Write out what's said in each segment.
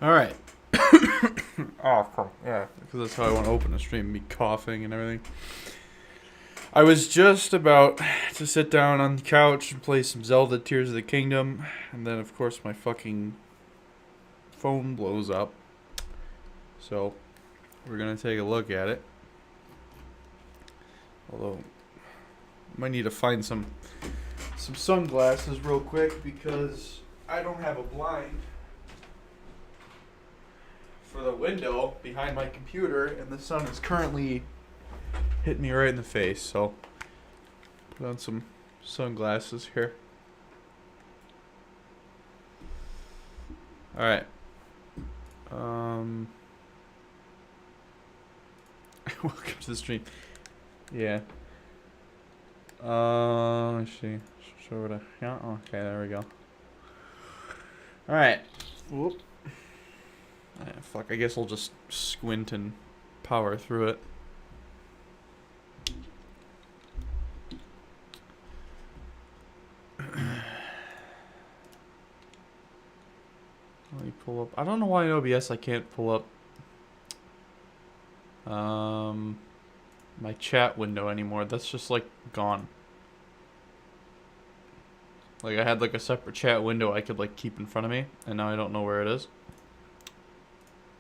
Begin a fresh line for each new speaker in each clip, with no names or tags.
All right. Oh, fuck. Yeah, because that's how I want to open a stream, me coughing and everything. I was just about to sit down on the couch and play some Zelda Tears of the Kingdom, and then, of course, my fucking phone blows up. So, we're going to take a look at it. Although, might need to find some sunglasses real quick because I don't have a blind for the window behind my computer, and the sun is currently hitting me right in the face. So, put on some sunglasses here. All right. Welcome to the stream. Yeah. Let's see. Sort of. Yeah. Okay. There we go. All right. Whoop. Fuck. I guess I'll just squint and power through it. Let me pull up. I don't know why in OBS I can't pull up my chat window anymore. That's just like gone. Like I had like a separate chat window I could like keep in front of me, and now I don't know where it is.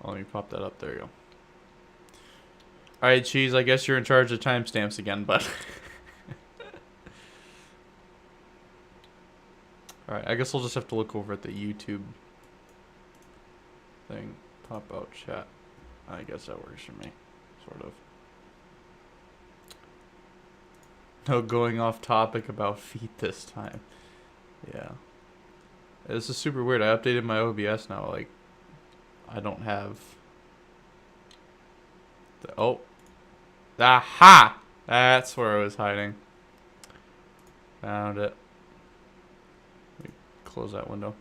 Oh, let me pop that up. There you go. Alright, Cheese, I guess you're in charge of timestamps again, but alright, I guess I'll just have to look over at the YouTube thing. Pop out chat. I guess that works for me. Sort of. No going off topic about feet this time. Yeah. This is super weird. I updated my OBS now. Like, I don't have... Oh. Aha! That's where I was hiding. Found it. Let me close that window.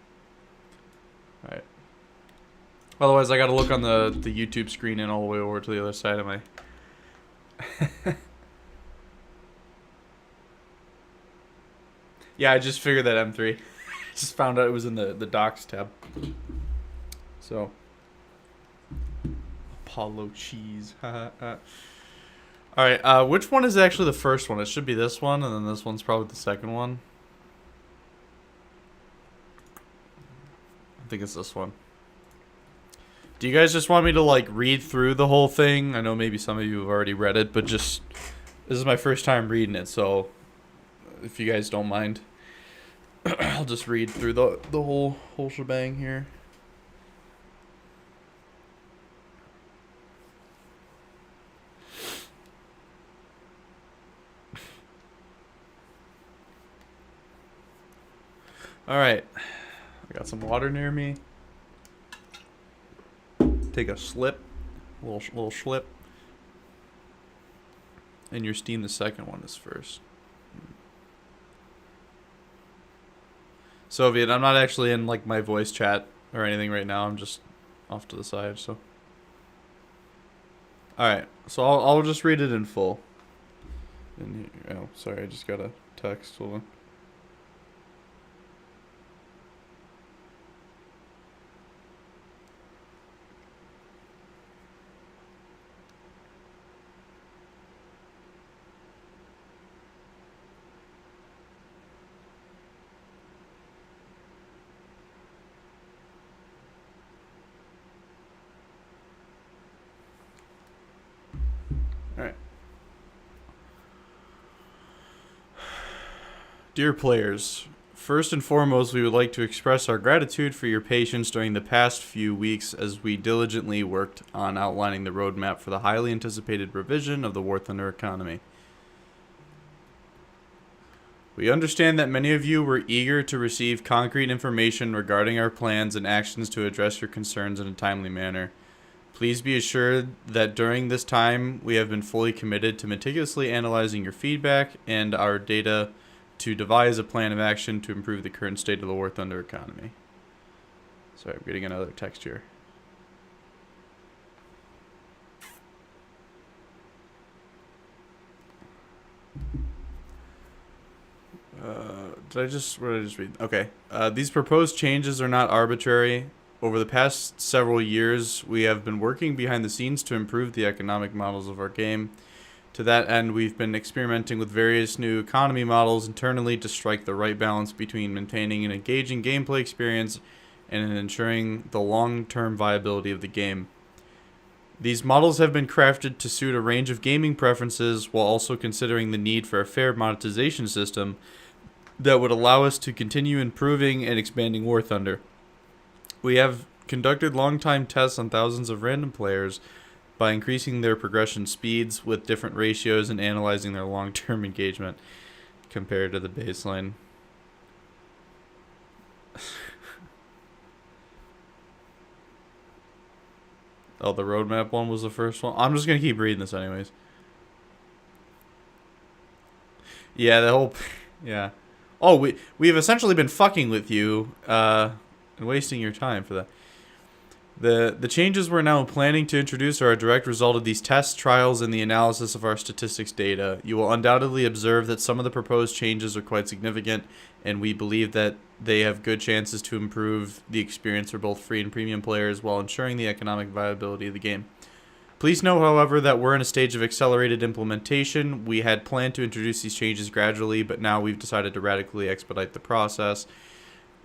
Alright. Otherwise, I gotta look on the YouTube screen and all the way over to the other side of my... Yeah, I just figured that M3. Just found out it was in the docs tab. So... Apollo cheese. Alright, which one is actually the first one? It should be this one, and then this one's probably the second one. I think it's this one. Do you guys just want me to, like, read through the whole thing? I know maybe some of you have already read it, but just... This is my first time reading it, so... If you guys don't mind... I'll just read through the whole shebang here. Alright. I got some water near me. Take a slip. Little slip. And your steam, the second one is first. Soviet, I'm not actually in like my voice chat or anything right now. I'm just off to the side, so. Alright, so I'll just read it in full. And, oh, sorry, I just got a text. Hold on. Alright. Dear players, first and foremost, we would like to express our gratitude for your patience during the past few weeks as we diligently worked on outlining the roadmap for the highly anticipated revision of the warthunder economy. We understand that many of you were eager to receive concrete information regarding our plans and actions to address your concerns in a timely manner. Please be assured that during this time, we have been fully committed to meticulously analyzing your feedback and our data to devise a plan of action to improve the current state of the War Thunder economy. Sorry, I'm getting another text here. What did I just read? Okay. These proposed changes are not arbitrary over the past several years, we have been working behind the scenes to improve the economic models of our game. To that end, we've been experimenting with various new economy models internally to strike the right balance between maintaining an engaging gameplay experience and ensuring the long-term viability of the game. These models have been crafted to suit a range of gaming preferences while also considering the need for a fair monetization system that would allow us to continue improving and expanding War Thunder. We have conducted long-time tests on thousands of random players by increasing their progression speeds with different ratios and analyzing their long-term engagement compared to the baseline. Oh, the roadmap one was the first one? I'm just going to keep reading this anyways. Yeah, the whole... Yeah. Oh, we've essentially been fucking with you and wasting your time for that. The changes we're now planning to introduce are a direct result of these tests, trials, and the analysis of our statistics data. You will undoubtedly observe that some of the proposed changes are quite significant, and we believe that they have good chances to improve the experience for both free and premium players while ensuring the economic viability of the game. Please note, however, that we're in a stage of accelerated implementation. We had planned to introduce these changes gradually, but now we've decided to radically expedite the process.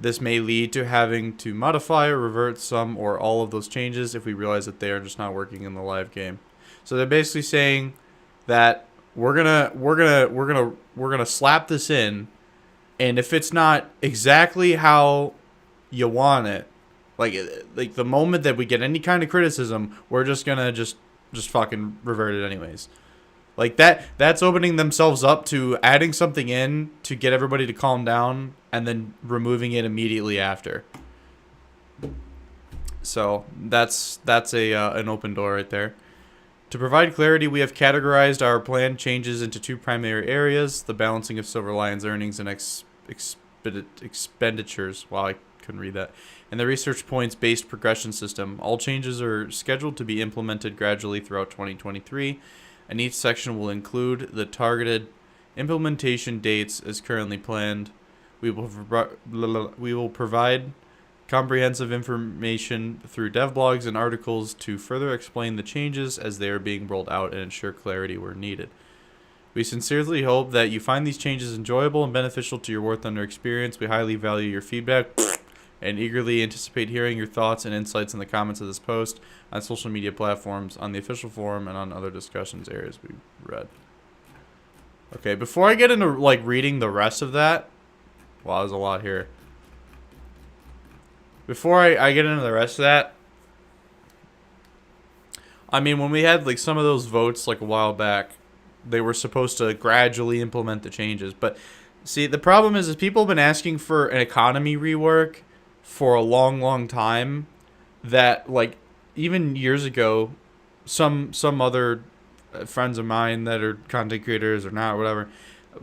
This may lead to having to modify or revert some or all of those changes if we realize that they are just not working in the live game. So they're basically saying that we're gonna slap this in, and if it's not exactly how you want it, like the moment that we get any kind of criticism, we're just gonna just fucking revert it anyways. Like that's opening themselves up to adding something in to get everybody to calm down and then removing it immediately after. So that's an open door right there. To provide clarity, we have categorized our planned changes into two primary areas: the balancing of Silver Lion's earnings and expenditures. Wow, I couldn't read that. And the research points-based progression system. All changes are scheduled to be implemented gradually throughout 2023. And each section will include the targeted implementation dates as currently planned. We will provide comprehensive information through dev blogs and articles to further explain the changes as they are being rolled out and ensure clarity where needed. We sincerely hope that you find these changes enjoyable and beneficial to your War Thunder experience. We highly value your feedback and eagerly anticipate hearing your thoughts and insights in the comments of this post, on social media platforms, on the official forum, and on other discussions areas we read. Okay, before I get into reading the rest of that, wow, there's a lot here. Before I get into the rest of that, I mean, when we had some of those votes a while back, they were supposed to gradually implement the changes. But see, the problem is people have been asking for an economy rework for a long time, that even years ago, some other friends of mine that are content creators or not, whatever,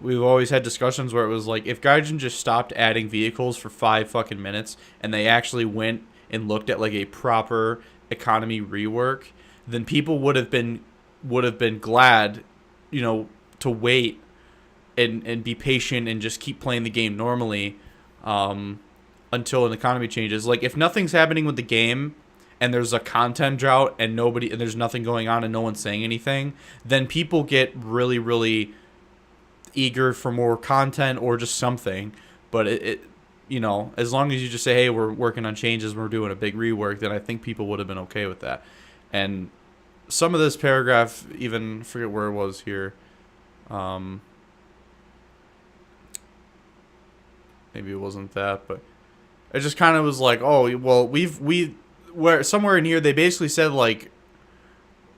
we've always had discussions where it was if Gaijin just stopped adding vehicles for 5 fucking minutes and they actually went and looked at a proper economy rework, then people would have been glad, to wait and be patient and just keep playing the game normally until an economy changes. If nothing's happening with the game and there's a content drought and there's nothing going on and no one's saying anything, then people get really, really eager for more content or just something. But as long as you just say, hey, we're working on changes, we're doing a big rework, then I think people would have been okay with that. And some of this paragraph, even forget where it was here, maybe it wasn't that, but it just kind of was oh, well, where somewhere in here they basically said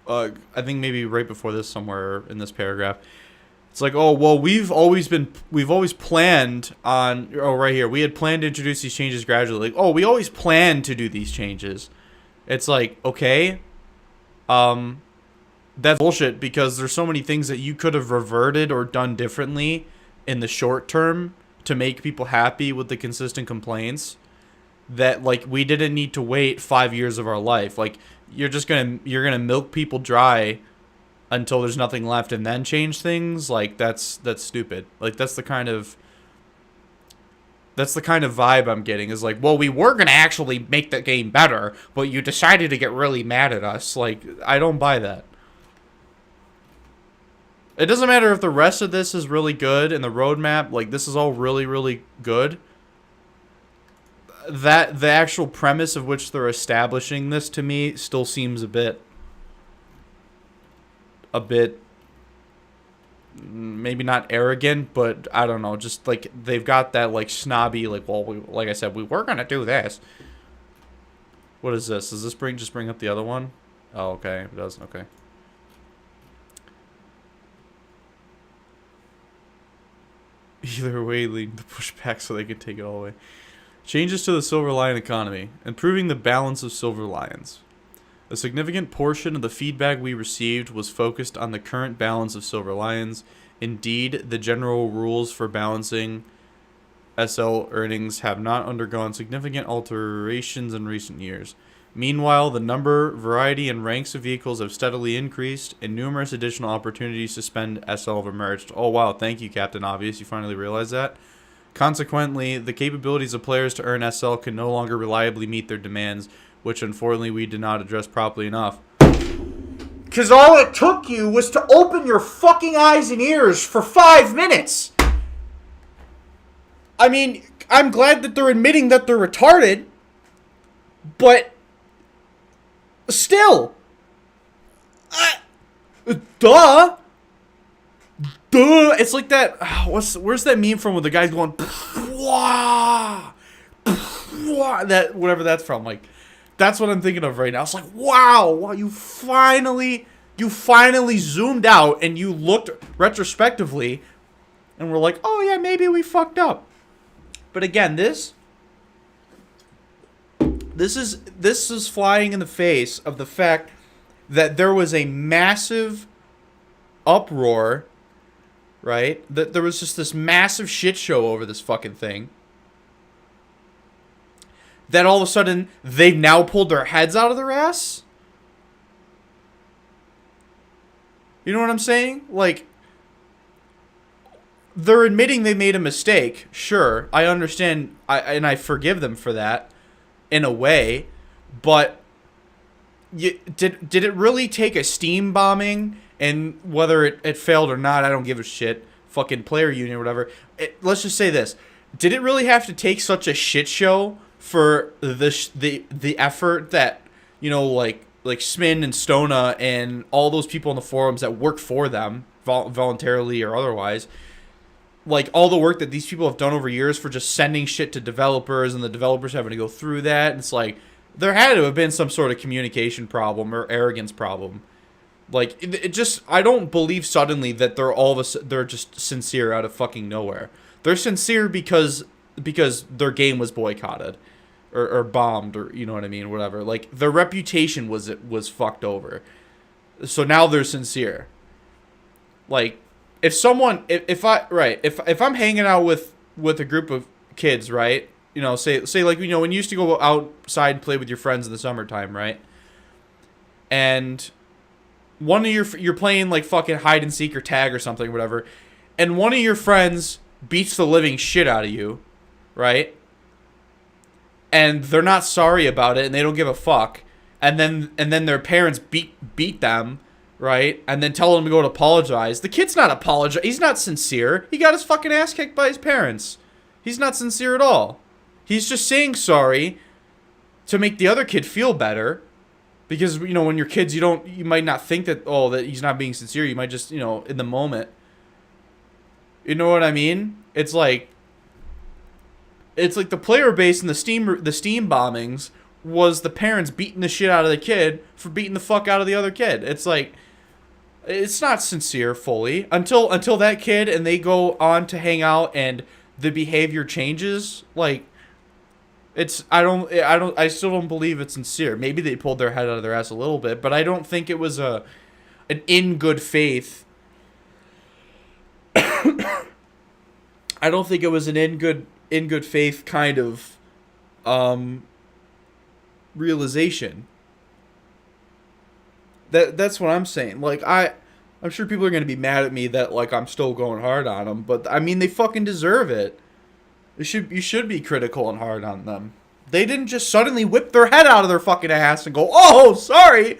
I think maybe right before this, somewhere in this paragraph, it's oh, well, we've always planned on, right here, we had planned to introduce these changes gradually. Oh, we always planned to do these changes. It's okay, that's bullshit, because there's so many things that you could have reverted or done differently in the short term to make people happy with the consistent complaints, that we didn't need to wait 5 years of our life. You're gonna milk people dry until there's nothing left and then change things. That's stupid. That's That's the kind of vibe I'm getting, is like, well, we were going to actually make the game better, but you decided to get really mad at us. Like, I don't buy that. It doesn't matter if the rest of this is really good and the roadmap, like, this is all really, really good. That, the actual premise of which they're establishing this to me still seems a bit, maybe not arrogant, but I don't know, just like they've got that like snobby, like, well, like I said, we were gonna do this. What is this? Does this just bring up the other one? Oh, okay, it does. Okay. Either way, leading to pushback so they can take it all away. Changes to the Silver Lion economy, improving the balance of Silver Lions. A significant portion of the feedback we received was focused on the current balance of Silver Lions. Indeed, the general rules for balancing SL earnings have not undergone significant alterations in recent years. Meanwhile, the number, variety, and ranks of vehicles have steadily increased, and numerous additional opportunities to spend SL have emerged. Oh wow, thank you, Captain Obvious. You finally realized that? Consequently, the capabilities of players to earn SL can no longer reliably meet their demands, which unfortunately we did not address properly enough. Because all it took you was to open your fucking eyes and ears for 5 minutes. I mean, I'm glad that they're admitting that they're retarded, but still. Duh. It's like that. Where's that meme from with the guys going, wah, that, whatever that's from, like. That's what I'm thinking of right now. It's like, wow, you finally zoomed out and you looked retrospectively and were like, oh yeah, maybe we fucked up. But again, this is flying in the face of the fact that there was a massive uproar, right? That there was just this massive shit show over this fucking thing. That all of a sudden, they've now pulled their heads out of their ass? You know what I'm saying? Like, they're admitting they made a mistake. Sure, I understand, and I forgive them for that, in a way. But, did it really take a steam bombing? And whether it failed or not, I don't give a shit. Fucking player union or whatever. Let's just say this. Did it really have to take such a shit show for the effort that, you know, like Smin and Stona and all those people in the forums that work for them, voluntarily or otherwise, like all the work that these people have done over years for just sending shit to developers and the developers having to go through that? And it's like, there had to have been some sort of communication problem or arrogance problem. Like, it just, I don't believe suddenly that they're just sincere out of fucking nowhere. They're sincere because their game was boycotted. Or bombed, or you know what I mean, whatever. Like, their reputation was fucked over. So now they're sincere. Like, if I'm hanging out with a group of kids, right? You know, say like, you know, when you used to go outside and play with your friends in the summertime, right? And one of you're playing like fucking hide and seek or tag or something, whatever, and one of your friends beats the living shit out of you, right? And they're not sorry about it, and they don't give a fuck. And then their parents beat them, right? And then tell them to go to apologize. The kid's not apologizing. He's not sincere. He got his fucking ass kicked by his parents. He's not sincere at all. He's just saying sorry to make the other kid feel better. Because, you know, when you're kids, you might not think that, oh, that he's not being sincere. You might just, you know, in the moment. You know what I mean? It's like the player base and the steam bombings was the parents beating the shit out of the kid for beating the fuck out of the other kid. It's like, it's not sincere fully until that kid and they go on to hang out and the behavior changes. Like, it's, I still don't believe it's sincere. Maybe they pulled their head out of their ass a little bit, but I don't think it was an in good faith. I don't think it was an in good faith kind of realization. That's what I'm saying. Like, I'm sure people are going to be mad at me that, like, I'm still going hard on them, but I mean, they fucking deserve it. You should be critical and hard on them. They didn't just suddenly whip their head out of their fucking ass and go, "Oh, sorry."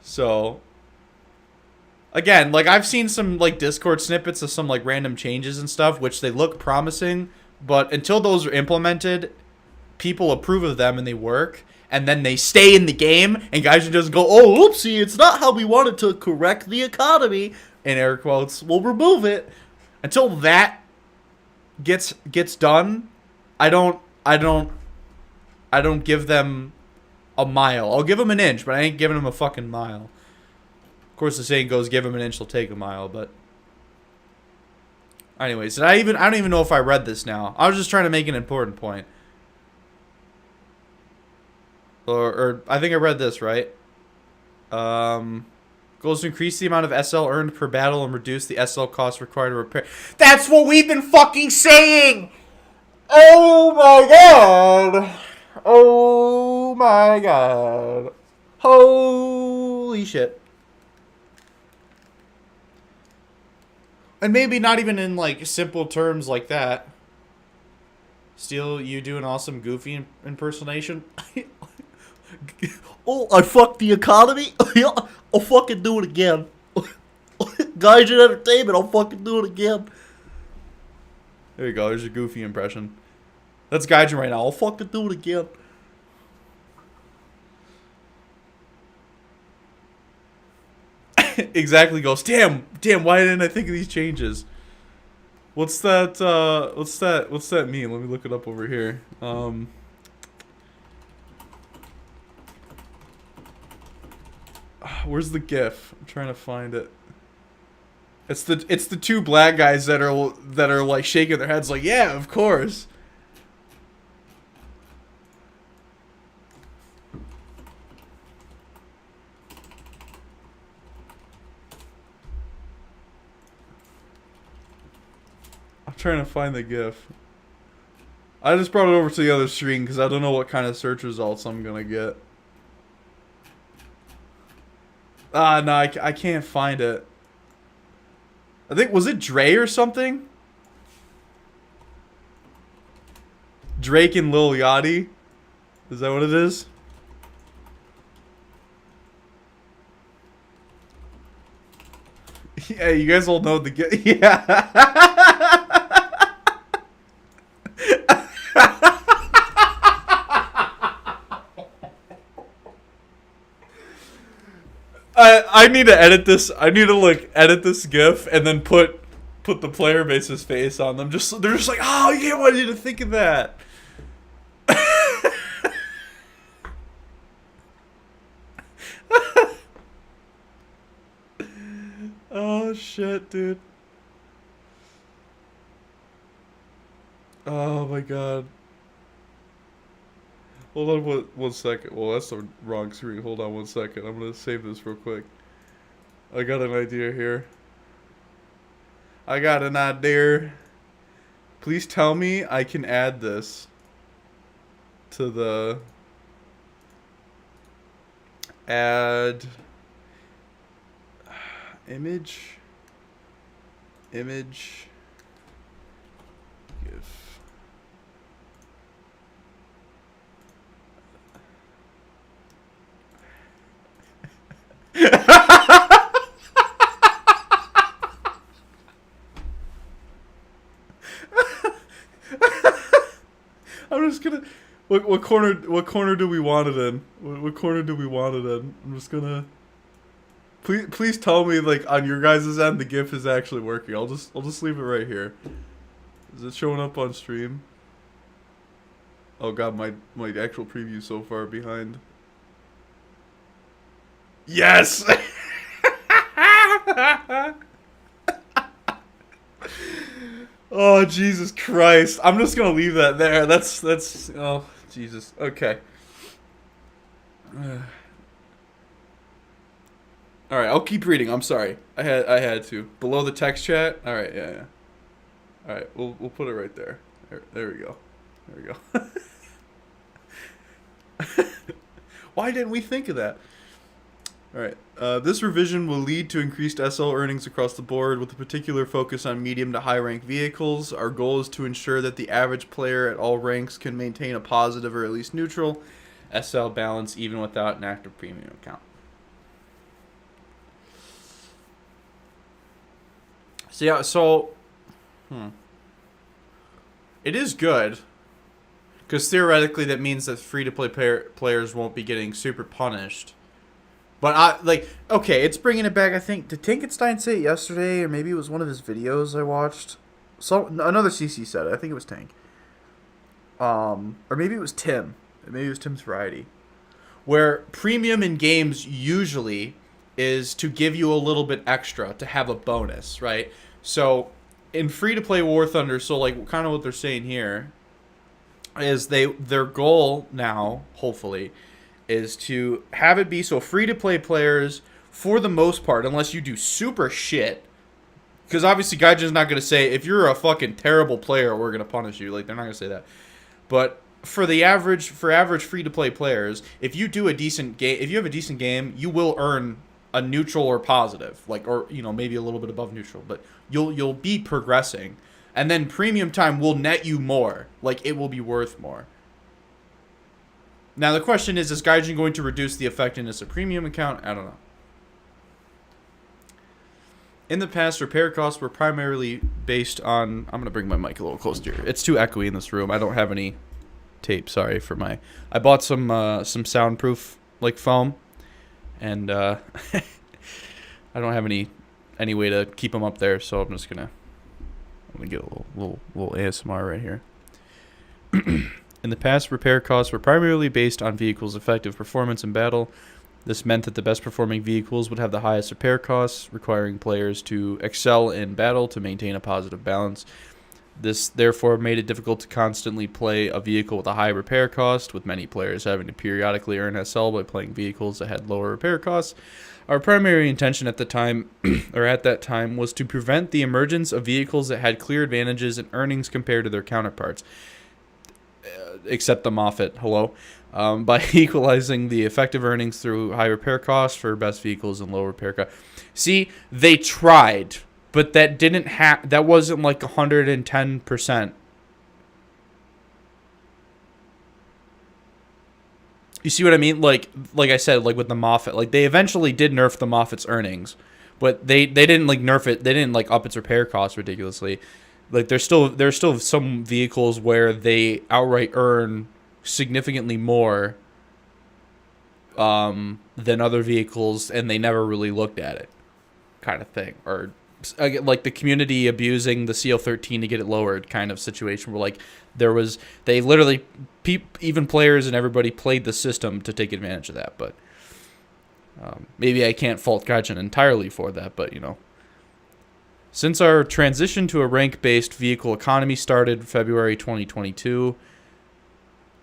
So, again, like, I've seen some, like, Discord snippets of some, like, random changes and stuff, which they look promising, but until those are implemented, people approve of them and they work, and then they stay in the game, and guys just go, "Oh, oopsie, it's not how we wanted to correct the economy," in air quotes, we'll remove it. Until that gets done, I don't give them a mile. I'll give them an inch, but I ain't giving them a fucking mile. Of course, the saying goes, "Give them an inch, they'll take a mile." But anyways, I don't even know if I read this now. I was just trying to make an important point. Or I think I read this right. Goals to increase the amount of SL earned per battle and reduce the SL cost required to repair. That's what we've been fucking saying! Oh my god! Oh my god. Holy shit. And maybe not even in, like, simple terms like that. Still, you do an awesome Goofy impersonation. Oh, I fucked the economy? I'll fucking do it again. Gaijin Entertainment, I'll fucking do it again. There you go, there's your Goofy impression. That's Gaijin right now. I'll fucking do it again. Exactly goes, damn, why didn't I think of these changes? What's that mean? Let me look it up over here. Where's the GIF? I'm trying to find it. It's the two black guys that are like shaking their heads like, yeah, of course. I'm trying to find the GIF. I just brought it over to the other screen because I don't know what kind of search results I'm gonna get. No, I can't find it. I think, was it Dre or something? Drake and Lil Yachty? Is that what it is? Yeah, you guys all know the... Yeah. I need to edit this. I need to, like, edit this GIF and then put the player base's face on them. They're just like, oh yeah, why did you think of that? Oh shit, dude. Oh my god. Hold on one second. Well, that's the wrong screen. Hold on one second. I'm gonna save this real quick. I got an idea here. I got an idea. Please tell me I can add this to the add image GIF. I'm just gonna. What corner do we want it in? What corner do we want it in? I'm just gonna. Please tell me, like, on your guys' end the GIF is actually working. I'll just leave it right here. Is it showing up on stream? Oh god, my actual preview so far behind. Yes. Oh Jesus Christ! I'm just gonna leave that there. That's oh Jesus. Okay. All right, I'll keep reading. I'm sorry. I had to. Below the text chat. All right, yeah. All right, we'll put it right there. There we go. There we go. Why didn't we think of that? All right. This revision will lead to increased SL earnings across the board with a particular focus on medium to high rank vehicles. Our goal is to ensure that the average player at all ranks can maintain a positive or at least neutral SL balance even without an active premium account. So yeah, it is good because theoretically that means that free-to-play players won't be getting super punished. But okay, it's bringing it back. I think, did Tinkenstein say it yesterday, or maybe it was one of his videos I watched? Another CC said it. I think it was Tank. Or maybe it was Tim. Maybe it was Tim's Variety. Where premium in games usually is to give you a little bit extra, to have a bonus, right? So in free-to-play War Thunder, so like kind of what they're saying here is their goal now, hopefully, is to have it be so free-to-play players, for the most part, unless you do super shit, because obviously Gaijin's not going to say, if you're a fucking terrible player, we're going to punish you. Like, they're not going to say that. But for average free-to-play players, if you do a decent game, if you have a decent game, you will earn a neutral or positive, like, or, you know, maybe a little bit above neutral, but you'll be progressing. And then premium time will net you more. Like, it will be worth more. Now, the question is Gaijin going to reduce the effectiveness of premium account? I don't know. In the past, repair costs were primarily based on... I'm going to bring my mic a little closer here. It's too echoey in this room. I don't have any tape, sorry, for my... I bought some soundproof, like, foam. And I don't have any way to keep them up there, so I'm just going to get a little ASMR right here. In the past, repair costs were primarily based on vehicles' effective performance in battle. This meant that the best performing vehicles would have the highest repair costs, requiring players to excel in battle to maintain a positive balance. This therefore made it difficult to constantly play a vehicle with a high repair cost, with many players having to periodically earn SL by playing vehicles that had lower repair costs. Our primary intention at the time, was to prevent the emergence of vehicles that had clear advantages in earnings compared to their counterparts. Except the Moffat, by equalizing the effective earnings through high repair costs for best vehicles and low repair costs. See, they tried, but that that wasn't like 110%. You see what I mean? Like I said, like with the Moffat, like they eventually did nerf the Moffat's earnings, but they didn't like nerf it. They didn't like up its repair costs ridiculously. Like there's still some vehicles where they outright earn significantly more than other vehicles, and they never really looked at it, kind of thing. Or like the community abusing the CL13 to get it lowered kind of situation, where like they literally even players and everybody played the system to take advantage of that. But maybe I can't fault Gaijin entirely for that, but you know. Since our transition to a rank-based vehicle economy started February 2022,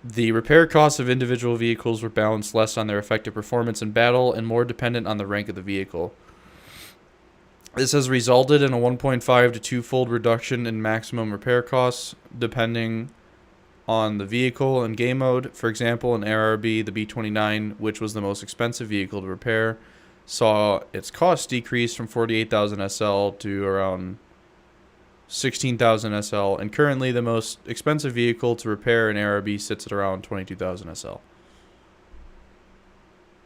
the repair costs of individual vehicles were balanced less on their effective performance in battle and more dependent on the rank of the vehicle. This has resulted in a 1.5 to 2-fold reduction in maximum repair costs, depending on the vehicle and game mode. For example, in RRB, the B29, which was the most expensive vehicle to repair, saw its cost decrease from 48,000 SL to around 16,000 SL, and currently the most expensive vehicle to repair in ARB sits at around 22,000 SL.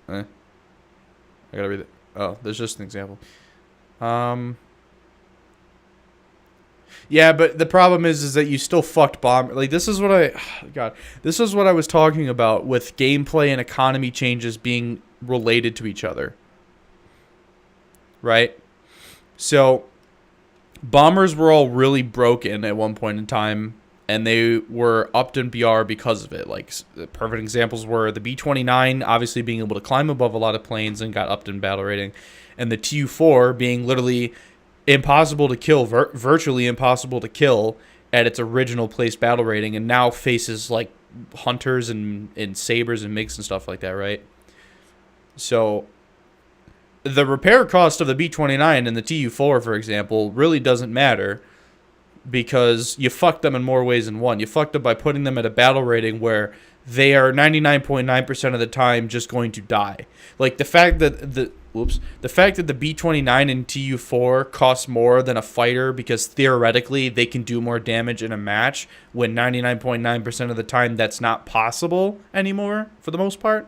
I gotta read it. Oh, there's just an example. Yeah, but the problem is that you still fucked bomb. Like this is what this is what I was talking about with gameplay and economy changes being related to each other. Right? So bombers were all really broken at one point in time, and they were upped in BR because of it. Like, the perfect examples were the B-29 obviously being able to climb above a lot of planes and got upped in battle rating, and the TU-4 being literally impossible to kill, virtually impossible to kill at its original place battle rating, and now faces, like, hunters and sabers and MiGs and stuff like that, right? So the repair cost of the B-29 and the TU-4, for example, really doesn't matter because you fucked them in more ways than one. You fucked them by putting them at a battle rating where they are 99.9% of the time just going to die. Like the fact that the B-29 and TU-4 cost more than a fighter because theoretically they can do more damage in a match when 99.9% of the time that's not possible anymore for the most part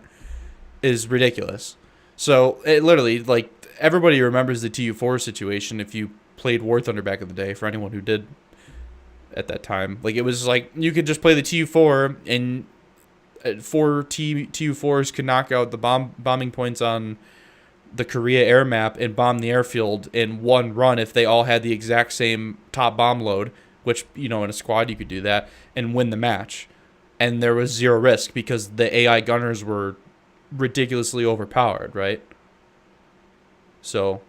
is ridiculous. So it literally, like, everybody remembers the TU-4 situation if you played War Thunder back in the day, for anyone who did at that time. Like, it was like you could just play the TU-4 and 4 TU-4s could knock out the bombing points on the Korea air map and bomb the airfield in one run if they all had the exact same top bomb load, which, you know, in a squad you could do that, and win the match. And there was zero risk because the AI gunners were ridiculously overpowered, right? So,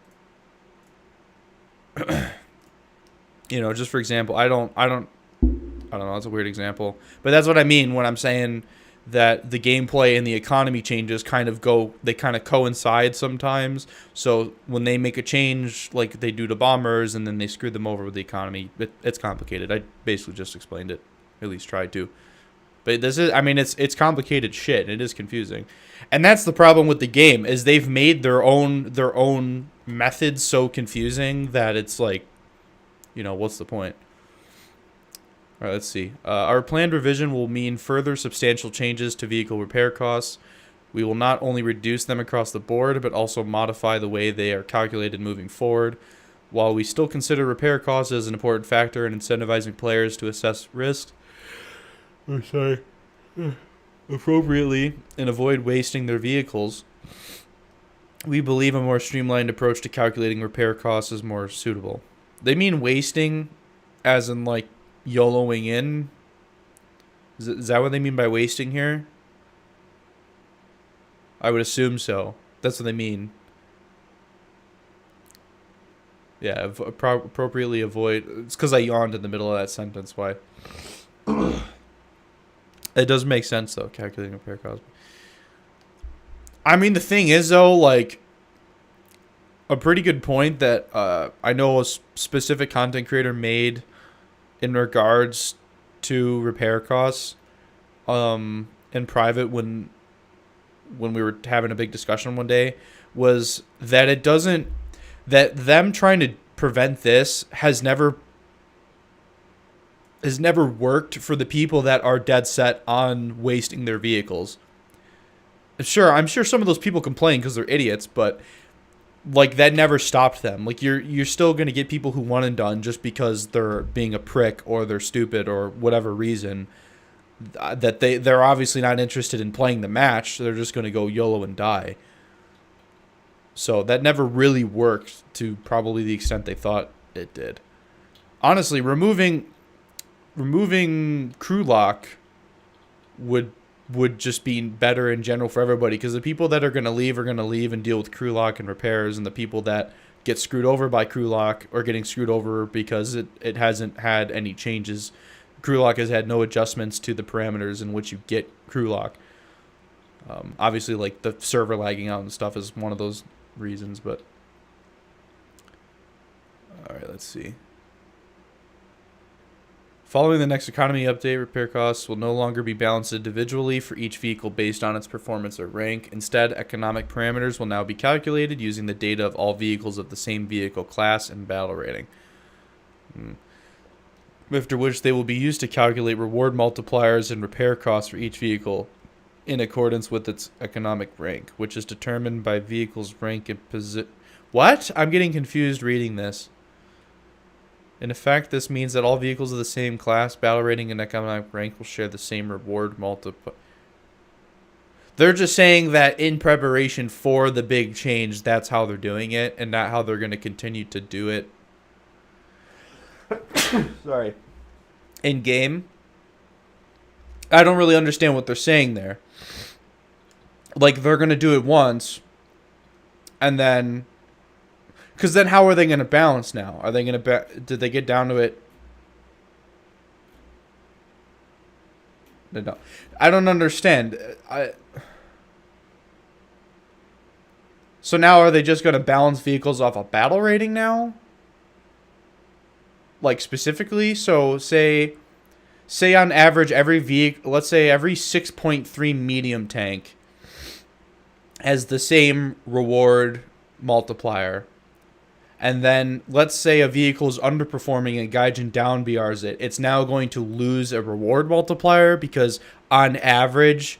you know, just for example, I don't know, that's a weird example, but that's what I mean when I'm saying that the gameplay and the economy changes kind of coincide sometimes. So when they make a change like they do to bombers and then they screw them over with the economy, it's complicated. I basically just explained it, at least tried to. But this is, I mean, it's complicated shit. It is confusing. And that's the problem with the game, is they've made their own methods so confusing that it's like, you know, what's the point? All right, let's see. Our planned revision will mean further substantial changes to vehicle repair costs. We will not only reduce them across the board, but also modify the way they are calculated moving forward. While we still consider repair costs as an important factor in incentivizing players to assess risk, appropriately and avoid wasting their vehicles, we believe a more streamlined approach to calculating repair costs is more suitable. They mean wasting as in like YOLOing in? Is that what they mean by wasting here? I would assume so. That's what they mean. Yeah, appropriately avoid. It's because I yawned in the middle of that sentence. Why? It does make sense, though, calculating repair costs. I mean, the thing is, though, like, a pretty good point that I know a specific content creator made in regards to repair costs in private when we were having a big discussion one day, was that it doesn't, that them trying to prevent this has never worked for the people that are dead set on wasting their vehicles. Sure, I'm sure some of those people complain because they're idiots, but like that never stopped them. Like you're still going to get people who want it done just because they're being a prick or they're stupid or whatever reason, that they're obviously not interested in playing the match. They're just going to go YOLO and die. So that never really worked to probably the extent they thought it did. Honestly, removing crew lock would just be better in general for everybody, because the people that are going to leave and deal with crew lock and repairs, and the people that get screwed over by crew lock are getting screwed over because it hasn't had any changes. Crew lock has had no adjustments to the parameters in which you get crew lock. Obviously, like the server lagging out and stuff is one of those reasons, but all right, let's see. Following the next economy update, repair costs will no longer be balanced individually for each vehicle based on its performance or rank. Instead, economic parameters will now be calculated using the data of all vehicles of the same vehicle class and battle rating. After which they will be used to calculate reward multipliers and repair costs for each vehicle in accordance with its economic rank, which is determined by vehicle's rank and position. What? I'm getting confused reading this. In effect, this means that all vehicles of the same class, battle rating, and economic rank will share the same reward multiplier. They're just saying that in preparation for the big change, that's how they're doing it, and not how they're going to continue to do it. Sorry. In game. I don't really understand what they're saying there. Like, they're going to do it once, and then... Because then how are they going to balance now? Are they going to... Did they get down to it? No. I don't understand. So now are they just going to balance vehicles off a battle rating now? Like, specifically? So, say say on average every vehicle, let's say every 6.3 medium tank has the same reward multiplier. And then let's say a vehicle is underperforming and Gaijin down BRs it. It's now going to lose a reward multiplier because on average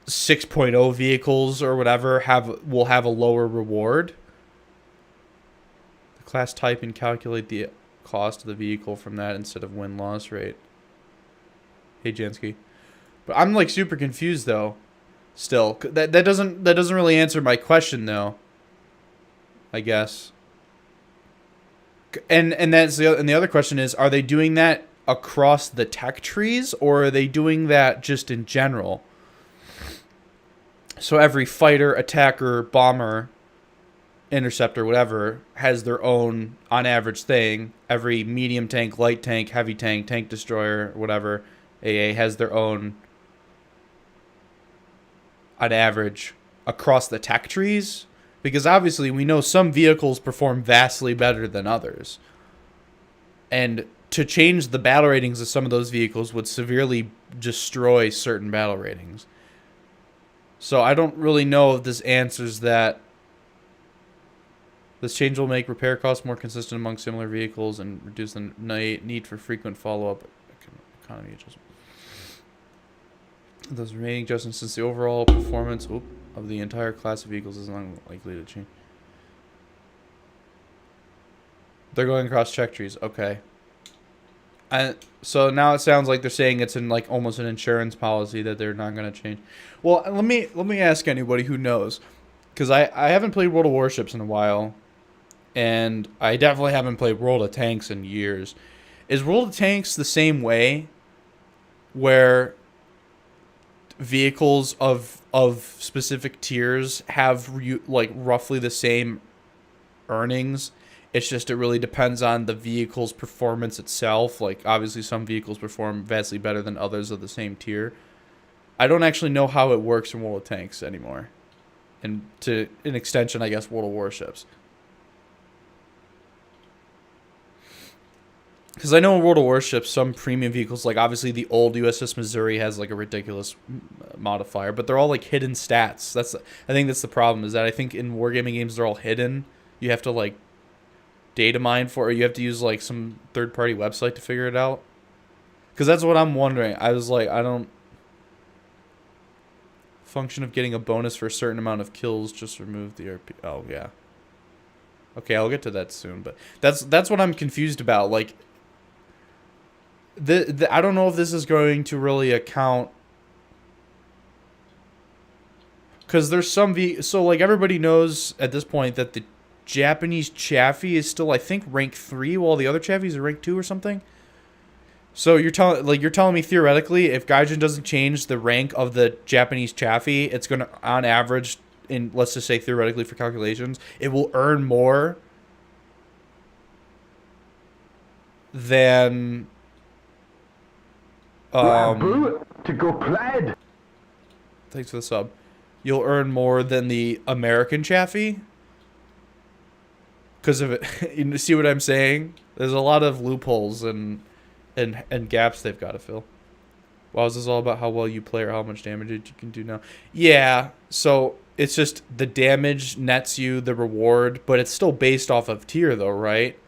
6.0 vehicles or whatever will have a lower reward. The class type and calculate the cost of the vehicle from that instead of win-loss rate. Hey Jansky. But I'm like super confused though. Still, that doesn't really answer my question though. I guess. And the other question is, are they doing that across the tech trees or are they doing that just in general? So every fighter, attacker, bomber, interceptor, whatever, has their own on average thing. Every medium tank, light tank, heavy tank, tank destroyer, whatever, AA has their own on average across the tech trees. Because obviously we know some vehicles perform vastly better than others. And to change the battle ratings of some of those vehicles would severely destroy certain battle ratings. So I don't really know if this answers that. This change will make repair costs more consistent among similar vehicles and reduce the need for frequent follow-up economy adjustment. Those remaining adjustments, since the overall performance of the entire class of vehicles is unlikely to change. They're going across check trees. Okay. So now it sounds like they're saying it's in like almost an insurance policy that they're not going to change. Well, let me ask anybody who knows, because I haven't played World of Warships in a while, and I definitely haven't played World of Tanks in years. Is World of Tanks the same way, where vehicles of specific tiers have like roughly the same earnings? It's just it really depends on the vehicle's performance itself. Like obviously some vehicles perform vastly better than others of the same tier. I don't actually know how it works in World of Tanks anymore. And to an extension, I guess, World of Warships. Because I know in World of Warships, some premium vehicles, like obviously the old USS Missouri has like a ridiculous modifier, but they're all like hidden stats. I think that's the problem, is that I think in wargaming games they're all hidden. You have to like data mine for, or you have to use like some third-party website to figure it out. Because that's what I'm wondering. I was like, I don't... Function of getting a bonus for a certain amount of kills, just remove the RP. Oh, yeah. Okay, I'll get to that soon, but that's what I'm confused about. Like, I don't know if this is going to really account, because there's some so like everybody knows at this point that the Japanese Chaffee is still, I think, rank 3, while the other Chafees are rank 2 or something. So you're telling me theoretically, if Gaijin doesn't change the rank of the Japanese Chaffee, it's gonna, on average, in let's just say theoretically for calculations, it will earn more than
to go plaid.
Thanks for the sub. You'll earn more than the American Chaffee because of it. You see what I'm saying? There's a lot of loopholes and gaps they've got to fill. Wow, is this all about how well you play or how much damage you can do now? Yeah, so it's just the damage nets you the reward, but it's still based off of tier though, right?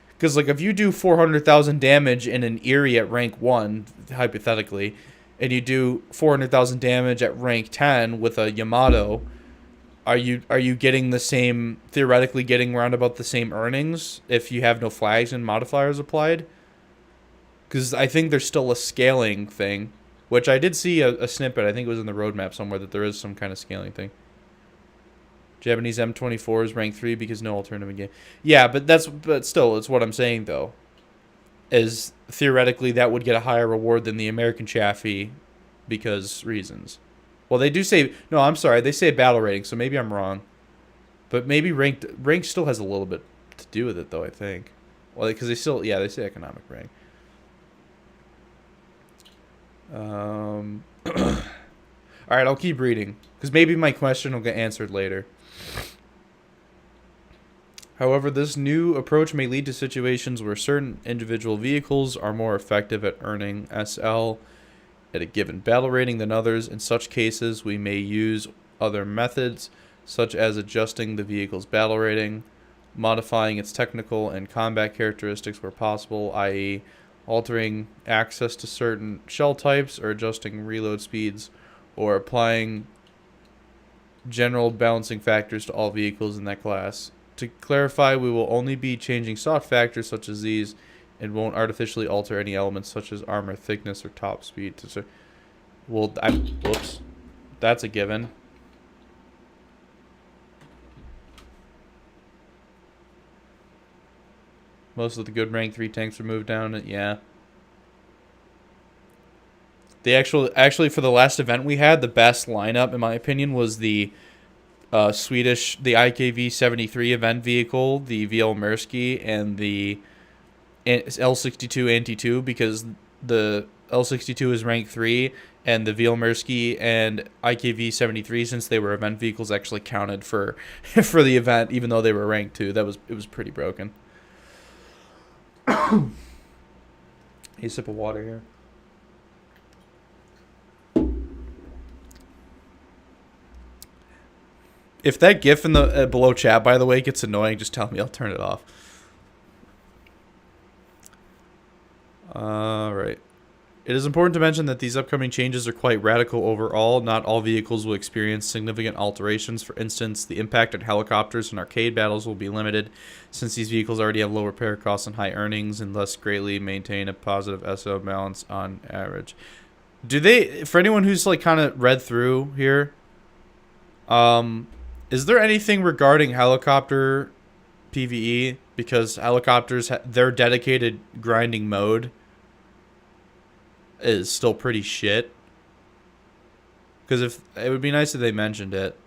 Because like if you do 400,000 damage in an Eerie at rank 1, hypothetically, and you do 400,000 damage at rank 10 with a Yamato, are you getting the same, theoretically getting around about the same earnings if you have no flags and modifiers applied? Because I think there's still a scaling thing, which I did see a snippet, I think it was in the roadmap somewhere, that there is some kind of scaling thing. Japanese M24 is rank 3 because no alternative game. Yeah, but still, it's what I'm saying though. Is theoretically that would get a higher reward than the American Chaffee because reasons. Well, they do say, no, I'm sorry, they say battle rating, so maybe I'm wrong. But maybe rank still has a little bit to do with it though, I think. Well, because they say economic rank. Alright, I'll keep reading, because maybe my question will get answered later. However, this new approach may lead to situations where certain individual vehicles are more effective at earning SL at a given battle rating than others. In such cases, we may use other methods, such as adjusting the vehicle's battle rating, modifying its technical and combat characteristics where possible, i.e., altering access to certain shell types or adjusting reload speeds, or applying general balancing factors to all vehicles in that class. To clarify, we will only be changing soft factors such as these and won't artificially alter any elements such as armor thickness or top speed. Whoops. That's a given. Most of the good rank 3 tanks were moved down. Yeah. They actually for the last event we had, the best lineup in my opinion was the Swedish, the IKV 73 event vehicle, the VL Mersky, and the L62 Anti-2, because the L62 is rank 3, and the VL Mersky and IKV 73, since they were event vehicles, actually counted for for the event, even though they were rank 2. It was pretty broken. A sip of water here. If that GIF in the below chat, by the way, gets annoying, just tell me. I'll turn it off. All right. It is important to mention that these upcoming changes are quite radical overall. Not all vehicles will experience significant alterations. For instance, the impact on helicopters and arcade battles will be limited, since these vehicles already have low repair costs and high earnings, and thus greatly maintain a positive SO balance on average. Do they, for anyone who's like kind of read through here, is there anything regarding helicopter PvE? Because helicopters, their dedicated grinding mode is still pretty shit. Because if it would be nice if they mentioned it.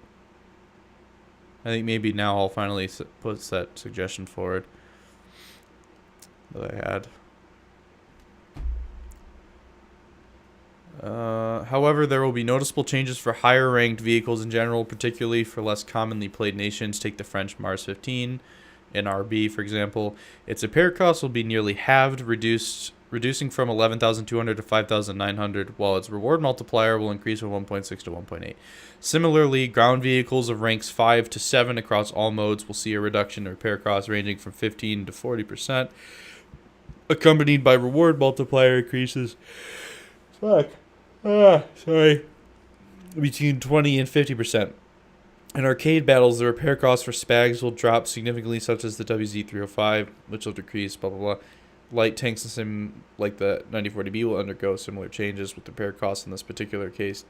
I think maybe now I'll finally put that suggestion forward that I had. However, there will be noticeable changes for higher ranked vehicles in general, particularly for less commonly played nations. Take the French Mars 15 and RB, for example. Its repair costs will be nearly halved, reducing from 11,200 to 5,900, while its reward multiplier will increase from 1.6 to 1.8. Similarly, ground vehicles of ranks 5 to 7 across all modes will see a reduction in repair costs ranging from 15 to 40%, accompanied by reward multiplier increases. Between 20 and 50%. In arcade battles, the repair costs for SPAGs will drop significantly, such as the WZ305, which will decrease, blah, blah, blah. Light tanks, the same like the 9040B, will undergo similar changes, with repair costs in this particular case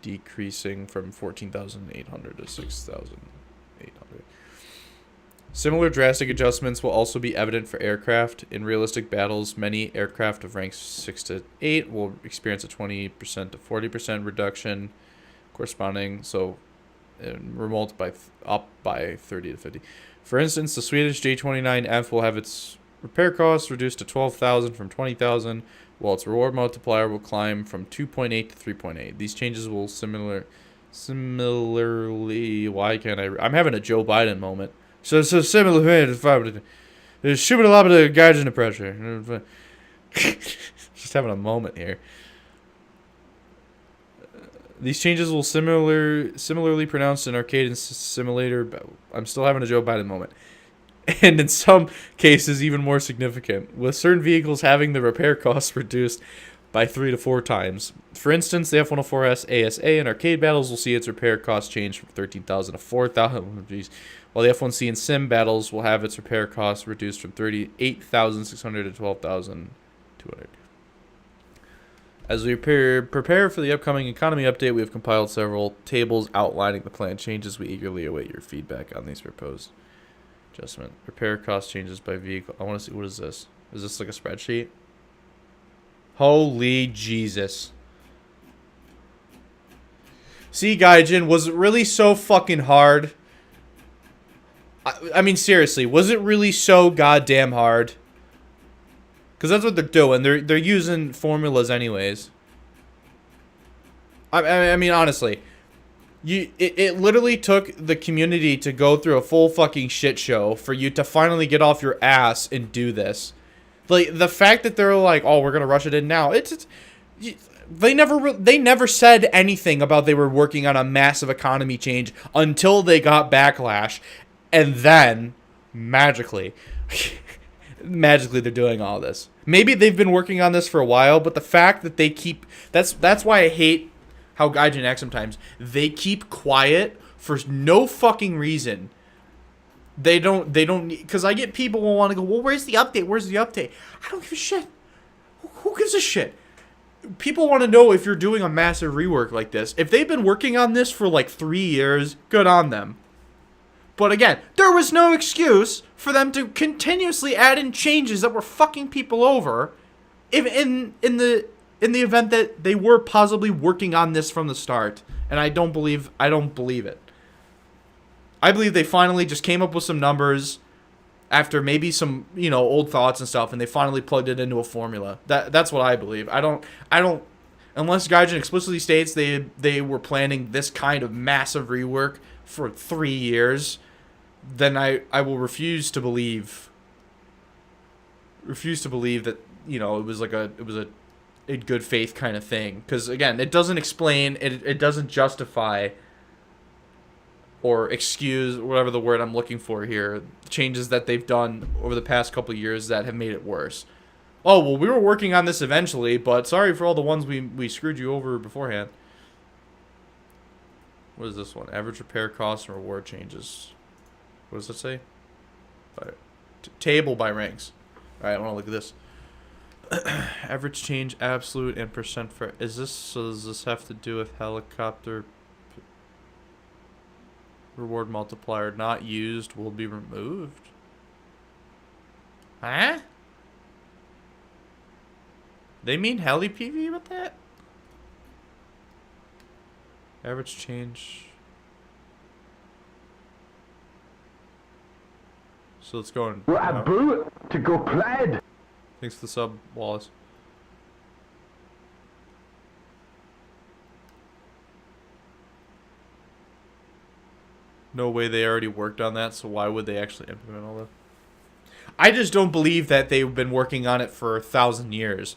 decreasing from 14,800 to 6,800. Similar drastic adjustments will also be evident for aircraft. In realistic battles, many aircraft of ranks 6 to 8 will experience a 20% to 40% reduction corresponding, so remote up by 30 to 50. For instance, the Swedish J29F will have its repair costs reduced to 12,000 from 20,000, while its reward multiplier will climb from 2.8 to 3.8. These changes will similarly, why can't I'm having a Joe Biden moment. So similar, there's shooting a lot of the Gaijin pressure. Just having a moment here. These changes will similarly pronounced in arcade and simulator. I'm still having a Joe Biden moment. And in some cases, even more significant, with certain vehicles having the repair costs reduced by 3 to 4 times. For instance, the F-104S ASA in arcade battles will see its repair cost change from 13,000 to 4,000, while the F-1C in sim battles will have its repair costs reduced from 38,600 to 12,200. As we prepare for the upcoming economy update, we have compiled several tables outlining the planned changes. We eagerly await your feedback on these proposed adjustment. Repair cost changes by vehicle. I want to see, what is this? Is this like a spreadsheet? Holy Jesus. See, Gaijin, was it really so fucking hard? I mean, seriously, was it really so goddamn hard? Because that's what they're doing. They're using formulas anyways. I mean, honestly. It literally took the community to go through a full fucking shit show for you to finally get off your ass and do this. Like, the fact that they're like, oh, we're gonna rush it in now. They never said anything about they were working on a massive economy change until they got backlash, and then magically they're doing all this. Maybe they've been working on this for a while, but the fact that they keep that's why I hate how Gaijin acts sometimes. They keep quiet for no fucking reason. They don't because I get people will want to go, well, where's the update? Where's the update? I don't give a shit. Who gives a shit? People want to know if you're doing a massive rework like this. If they've been working on this for like 3 years, good on them. But again, there was no excuse for them to continuously add in changes that were fucking people over in the event that they were possibly working on this from the start. And I don't believe it. I believe they finally just came up with some numbers after maybe some, old thoughts and stuff, and they finally plugged it into a formula. That's what I believe. I don't unless Gaijin explicitly states they were planning this kind of massive rework for 3 years, then I will refuse to believe that, it was a good faith kind of thing. Because again, it doesn't explain, it doesn't justify or excuse, whatever the word I'm looking for here, changes that they've done over the past couple of years that have made it worse. Oh, well, we were working on this eventually, but sorry for all the ones we screwed you over beforehand. What is this one? Average repair costs and reward changes. What does it say? Table by ranks. Alright, I want to look at this. Average change, absolute, and percent for... Does this have to do with helicopter... Reward multiplier not used will be removed? Huh? They mean heli PV with that? Average change. So it's going.
We're about to go plaid.
Thanks for the sub, Wallace. No way they already worked on that, so why would they actually implement all that? I just don't believe that they've been working on it for 1,000 years.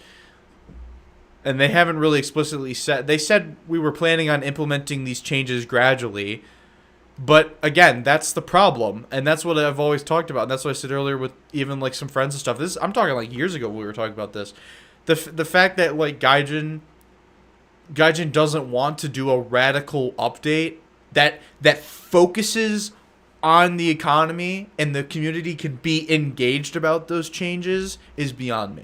And they haven't really explicitly said... They said we were planning on implementing these changes gradually. But, again, that's the problem. And that's what I've always talked about. And that's what I said earlier with even, like, some friends and stuff. I'm talking, like, years ago when we were talking about this. The fact that, like, Gaijin doesn't want to do a radical update that focuses on the economy and the community can be engaged about those changes is beyond me.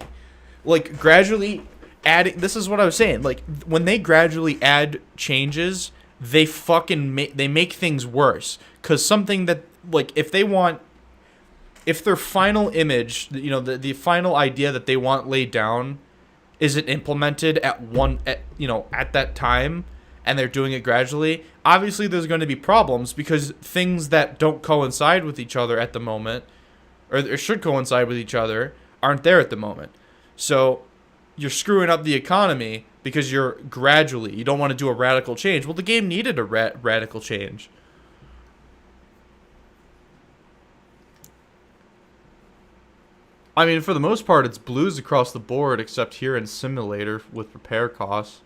Like, gradually adding... This is what I was saying. Like, when they gradually add changes... They fucking make things worse. Because something that, like, if their final image, the final idea that they want laid down isn't implemented at that time, and they're doing it gradually, obviously there's going to be problems because things that don't coincide with each other at the moment, or should coincide with each other, aren't there at the moment. So you're screwing up the economy because you don't want to do a radical change. Well, the game needed a radical change. I mean, for the most part, it's blues across the board, except here in Simulator with repair costs.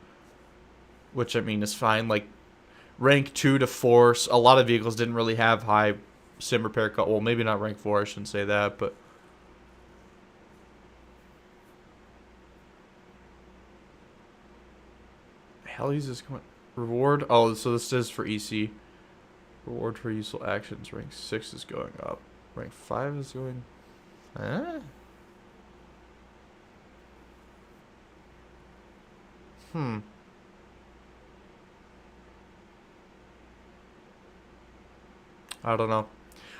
Which, I mean, is fine. Like, rank 2 to 4, a lot of vehicles didn't really have high sim repair costs. Well, maybe not rank 4, I shouldn't say that, but... Hell, he's just going... Reward? Oh, so this is for EC. Reward for useful actions. Rank 6 is going up. Rank 5 is going... Huh? I don't know.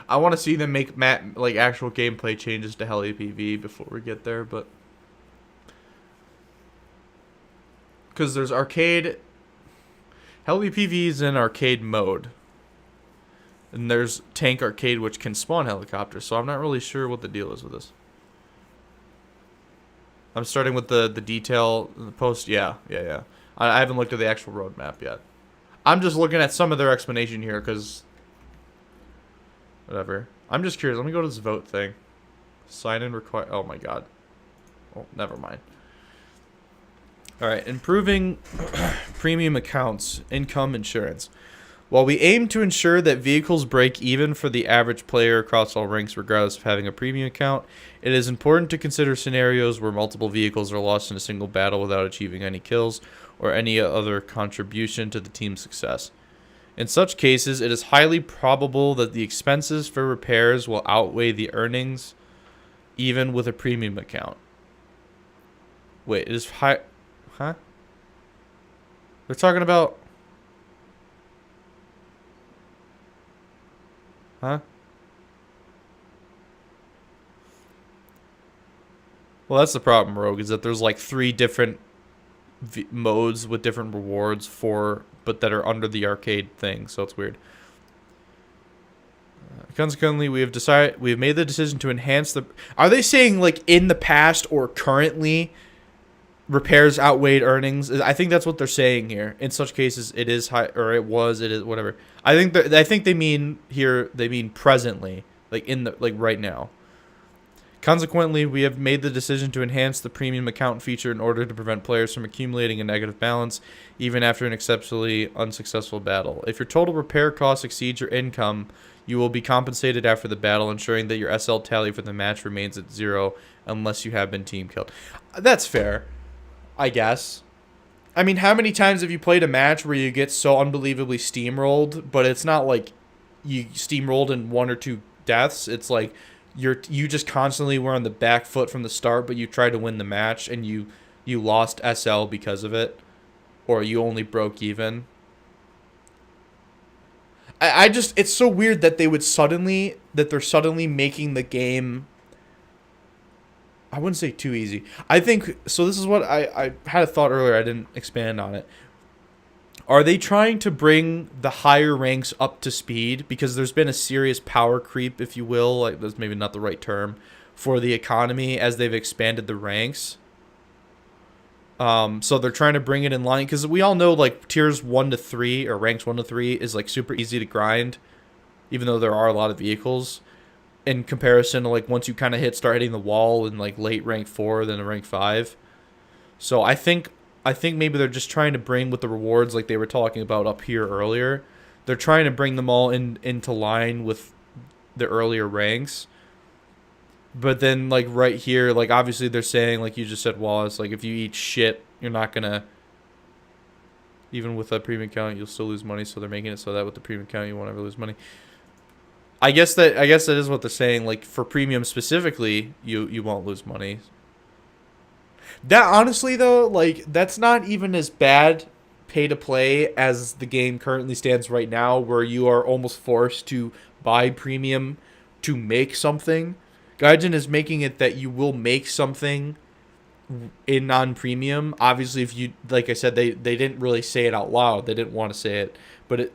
I want to see them make actual gameplay changes to Heli PV before we get there, but... Because there's arcade... Heli PV is in arcade mode. And there's tank arcade, which can spawn helicopters, so I'm not really sure what the deal is with this. I'm starting with the detail, the post... Yeah. I haven't looked at the actual roadmap yet. I'm just looking at some of their explanation here because whatever. I'm just curious. Let me go to this vote thing. Sign in require. Oh my god. Oh, never mind. All right, improving premium accounts, income insurance. While we aim to ensure that vehicles break even for the average player across all ranks regardless of having a premium account, it is important to consider scenarios where multiple vehicles are lost in a single battle without achieving any kills or any other contribution to the team's success. In such cases, it is highly probable that the expenses for repairs will outweigh the earnings even with a premium account. Wait, it is high... Huh? They're talking about... Huh? Well, that's the problem, Rogue, is that there's like 3 different modes with different rewards but that are under the arcade thing, so it's weird. Consequently, we have made the decision to enhance the... Are they saying like in the past or currently repairs outweighed earnings? I think that's what they're saying here. In such cases, it is high, or it is, whatever. I think they mean here, they mean presently, like right now. Consequently, we have made the decision to enhance the premium account feature in order to prevent players from accumulating a negative balance even after an exceptionally unsuccessful battle. If your total repair cost exceeds your income, you will be compensated after the battle, ensuring that your SL tally for the match remains at 0 unless you have been team killed. That's fair, I guess. I mean, how many times have you played a match where you get so unbelievably steamrolled, but it's not like you steamrolled in 1 or 2 deaths. It's like you just constantly were on the back foot from the start, but you tried to win the match and you lost SL because of it, or you only broke even. I just, it's so weird that they're suddenly making the game, I wouldn't say too easy. I think, so this is what I had a thought earlier, I didn't expand on it. Are they trying to bring the higher ranks up to speed? Because there's been a serious power creep, if you will, like that's maybe not the right term, for the economy as they've expanded the ranks. So they're trying to bring it in line, because we all know like tiers 1 to 3 or ranks 1 to 3 is like super easy to grind, even though there are a lot of vehicles in comparison to like once you kind of start hitting the wall in like late rank 4 then rank 5. So I think maybe they're just trying to bring with the rewards like they were talking about up here earlier. They're trying to bring them all into line with the earlier ranks. But then, like, right here, like, obviously they're saying, like you just said, Wallace, like, if you eat shit, you're not gonna... Even with a premium account, you'll still lose money, so they're making it so that with the premium account, you won't ever lose money. I guess that is what they're saying. Like, for premium specifically, you won't lose money. That, honestly, though, like, that's not even as bad pay-to-play as the game currently stands right now, where you are almost forced to buy premium to make something. Gaijin is making it that you will make something in non-premium. Obviously, if you, like I said, they didn't really say it out loud. They didn't want to say it. But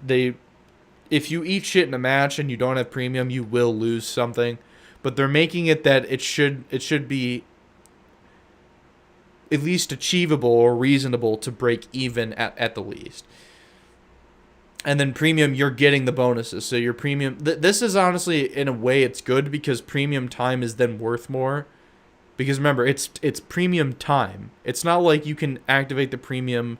if you eat shit in a match and you don't have premium, you will lose something. But they're making it that it should be at least achievable or reasonable to break even at the least. And then premium, you're getting the bonuses. So your premium... This is honestly, in a way, it's good because premium time is then worth more. Because remember, it's premium time. It's not like you can activate the premium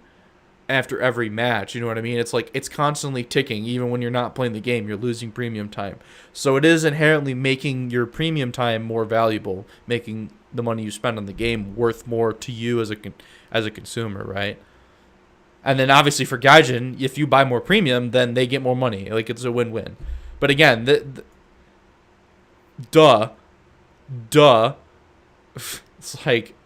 after every match. You know what I mean? It's like it's constantly ticking. Even when you're not playing the game, you're losing premium time. So it is inherently making your premium time more valuable. Making the money you spend on the game worth more to you as a consumer, right? And then obviously for Gaijin, if you buy more premium, then they get more money. Like, it's a win-win. But again, duh. It's like,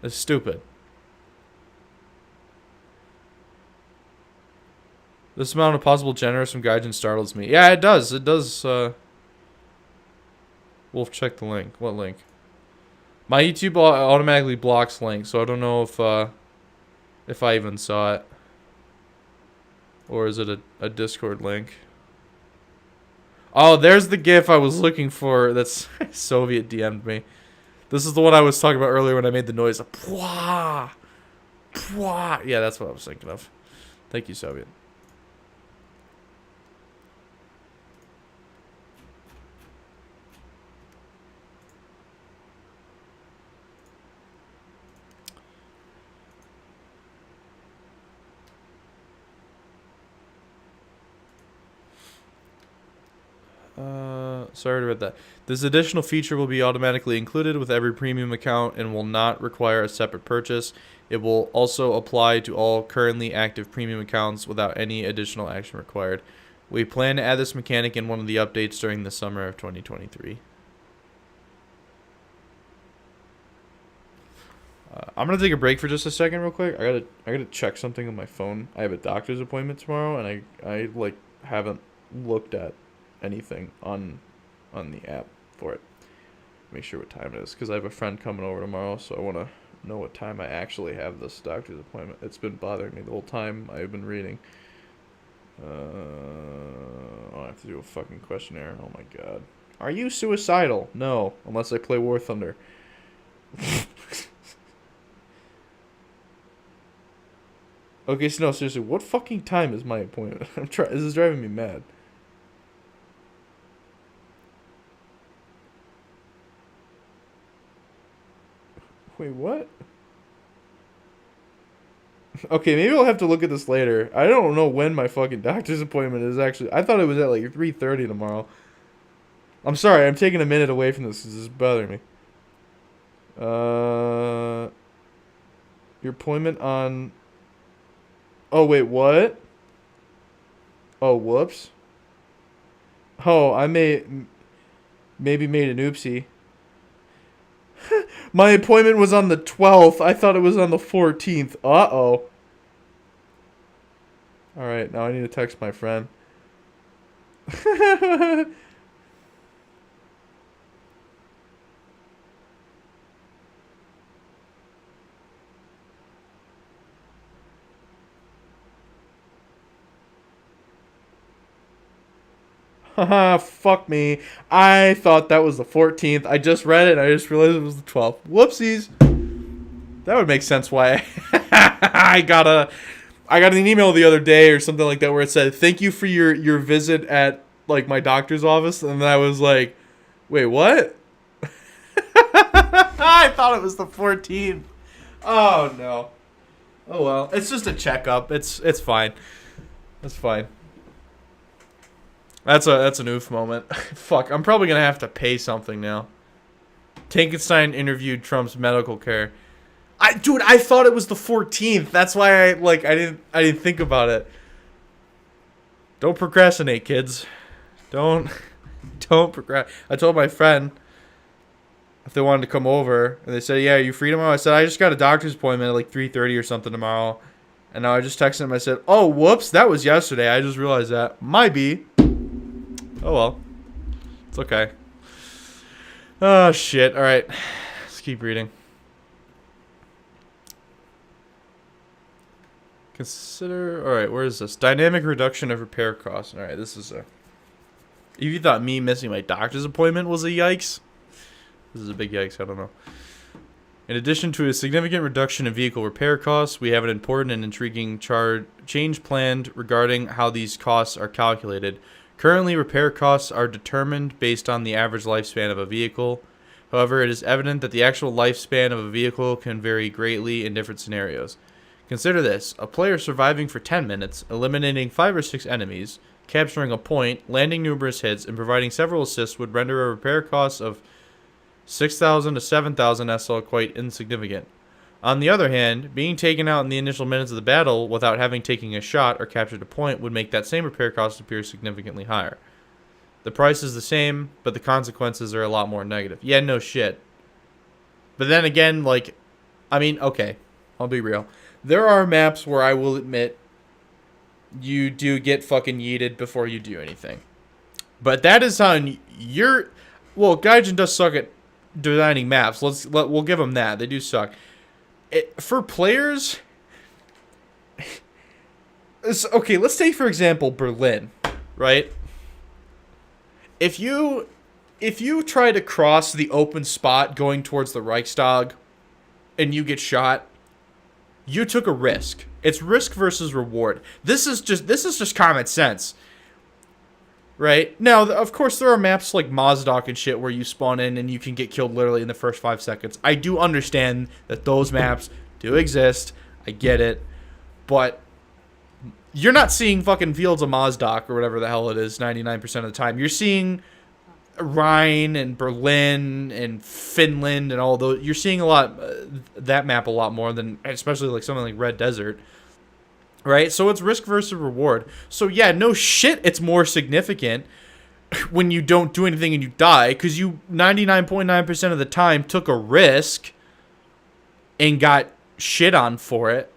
it's stupid. This amount of possible generous from Gaijin startles me. Yeah, it does. It does. Wolf, check the link. What link? My YouTube automatically blocks links, so I don't know if I even saw it. Or is it a Discord link? Oh, there's the GIF I was looking for. That's Soviet DM'd me. This is the one I was talking about earlier when I made the noise. Pwah! Yeah, that's what I was thinking of. Thank you, Soviet. Sorry to read that. This additional feature will be automatically included with every premium account and will not require a separate purchase. It will also apply to all currently active premium accounts without any additional action required. We plan to add this mechanic in one of the updates during the summer of 2023. I'm gonna take a break for just a second, real quick. I gotta check something on my phone. I have a doctor's appointment tomorrow, and I like haven't looked at anything on the app for it. Make sure what time it is, because I have a friend coming over tomorrow, so I want to know what time I actually have this doctor's appointment. It's been bothering me the whole time I've been reading. I have to do a fucking questionnaire. Oh my god. Are you suicidal? No, unless I play War Thunder. Okay, so no, seriously, what fucking time is my appointment? This is driving me mad. Wait, what? Okay, maybe I'll have to look at this later. I don't know when my fucking doctor's appointment is actually. I thought it was at like 3:30 tomorrow. I'm sorry, I'm taking a minute away from this because this is bothering me. Your appointment on... Oh, wait, what? Oh, whoops. Oh, I maybe made an oopsie. My appointment was on the 12th. I thought it was on the 14th. Uh-oh. Alright, now I need to text my friend. Haha, fuck me. I thought that was the 14th. I just read it and I just realized it was the 12th. Whoopsies. That would make sense why I got an email the other day or something like that where it said, "Thank you for your visit at like my doctor's office." And then I was like, "Wait, what?" I thought it was the 14th. Oh no. Oh well. It's just a checkup. It's fine. It's fine. That's an oof moment. Fuck, I'm probably gonna have to pay something now. Tankenstein interviewed Trump's medical care. Dude, I thought it was the 14th. That's why I didn't think about it. Don't procrastinate, kids. Don't procrastinate. I told my friend if they wanted to come over, and they said, "Yeah, are you free tomorrow?" I said, "I just got a doctor's appointment at like 3:30 or something tomorrow." And now I just texted him. I said, "Oh, whoops, that was yesterday. I just realized that. Might be." Oh well. It's okay. Oh shit. Alright. Let's keep reading. Consider... Alright, where is this? Dynamic reduction of repair costs. Alright, this is a... If you thought me missing my doctor's appointment was a yikes, this is a big yikes, I don't know. In addition to a significant reduction in vehicle repair costs, we have an important and intriguing change planned regarding how these costs are calculated. Currently, repair costs are determined based on the average lifespan of a vehicle. However, it is evident that the actual lifespan of a vehicle can vary greatly in different scenarios. Consider this. A player surviving for 10 minutes, eliminating 5 or 6 enemies, capturing a point, landing numerous hits, and providing several assists would render a repair cost of 6,000 to 7,000 SL quite insignificant. On the other hand, being taken out in the initial minutes of the battle without having taken a shot or captured a point would make that same repair cost appear significantly higher. The price is the same, but the consequences are a lot more negative. Yeah, no shit. But then again, like, I mean, okay, I'll be real. There are maps where I will admit you do get fucking yeeted before you do anything. But that is on your... Well, Gaijin does suck at designing maps. We'll give them that. They do suck. For players... Okay, let's take, for example, Berlin, right? If you try to cross the open spot going towards the Reichstag and you get shot, you took a risk. It's risk versus reward. This is just common sense. Right? Now, of course, there are maps like Mozdok and shit where you spawn in and you can get killed literally in the first 5 seconds. I do understand that those maps do exist. I get it. But you're not seeing fucking fields of Mozdok or whatever the hell it is 99% of the time. You're seeing Rhine and Berlin and Finland and all those. You're seeing a lot, that map a lot more than, especially like something like Red Desert. Right? So it's risk versus reward. So yeah, no shit, it's more significant when you don't do anything and you die, because you 99.9% of the time took a risk and got shit on for it.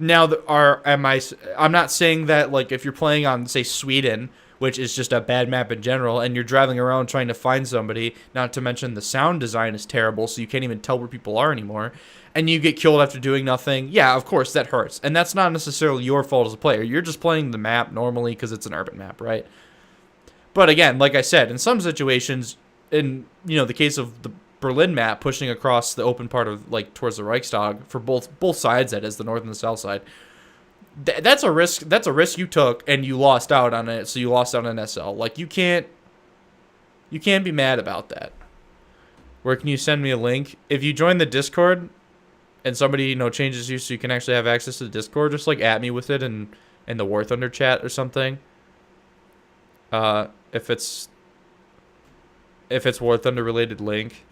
Now, I'm not saying that, like, if you're playing on, say, Sweden, which is just a bad map in general, and you're driving around trying to find somebody, not to mention the sound design is terrible, so you can't even tell where people are anymore, and you get killed after doing nothing, yeah, of course, that hurts. And that's not necessarily your fault as a player. You're just playing the map normally because it's an urban map, right? But again, like I said, in some situations, in, you know, the case of the Berlin map pushing across the open part of, like, towards the Reichstag, for both sides, that is, the north and the south side, that's a risk you took, and you lost out on it, so you lost out on SL. Like, you can't be mad about that. Where can you send me a link? If you join the Discord and somebody, you know, changes you so you can actually have access to the Discord, just like at me with it in the warthunder chat or something. If it's warthunder related link.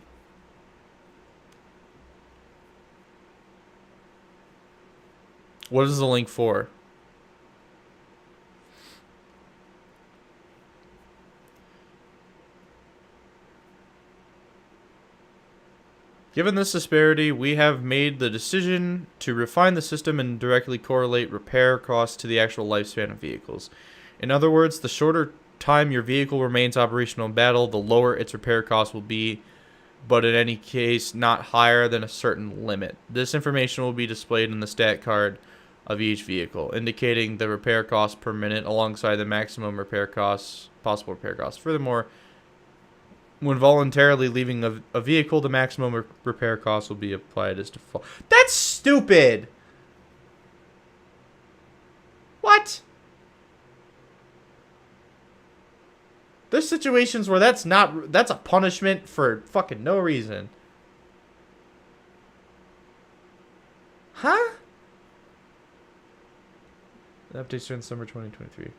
What is the link for? Given this disparity, we have made the decision to refine the system and directly correlate repair costs to the actual lifespan of vehicles. In other words, the shorter time your vehicle remains operational in battle, the lower its repair cost will be, but in any case, not higher than a certain limit. This information will be displayed in the stat card of each vehicle, indicating the repair cost per minute alongside the maximum repair costs, possible repair costs. Furthermore, when voluntarily leaving a vehicle, the maximum repair cost will be applied as default. That's stupid! What? There's situations where that's a punishment for fucking no reason. Huh? The updates are in summer 2023.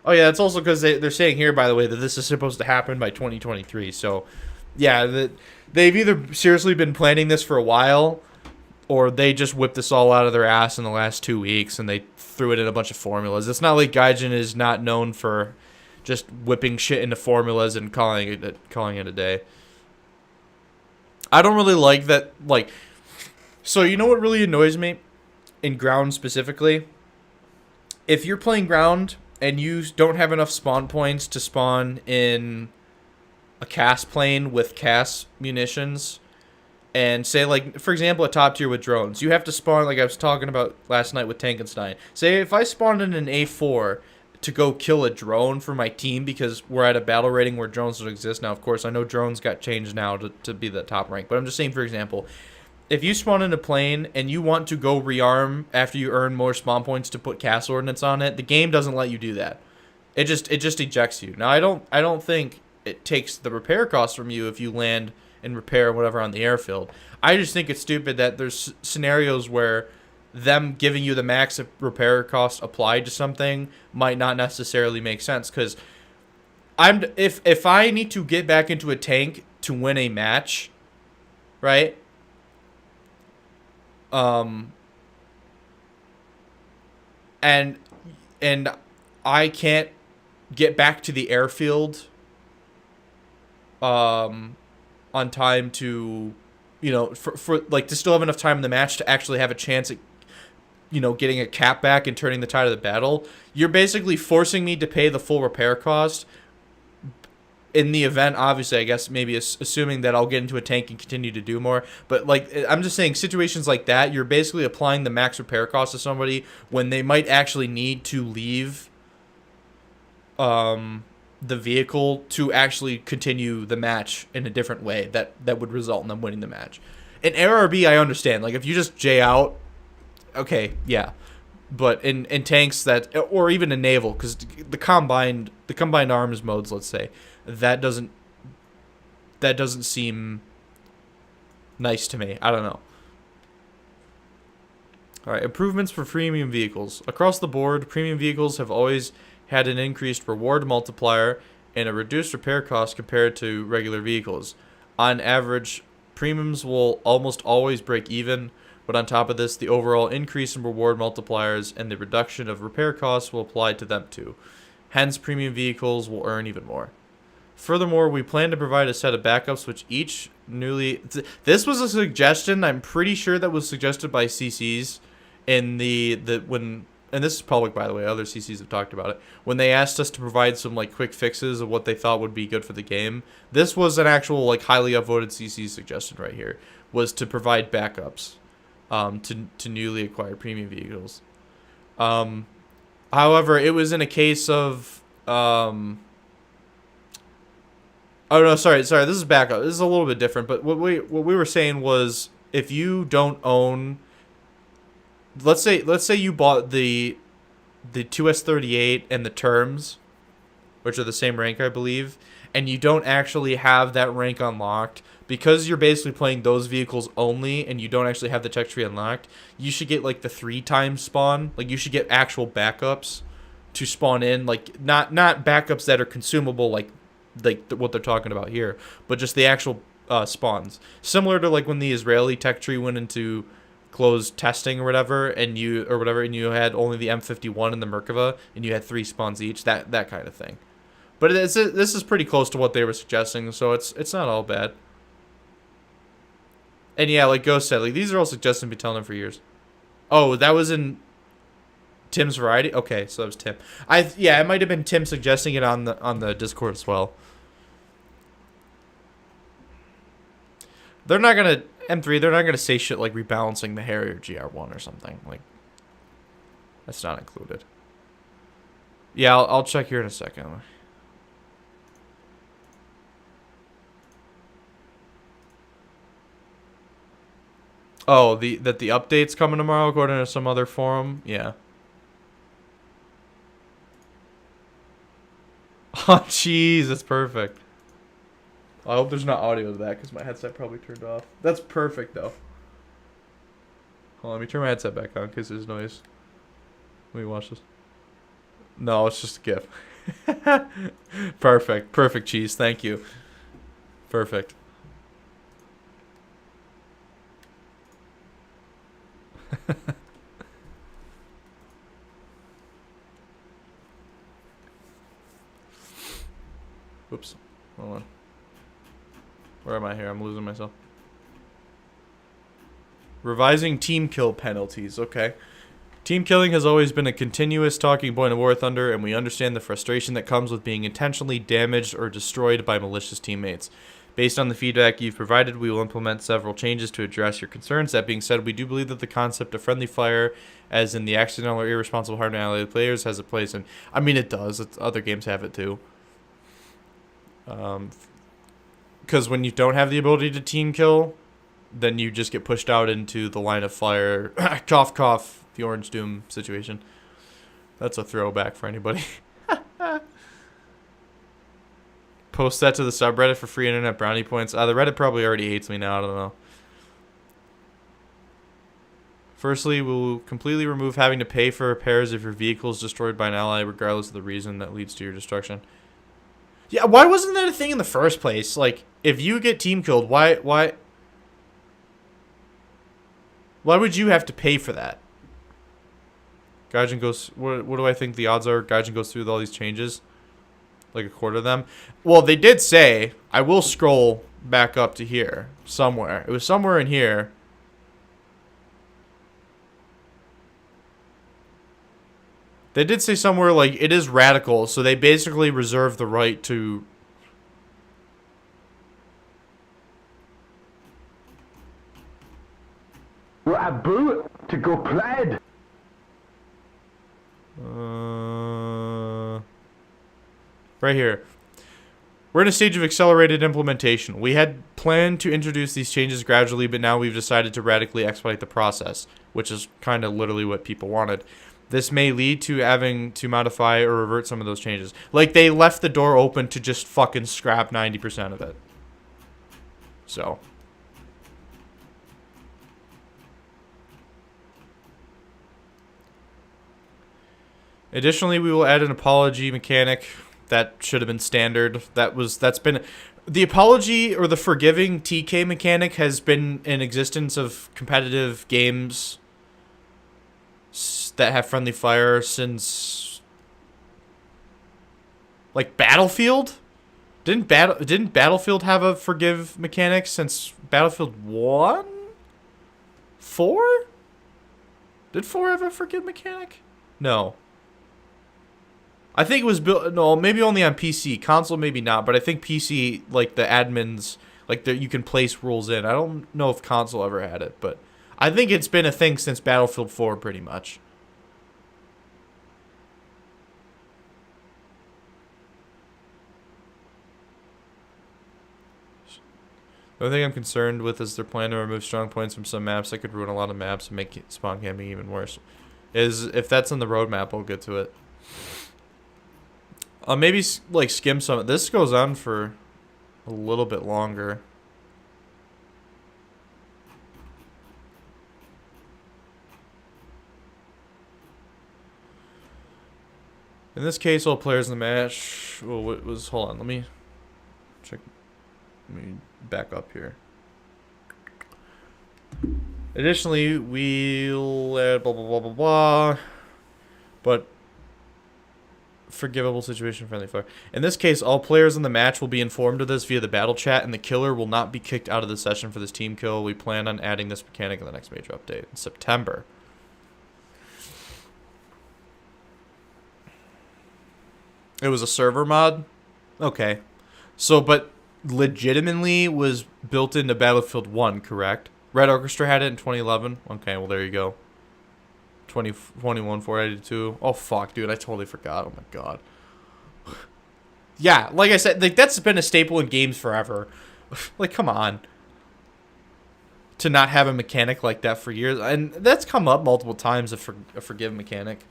Oh yeah, that's also because they're saying here, by the way, that this is supposed to happen by 2023. So, yeah, they've either seriously been planning this for a while, or they just whipped this all out of their ass in the last 2 weeks, and they threw it in a bunch of formulas. It's not like Gaijin is not known for just whipping shit into formulas and calling it a day. I don't really like that. Like, so you know what really annoys me in ground specifically? If you're playing ground and you don't have enough spawn points to spawn in a CAS plane with CAS munitions, and say, like, for example, a top tier with drones, you have to spawn, like I was talking about last night with Tankenstein. Say if I spawned in an A4 to go kill a drone for my team because we're at a battle rating where drones don't exist. Now, of course, I know drones got changed now to be the top rank, but I'm just saying, for example, if you spawn in a plane and you want to go rearm after you earn more spawn points to put CAS ordnance on it, the game doesn't let you do that. It just ejects you. Now, I don't think it takes the repair costs from you if you land and repair whatever on the airfield. I just think it's stupid that there's scenarios where them giving you the max repair cost applied to something might not necessarily make sense, because if I need to get back into a tank to win a match, right? And I can't get back to the airfield on time to, you know, for like to still have enough time in the match to actually have a chance at, you know, getting a cap back and turning the tide of the battle. You're basically forcing me to pay the full repair cost in the event, obviously, I guess, maybe assuming that I'll get into a tank and continue to do more. But, like, I'm just saying, situations like that, you're basically applying the max repair cost to somebody when they might actually need to leave the vehicle to actually continue the match in a different way that would result in them winning the match. In ARB, I understand. Like, if you just J out okay, yeah. But in tanks that, or even in naval, because the combined arms modes, let's say, that doesn't seem nice to me. I don't know. All right, improvements for premium vehicles. Across the board, premium vehicles have always had an increased reward multiplier and a reduced repair cost compared to regular vehicles. On average, premiums will almost always break even, but on top of this, the overall increase in reward multipliers and the reduction of repair costs will apply to them too. Hence, premium vehicles will earn even more. Furthermore, we plan to provide a set of backups which each newly... This was a suggestion, I'm pretty sure, that was suggested by CCs in when... And this is public, by the way. Other CCs have talked about it. When they asked us to provide some like quick fixes of what they thought would be good for the game, this was an actual like highly upvoted CC suggestion right here. Was to provide backups to newly acquired premium vehicles. However, it was in a case of oh no, sorry. This is backup. This is a little bit different. But what we were saying was, if you don't own, let's say you bought the 2S38 and the terms, which are the same rank, I believe, and you don't actually have that rank unlocked, because you're basically playing those vehicles only and you don't actually have the tech tree unlocked, you should get like the 3x spawn. Like, you should get actual backups to spawn in, like not backups that are consumable like what they're talking about here, but just the actual spawns. Similar to like when the Israeli tech tree went into closed testing or whatever, and you had only the M51 and the Merkava, and you had 3 spawns each, that kind of thing. But this is pretty close to what they were suggesting, so it's not all bad. And yeah, like Ghost said, like these are all suggestions I've been telling them for years. Oh, that was in Tim's variety? Okay, so that was Tim. It might have been Tim suggesting it on the Discord as well. They're not gonna M3. They're not gonna say shit like rebalancing the Harrier GR1 or something. Like, that's not included. Yeah, I'll check here in a second. Oh, that the update's coming tomorrow, according to some other forum. Yeah. Oh, jeez, that's perfect. I hope there's not audio to that, because my headset probably turned off. That's perfect, though. Hold on, let me turn my headset back on, because there's noise. Let me watch this. No, it's just a GIF. Perfect. Perfect, cheese. Thank you. Perfect. Oops. Hold on. Where am I here? I'm losing myself. Revising team kill penalties. Okay. Team killing has always been a continuous talking point of War Thunder, and we understand the frustration that comes with being intentionally damaged or destroyed by malicious teammates. Based on the feedback you've provided, we will implement several changes to address your concerns. That being said, we do believe that the concept of friendly fire, as in the accidental or irresponsible harm to allied players, has a place. And I mean, it does. Other games have it too. Because when you don't have the ability to team kill, then you just get pushed out into the line of fire. Cough, cough, the Orange Doom situation. That's a throwback for anybody. Post that to the subreddit for free internet brownie points. The Reddit probably already hates me now. I don't know. Firstly, we'll completely remove having to pay for repairs if your vehicle is destroyed by an ally, regardless of the reason that leads to your destruction. Yeah, why wasn't that a thing in the first place? Like, if you get team killed, why would you have to pay for that? Gaijin goes... What do I think the odds are Gaijin goes through with all these changes? Like a quarter of them? Well, they did say... I will scroll back up to here. Somewhere. It was somewhere in here. They did say somewhere, like, it is radical, so they basically reserve the right to...
What a boot to go plaid.
Right here. We're in a stage of accelerated implementation. We had planned to introduce these changes gradually, but now we've decided to radically expedite the process, which is kind of literally what people wanted. This may lead to having to modify or revert some of those changes. Like, they left the door open to just fucking scrap 90% of it. So. Additionally, we will add an apology mechanic. That should have been standard. That's been the apology or the forgiving TK mechanic has been in existence of competitive games that have friendly fire since like Battlefield. Didn't Battlefield have a forgive mechanic since Battlefield 1? 4? Did 4 have a forgive mechanic? No. I think it was built, no, maybe only on PC. Console, maybe not, but I think PC, like, the admins, like, you can place rules in. I don't know if console ever had it, but I think it's been a thing since Battlefield 4, pretty much. The only thing I'm concerned with is their plan to remove strong points from some maps that could ruin a lot of maps and make spawn camping even worse. If that's in the roadmap, we'll get to it. Maybe, like, skim some. This goes on for a little bit longer. In this case, all players in the match... Well, what was... Hold on, let me check. Let me back up here. Additionally, we'll add blah, blah, blah, blah, blah. But... forgivable situation friendly fire. In this case, all players in the match will be informed of this via the battle chat, and the killer will not be kicked out of the session for this team kill. We plan on adding this mechanic in the next major update in September. It was a server mod? Okay. So, but legitimately was built into Battlefield 1, correct? Red Orchestra had it in 2011? Okay, well, there you go. 2021 482. Oh fuck, dude, I totally forgot. Oh my god. Yeah, like I said, like that's been a staple in games forever. Like, come on. To not have a mechanic like that for years, and that's come up multiple times. A forgive mechanic.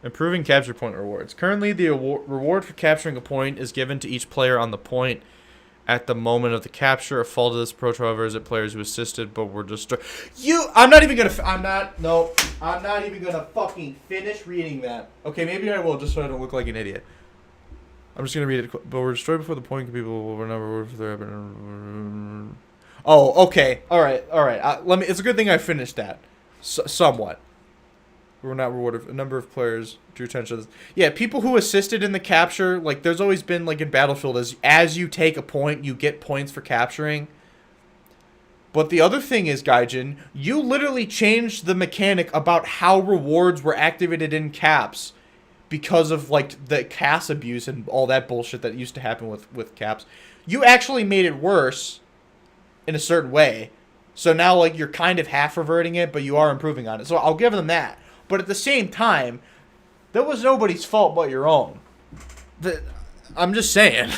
Improving capture point rewards. Currently, the reward for capturing a point is given to each player on the point at the moment of the capture. A fault of this approach, however, is that players who assisted but were destroyed. I'm not even gonna fucking finish reading that. Okay, maybe I will, just so I don't look like an idiot. I'm just gonna read it. But were destroyed before the point. People will remember if they're. Oh, okay. All right. It's a good thing I finished that. Somewhat. We're not rewarded. A number of players drew attention to this. Yeah, people who assisted in the capture, like, there's always been, like, in Battlefield, as you take a point, you get points for capturing. But the other thing is, Gaijin, you literally changed the mechanic about how rewards were activated in caps because of, like, the CAS abuse and all that bullshit that used to happen with caps. You actually made it worse in a certain way. So now, like, you're kind of half reverting it, but you are improving on it. So I'll give them that. But at the same time, that was nobody's fault but your own. I'm just saying.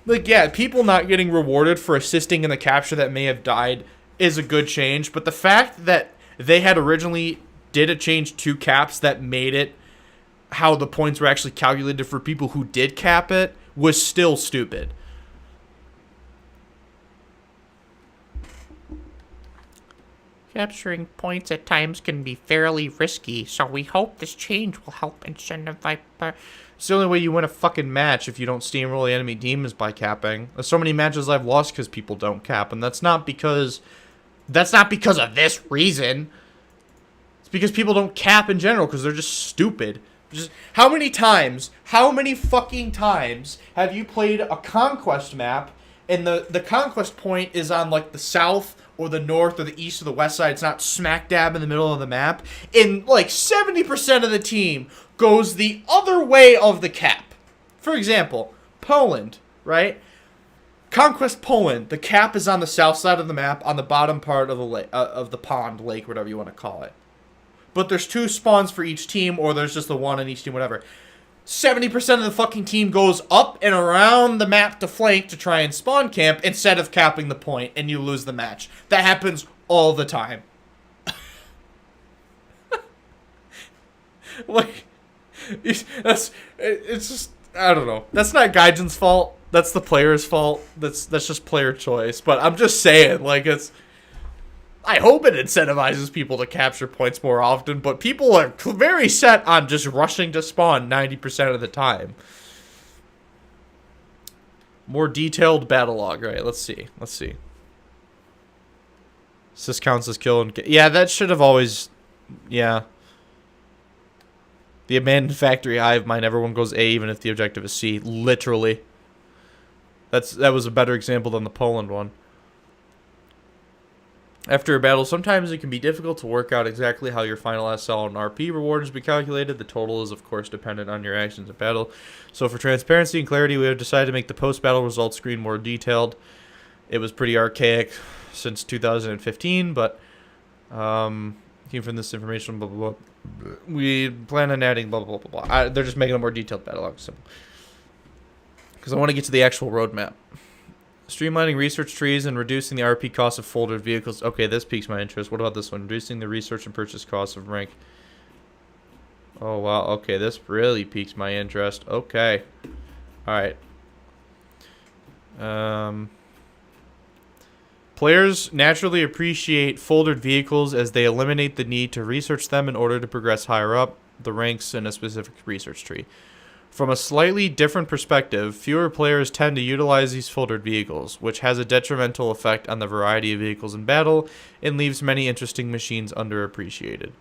Like, yeah, people not getting rewarded for assisting in the capture that may have died is a good change. But the fact that they had originally did a change to caps that made it how the points were actually calculated for people who did cap it was still stupid.
Capturing points at times can be fairly risky, so we hope this change will help incentivize.
It's the only way you win a fucking match if you don't steamroll the enemy demons by capping. There's so many matches I've lost because people don't cap, and that's not because of this reason. It's because people don't cap in general because they're just stupid. How many fucking times have you played a conquest map and the conquest point is on, like, the south or the north or the east or the west side? It's not smack dab in the middle of the map. And, like, 70% of the team goes the other way of the cap. For example, Poland, right? Conquest Poland. The cap is on the south side of the map, on the bottom part of the lake, of the pond, lake, whatever you want to call it. but there's 2 spawns for each team, or there's just the 1 on each team, whatever. 70% of the fucking team goes up and around the map to flank to try and spawn camp instead of capping the point, and you lose the match. That happens all the time. Like, it's just, I don't know. That's not Gaijin's fault. That's the player's fault. That's just player choice. But I'm just saying, like, I hope it incentivizes people to capture points more often, but people are very set on just rushing to spawn 90% of the time. More detailed Battlelog. Right, let's see. This counts as kill and... Yeah, that should have always... Yeah. The abandoned factory hive mine, everyone goes A even if the objective is C. Literally. That was a better example than the Poland one. After a battle, sometimes it can be difficult to work out exactly how your final SL and RP reward is be calculated. The total is, of course, dependent on your actions in battle. So for transparency and clarity, we have decided to make the post-battle results screen more detailed. It was pretty archaic since 2015, but came from this information, blah, blah, blah. We plan on adding blah, blah, blah, blah. They're just making a more detailed battle log. Simple. Because I want to get to the actual roadmap. Streamlining research trees and reducing the RP cost of foldered vehicles. Okay, this piques my interest. What about this one? Reducing the research and purchase costs of rank. Oh, wow. Okay, this really piques my interest. Okay. Alright. Players naturally appreciate foldered vehicles as they eliminate the need to research them in order to progress higher up the ranks in a specific research tree. From a slightly different perspective, fewer players tend to utilize these foldered vehicles, which has a detrimental effect on the variety of vehicles in battle and leaves many interesting machines underappreciated.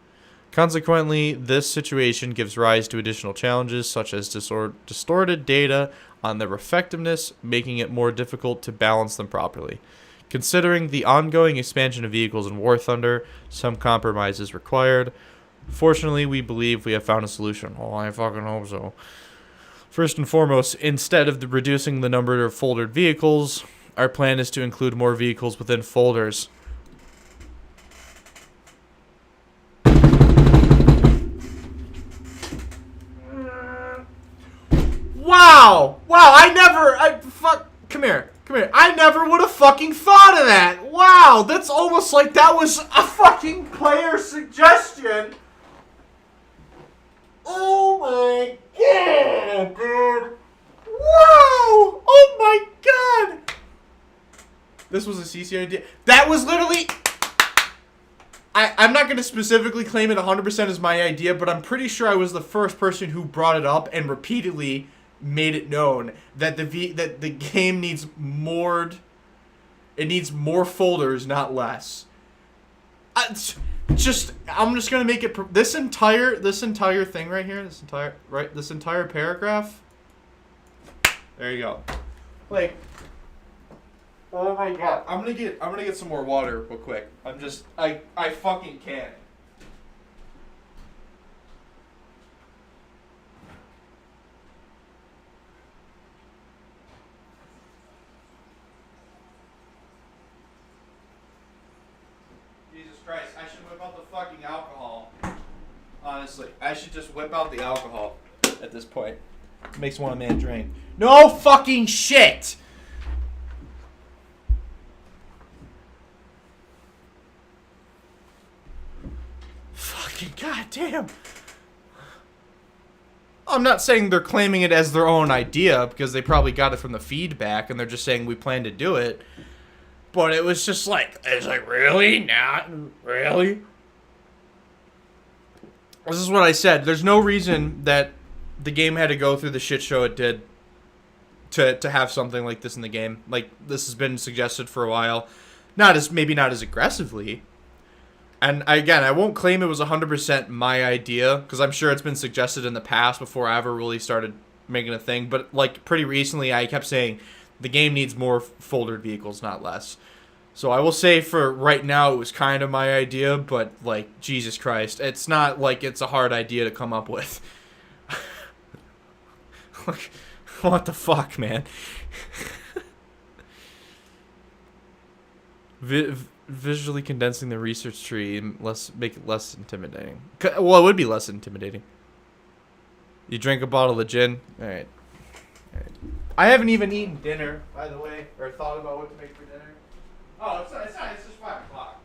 Consequently, this situation gives rise to additional challenges such as distorted data on their effectiveness, making it more difficult to balance them properly. Considering the ongoing expansion of vehicles in War Thunder, some compromise is required. Fortunately, we believe we have found a solution. Oh, I fucking hope so. First and foremost, instead of reducing the number of foldered vehicles, our plan is to include more vehicles within folders. Wow! Come here. I never would have fucking thought of that! Wow! That's almost like that was a fucking player suggestion! Oh my god, dude! Wow! Oh my god! This was a CC idea. That was literally... I'm not going to specifically claim it 100% as my idea, but I'm pretty sure I was the first person who brought it up and repeatedly made it known that the game needs more... It needs more folders, not less. I'm just gonna make it this entire thing right here, this entire paragraph. There you go. Like, oh my god, I'm gonna get some more water real quick. I fucking can't. Christ, I should whip out the fucking alcohol. Honestly, I should just whip out the alcohol at this point. It makes one man drink. No fucking shit! Fucking goddamn. I'm not saying they're claiming it as their own idea because they probably got it from the feedback and they're just saying we plan to do it. But it was just like, really? Not really? This is what I said. There's no reason that the game had to go through the shit show it did to have something like this in the game. Like, this has been suggested for a while. Maybe not as aggressively. And again, I won't claim it was 100% my idea, because I'm sure it's been suggested in the past before I ever really started making a thing. But, like, pretty recently, I kept saying... The game needs more foldered vehicles, not less. So I will say for right now, it was kind of my idea, but, like, Jesus Christ. It's not like it's a hard idea to come up with. Like, what the fuck, man? visually condensing the research tree and make it less intimidating. Well, it would be less intimidating. You drink a bottle of gin. All right. I haven't even eaten dinner, by the way, or thought about what to make for dinner. Oh, it's not. It's just 5 o'clock.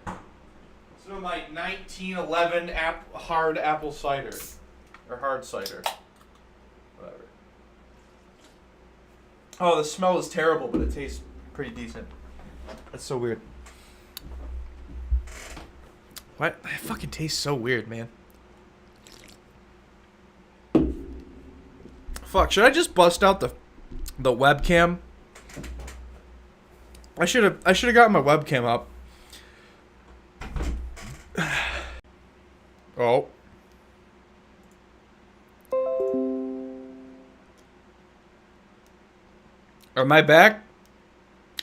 Okay. So my 1911 hard apple cider, or hard cider, whatever. Oh, the smell is terrible, but it tastes pretty decent. That's so weird. What? It fucking tastes so weird, man. Fuck, should I just bust out the webcam? I should have gotten my webcam up. Oh. Am I back?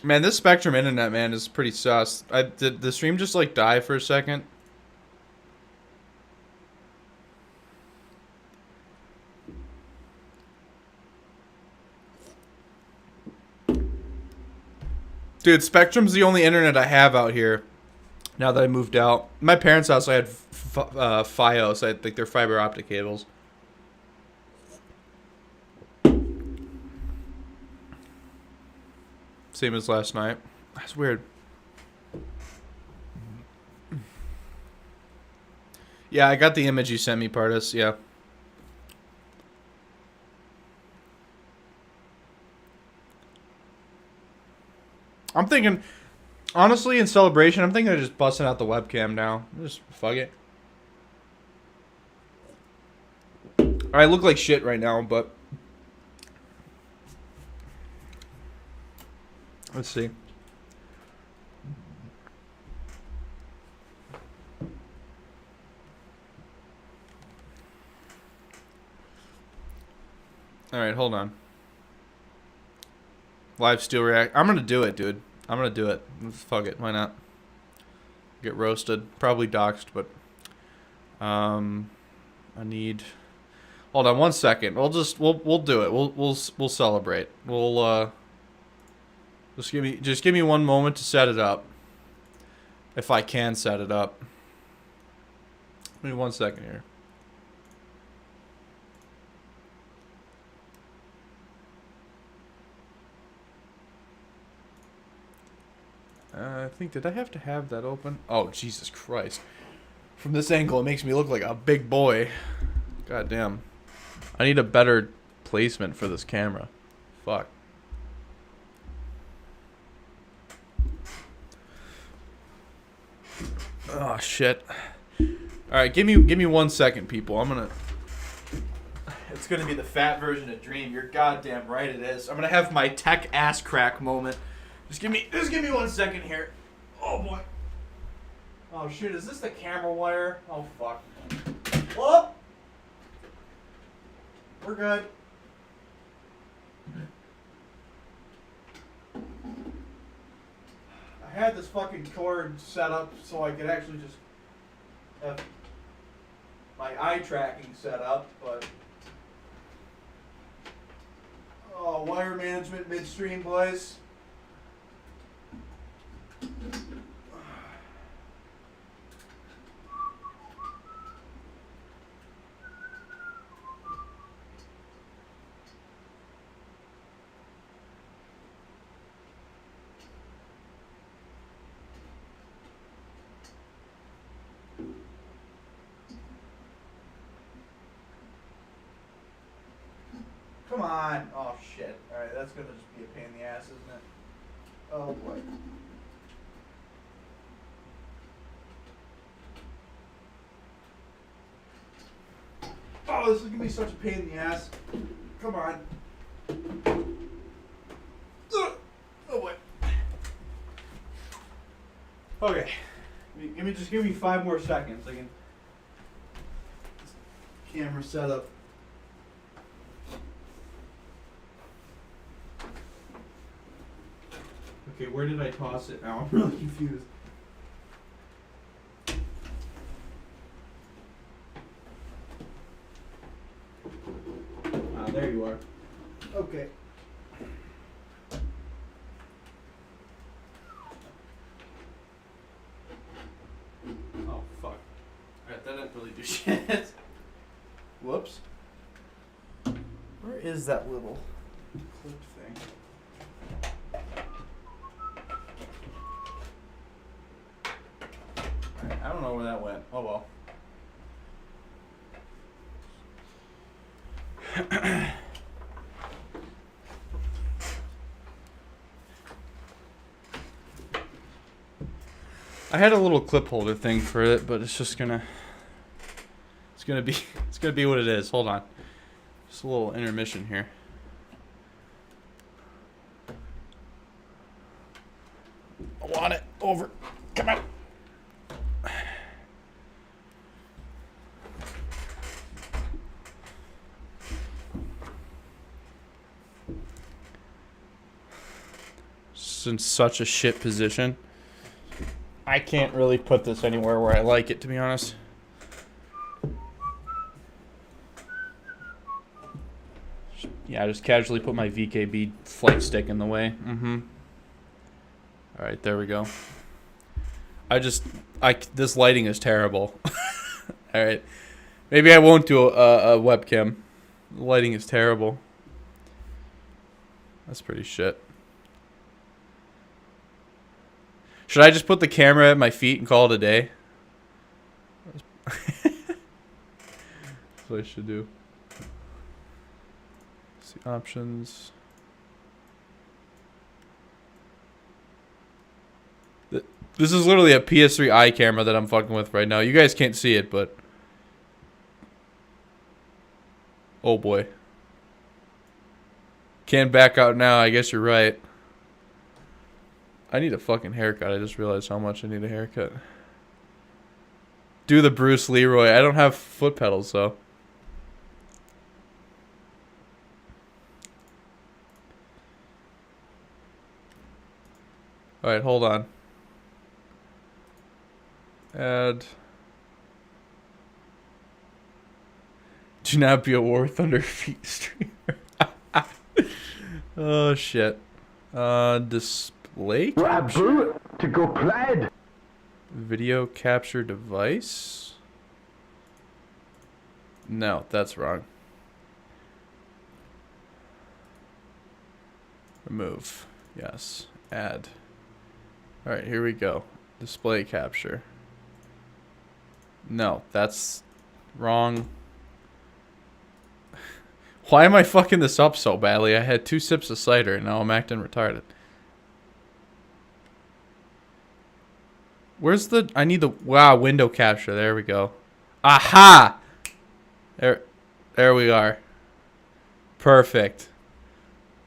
Man, this Spectrum internet, man, is pretty sus. Did the stream just like die for a second? Dude, Spectrum's the only internet I have out here. Now that I moved out, my parents' house, I had FiOS. I had like their fiber optic cables. Same as last night. That's weird. Yeah, I got the image you sent me, Pardis. Yeah. I'm thinking, honestly, in celebration, I'm thinking of just busting out the webcam now. Just fuck it. I look like shit right now, but let's see. All right, hold on. Live steel react. I'm gonna do it, dude. I'm gonna do it. Fuck it. Why not? Get roasted. Probably doxed, but I need. Hold on 1 second. We'll do it. We'll celebrate. We'll just give me 1 moment to set it up. If I can set it up. Give me 1 second here. I think, did I have to have that open? Oh, Jesus Christ. From this angle, it makes me look like a big boy. God damn. I need a better placement for this camera. Fuck. Oh, shit. Alright, give me 1 second, people. It's gonna be the fat version of Dream. You're goddamn right it is. I'm gonna have my tech ass crack moment. Just give me 1 second here. Oh boy. Oh shit, is this the camera wire? Oh fuck. Whoop! We're good. I had this fucking cord set up so I could actually just have my eye tracking set up, but oh, wire management midstream, boys. Come on. Oh, shit. Alright, that's going to just be a pain in the ass, isn't it? Oh, boy. Oh, this is going to be such a pain in the ass. Come on. Oh, boy. Okay. Give me 5 more seconds. I can... Camera set up. Okay, where did I toss it now? I'm really confused. Ah, there you are. Okay. really do shit. Whoops. Where is that little clip thing? I don't know where that went. Oh well. I had a little clip holder thing for it, but it's just gonna be what it is. Hold on. Just a little intermission here. I want it over. Come on. It's in such a shit position. I can't really put this anywhere where I like it, to be honest. Yeah, I just casually put my VKB Flightstick in the way. Alright, there we go. This lighting is terrible. Alright. Maybe I won't do a webcam. The lighting is terrible. That's pretty shit. Should I just put the camera at my feet and call it a day? That's what I should do. See options. This is literally a PS3i camera that I'm fucking with right now. You guys can't see it, but... Oh boy. Can't back out now, I guess you're right. I need a fucking haircut. I just realized how much I need a haircut. Do the Bruce Leroy. I don't have foot pedals, though. Alright, hold on. Add. Do not be a War Thunder feet streamer. Oh, shit. Display capture?
To go plaid.
Video capture device? No, that's wrong. Remove. Yes. Add. Alright, here we go. Display capture. No, that's wrong. Why am I fucking this up so badly? I had 2 sips of cider and now I'm acting retarded. Where's the... I need the... Wow, window capture. There we go. Aha! There we are. Perfect.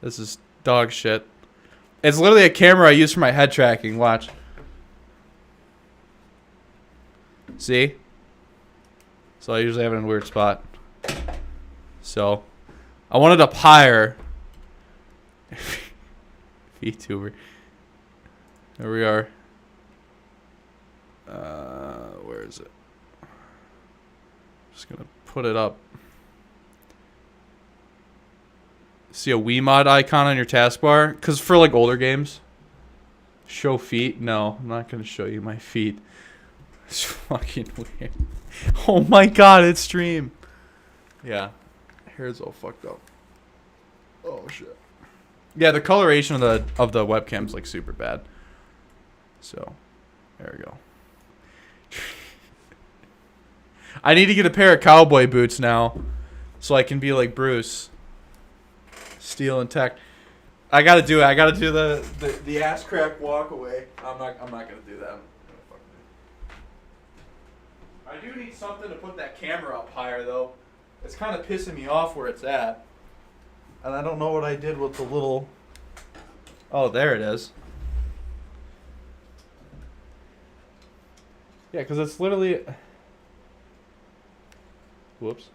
This is dog shit. It's literally a camera I use for my head tracking. Watch. See? So I usually have it in a weird spot. So... I wanted up higher. VTuber. There we are. Where is it? Just gonna put it up. See a Wiimote icon on your taskbar? Because for like older games. Show feet? No, I'm not gonna show you my feet. It's fucking weird. Oh my god, it's stream. Yeah. Hair's all fucked up. Oh shit. Yeah, the coloration of the webcam's like super bad. So, there we go. I need to get a pair of cowboy boots now, so I can be like Bruce. Steel and tech. I gotta do it. I gotta do the ass crack walk away. I'm not gonna do that. I do need something to put that camera up higher though. It's kind of pissing me off where it's at. And I don't know what I did with the little... Oh, there it is. Yeah, because it's literally... Whoops.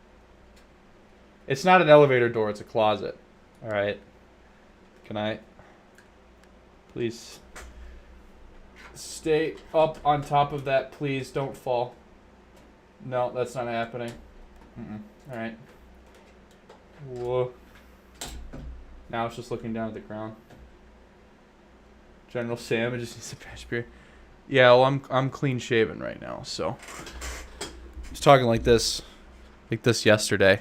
It's not an elevator door, it's a closet. Alright. Can I... Please... Stay up on top of that, please. Don't fall. No, that's not happening. Alright. Whoa. Now it's just looking down at the ground. General Sam, it just needs a patch beer. Yeah, well, I'm clean shaven right now, so talking like this yesterday.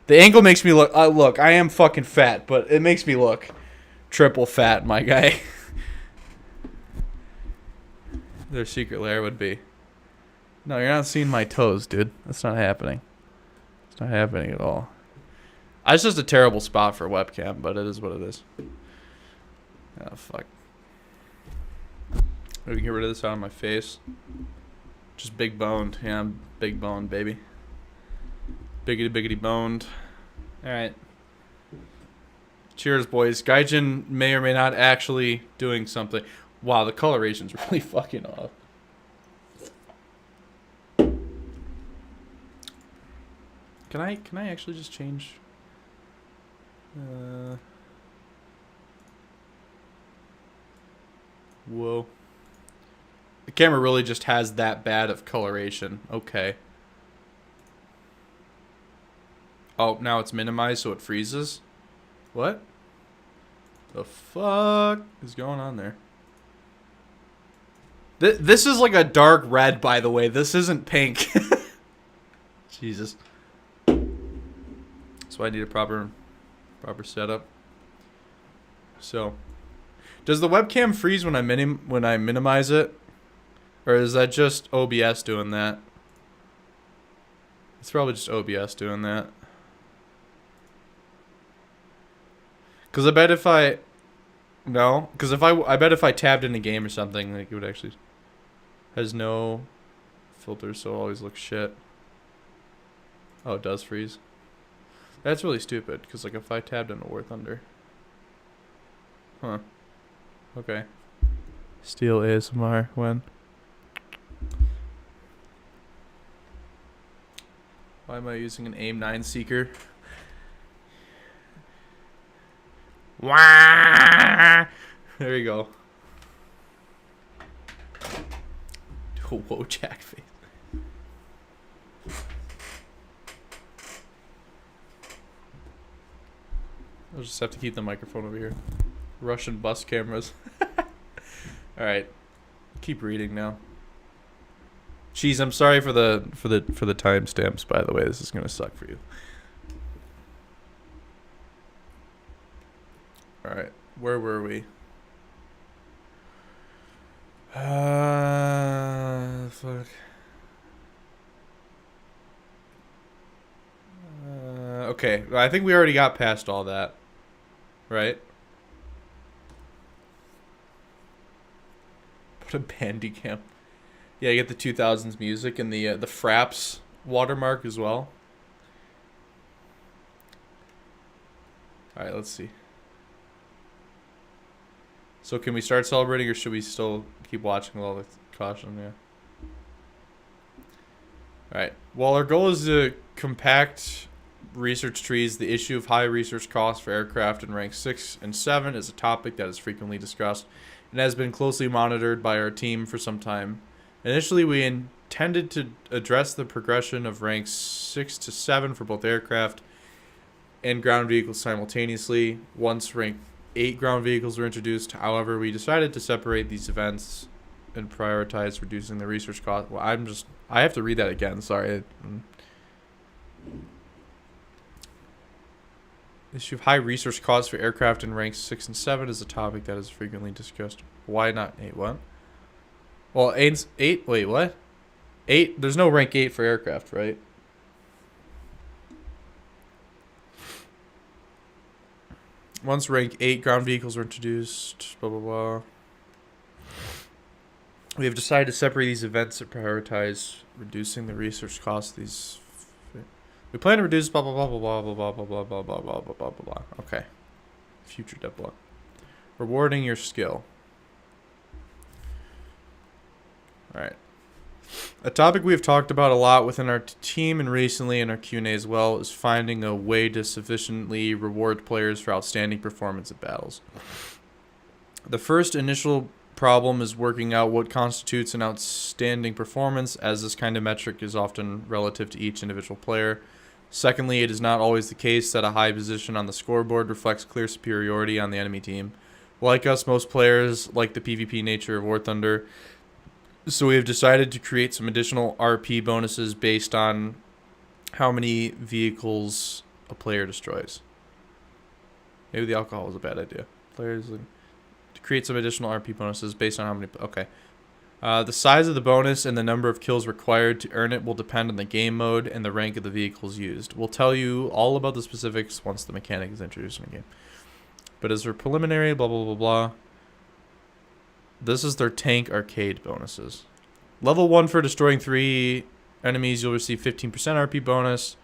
The angle makes me look. Look, I am fucking fat, but it makes me look triple fat, my guy. Their secret lair would be. No, you're not seeing my toes, dude. That's not happening. It's not happening at all. It's just a terrible spot for a webcam, but it is what it is. Oh, fuck. We can get rid of this out of my face. Just big boned. Yeah, I'm big boned, baby. Biggity boned. Alright. Cheers, boys. Gaijin may or may not actually doing something. Wow, the coloration's really fucking off. Can I actually just change? Whoa. The camera really just has that bad of coloration. Okay. Oh, now it's minimized so it freezes? What? The fuck is going on there? This is like a dark red, by the way. This isn't pink. Jesus. So I need a proper setup. So, does the webcam freeze when I minimize it, or is that just OBS doing that? It's probably just OBS doing that. Cause I bet if I bet if I tabbed in a game or something, like it would actually has no filters, so it always looks shit. Oh, it does freeze. That's really stupid, because like if I tabbed in a warthunder. Huh. Okay. Steel ASMR when? Why am I using an AIM 9 seeker? Wah! There you go. Whoa, jack face. I'll just have to keep the microphone over here. Russian bus cameras. Alright. Keep reading now. Jeez, I'm sorry for the timestamps, by the way. This is gonna suck for you. Alright. Where were we? Fuck. Okay, I think we already got past all that, right? Put a Bandicam. Yeah, you get the 2000s music and the Fraps watermark as well. All right, let's see. So can we start celebrating, or should we still keep watching with all the caution? Yeah. All right. While our goal is to compact research trees, the issue of high research costs for aircraft in ranks 6 and 7 is a topic that is frequently discussed and has been closely monitored by our team for some time. Initially, we intended to address the progression of ranks 6 to 7 for both aircraft and ground vehicles simultaneously. Once rank 8 ground vehicles were introduced, however, we decided to separate these events and prioritize reducing the research cost. Well, I have to read that again, sorry. Issue of high research costs for aircraft in ranks 6 and 7 is a topic that is frequently discussed. Why not 8? What? Well, 8. Wait, what? 8. There's no rank 8 for aircraft, right? Once rank 8 ground vehicles were introduced, blah, blah, blah. We have decided to separate these events that prioritize reducing the research costs of these. We plan to reduce blah blah blah blah blah blah blah blah blah blah blah blah blah blah. Okay. Future deploy. Rewarding your skill. Alright. A topic we have talked about a lot within our team and recently in our Q&A as well is finding a way to sufficiently reward players for outstanding performance at battles. The first initial problem is working out what constitutes an outstanding performance, as this kind of metric is often relative to each individual player. Secondly, it is not always the case that a high position on the scoreboard reflects clear superiority on the enemy team. Like us, most players like the PvP nature of War Thunder So we have decided to create some additional RP bonuses based on how many vehicles a player destroys. Maybe the alcohol was a bad idea. Players to create some additional RP bonuses based on how many. Okay. The size of the bonus and the number of kills required to earn it will depend on the game mode and the rank of the vehicles used. We'll tell you all about the specifics once the mechanic is introduced in the game. But as for preliminary, blah, blah, blah, blah. This is their tank arcade bonuses. Level 1 for destroying 3 enemies, you'll receive 15% RP bonus.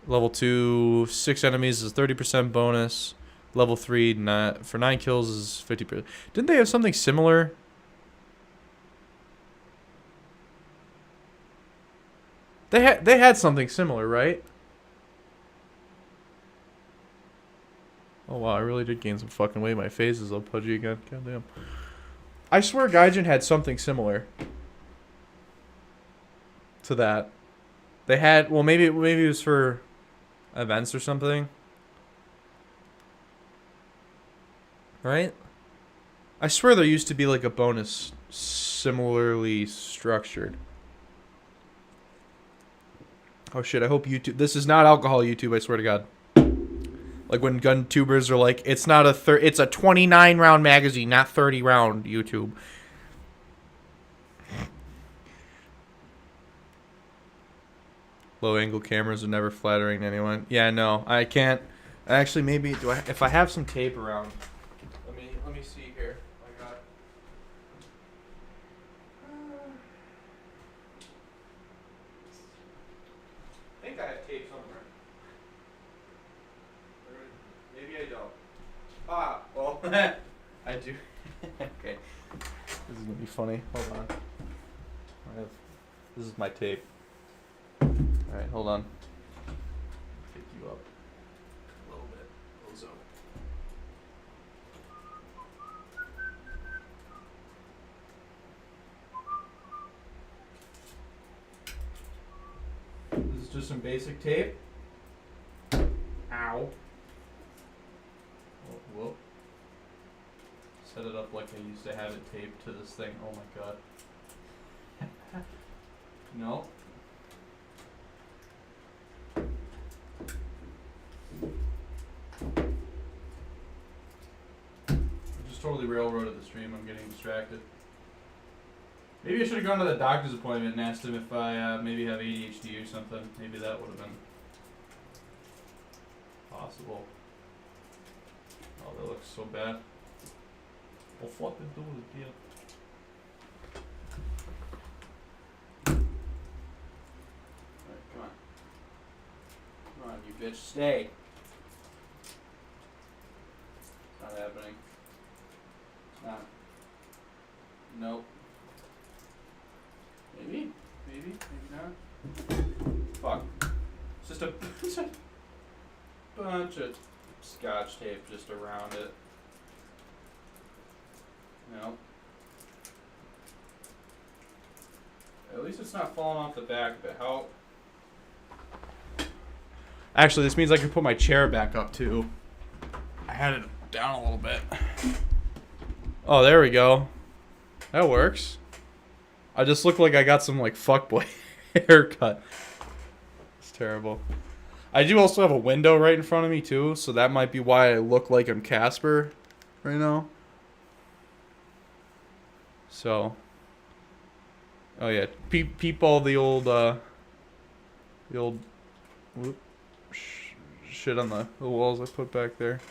Level 2, 6 enemies is 30% bonus. Level 3, for 9 kills is 50%. Didn't they have something similar? They had something similar, right? Oh wow, I really did gain some fucking weight. My face is all pudgy again. Goddamn. I swear Gaijin had something similar to that. They had, well, maybe it was for events or something. Right? I swear there used to be like a bonus similarly structured. Oh shit, I hope YouTube... This is not alcohol YouTube, I swear to God. Like when gun tubers are like, it's not a it's a 29 round magazine, not 30 round YouTube. Low angle cameras are never flattering to anyone. Yeah, no, I can't. Actually, maybe if I have some tape around. Let me see here. I got. I think I have tape somewhere. Maybe I don't. Ah, well, I do. Okay. This is gonna be funny. Hold on. This is my tape. Alright, hold on. Pick you up a little bit. Ozo. This is just some basic tape. Ow. Oh, whoop. Set it up like I used to have it taped to this thing. Oh my god. No. I just totally railroaded the stream. I'm getting distracted. Maybe I should have gone to the doctor's appointment and asked him if I maybe have ADHD or something. Maybe that would have been possible. Oh, that looks so bad. Well, fucking do it again. Alright, come on. Come on, you bitch. Stay. It's not happening. It's not. Nope. Maybe? Maybe? Maybe not? Fuck. It's just a bunch of scotch tape just around it. No. At least it's not falling off the back of it. How? Actually, this means I can put my chair back up too. I had it down a little bit. Oh, there we go. That works. I just look like I got some like fuckboy haircut. It's terrible. I do also have a window right in front of me too, so that might be why I look like I'm Casper right now. So, oh yeah, peep all the old whoop, shit on the walls I put back there.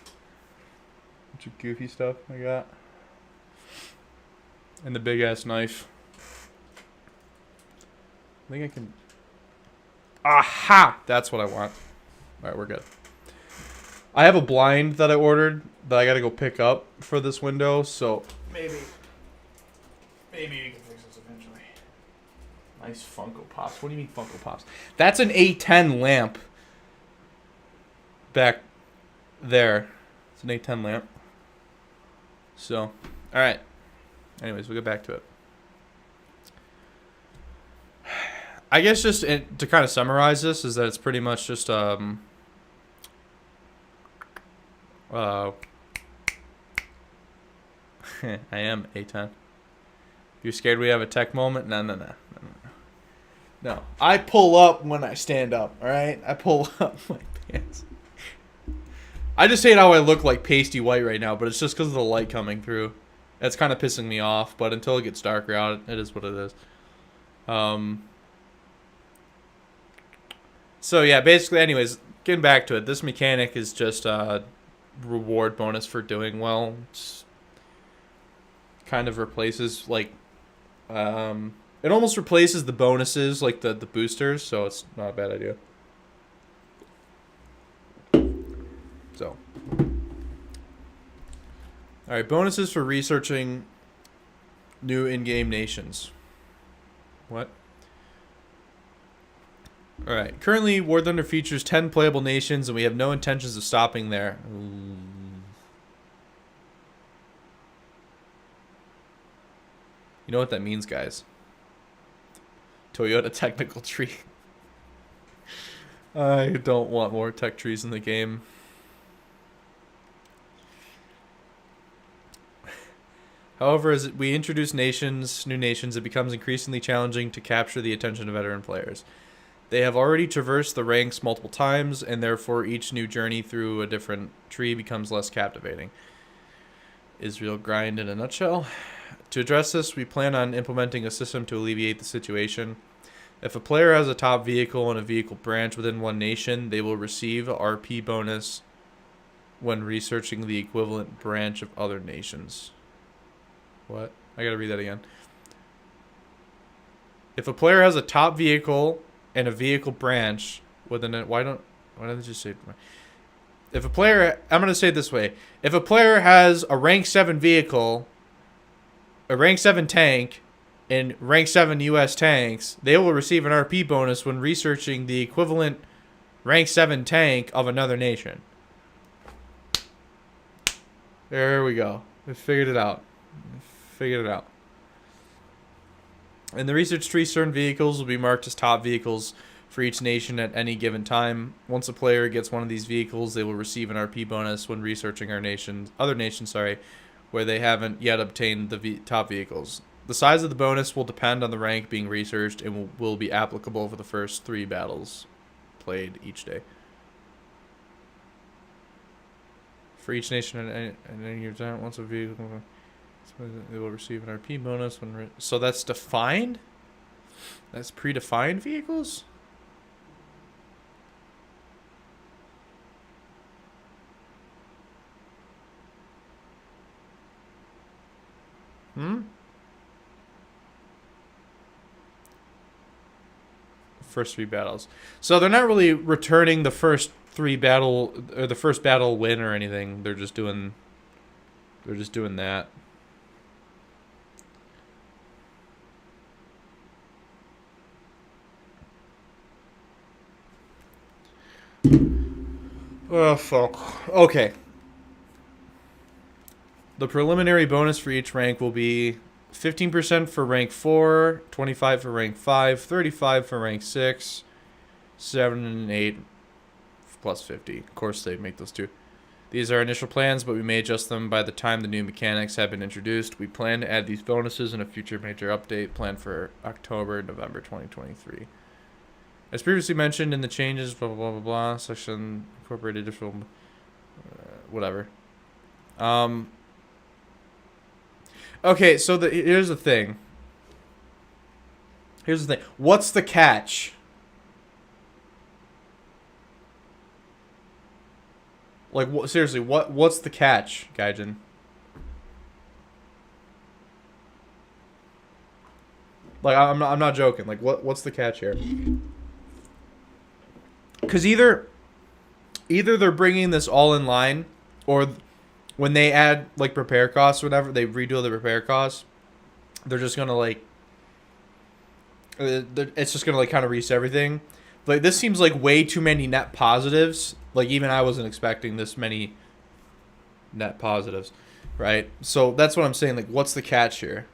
Bunch of goofy stuff I got. And the big ass knife. I think I can. Aha! That's what I want. Alright, we're good. I have a blind that I ordered that I gotta go pick up for this window, so maybe we can fix this eventually. Nice Funko Pops. What do you mean Funko Pops? That's an A10 lamp. Back there. It's an A10 lamp. So, alright. Anyways, we'll get back to it. I guess just to kind of summarize this is that it's pretty much just I am A10. You're scared we have a tech moment? No. I pull up when I stand up, alright? I pull up my pants. I just hate how I look like pasty white right now, but it's just because of the light coming through. That's kind of pissing me off, but until it gets darker out, it is what it is. So yeah, basically, anyways, getting back to it, this mechanic is just a reward bonus for doing well. It's kind of replaces, like, it almost replaces the bonuses, like the boosters, so it's not a bad idea. So, alright, bonuses for researching new in-game nations. What? Alright, currently Warthunder features 10 playable nations, and we have no intentions of stopping there. You know what that means, guys? Toyota technical tree. I don't want more tech trees in the game. However, as we introduce new nations, it becomes increasingly challenging to capture the attention of veteran players. They have already traversed the ranks multiple times, and therefore each new journey through a different tree becomes less captivating. Israel grind in a nutshell. To address this, we plan on implementing a system to alleviate the situation. If a player has a top vehicle and a vehicle branch within one nation, they will receive RP bonus when researching the equivalent branch of other nations. What? I gotta read that again. If a player has a top vehicle and a vehicle branch within it, why don't they just say? If a player, I'm gonna say it this way: if a player has a rank 7 vehicle, a rank 7 tank, and rank 7 U.S. tanks, they will receive an RP bonus when researching the equivalent rank 7 tank of another nation. There we go. We figured it out. In the research tree, certain vehicles will be marked as top vehicles for each nation at any given time. Once a player gets one of these vehicles, they will receive an RP bonus when researching other nations, where they haven't yet obtained the top vehicles. The size of the bonus will depend on the rank being researched and will be applicable for the first 3 battles played each day. For each nation at any given time, once a vehicle, they will receive an RP bonus when. So that's defined? That's predefined vehicles? First 3 battles. So they're not really returning the first 3 battle or the first battle win or anything. They're just doing that. Oh fuck. Okay. The preliminary bonus for each rank will be 15% for rank 4, 25 for rank 5, 35 for rank 6, 7 and 8 plus 50. Of course, they make those 2. These are initial plans, but we may adjust them by the time the new mechanics have been introduced. We plan to add these bonuses in a future major update planned for October, November 2023. As previously mentioned in the changes, blah, blah, blah, blah, blah, section incorporated additional, whatever. Okay, so here's the thing. What's the catch? Like, seriously, what's the catch, Gaijin? Like, I'm not joking. Like, what's the catch here? Because either they're bringing this all in line, or when they add, like, repair costs or whatever, they redo the repair costs, they're just going to, like, it's just going to, like, kind of reset everything. Like, this seems like way too many net positives. Like, even I wasn't expecting this many net positives, right? So that's what I'm saying. Like, what's the catch here?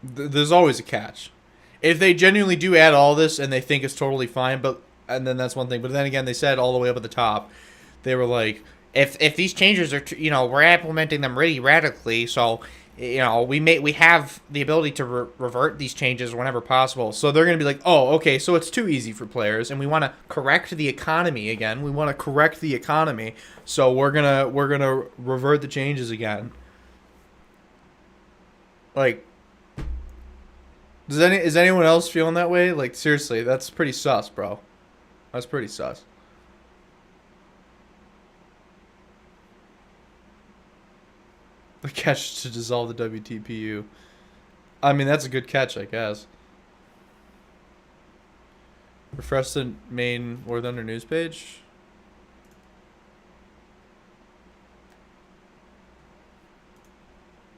There's always a catch. If they genuinely do add all this and they think it's totally fine, and then that's one thing. But then again, they said all the way up at the top, they were like, if these changes are, we're implementing them really radically, so
you know, we have the ability to revert these changes whenever possible. So they're going to be like, oh, okay, so it's too easy for players, and we want to correct the economy again. We want to correct the economy, so we're gonna revert the changes again. Like, is anyone else feeling that way? Like, seriously, that's pretty sus, bro. That's pretty sus. The catch to dissolve the WTPU. I mean, that's a good catch, I guess. Refresh the main warthunder news page.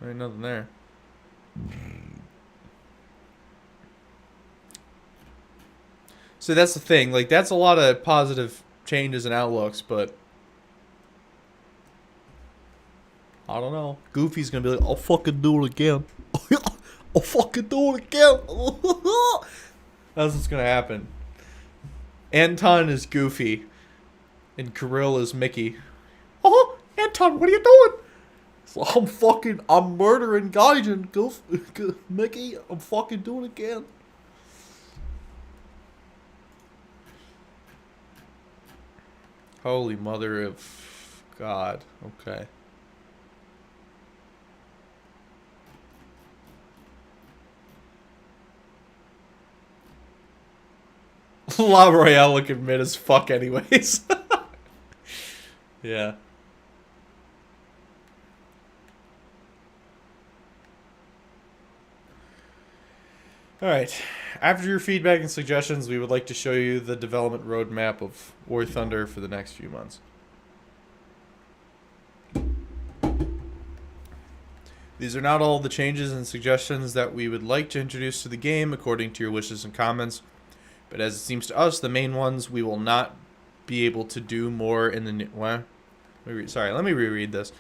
There ain't nothing there. So that's the thing. Like, that's a lot of positive changes and outlooks, but I don't know. Goofy's gonna be like, I'll fucking do it again. I'll fucking do it again. That's what's gonna happen. Anton is Goofy, and Kirill is Mickey. Oh, Anton, what are you doing? So I'm murdering Gaijin, Mickey. I'm fucking doing it again. Holy mother of God. Okay. La Royale looking mid as fuck anyways. Yeah. Alright. After your feedback and suggestions, we would like to show you the development roadmap of War Thunder for the next few months. These are not all the changes and suggestions that we would like to introduce to the game according to your wishes and comments. But as it seems to us, the main ones we will not be able to do more in the what? Sorry, let me reread this.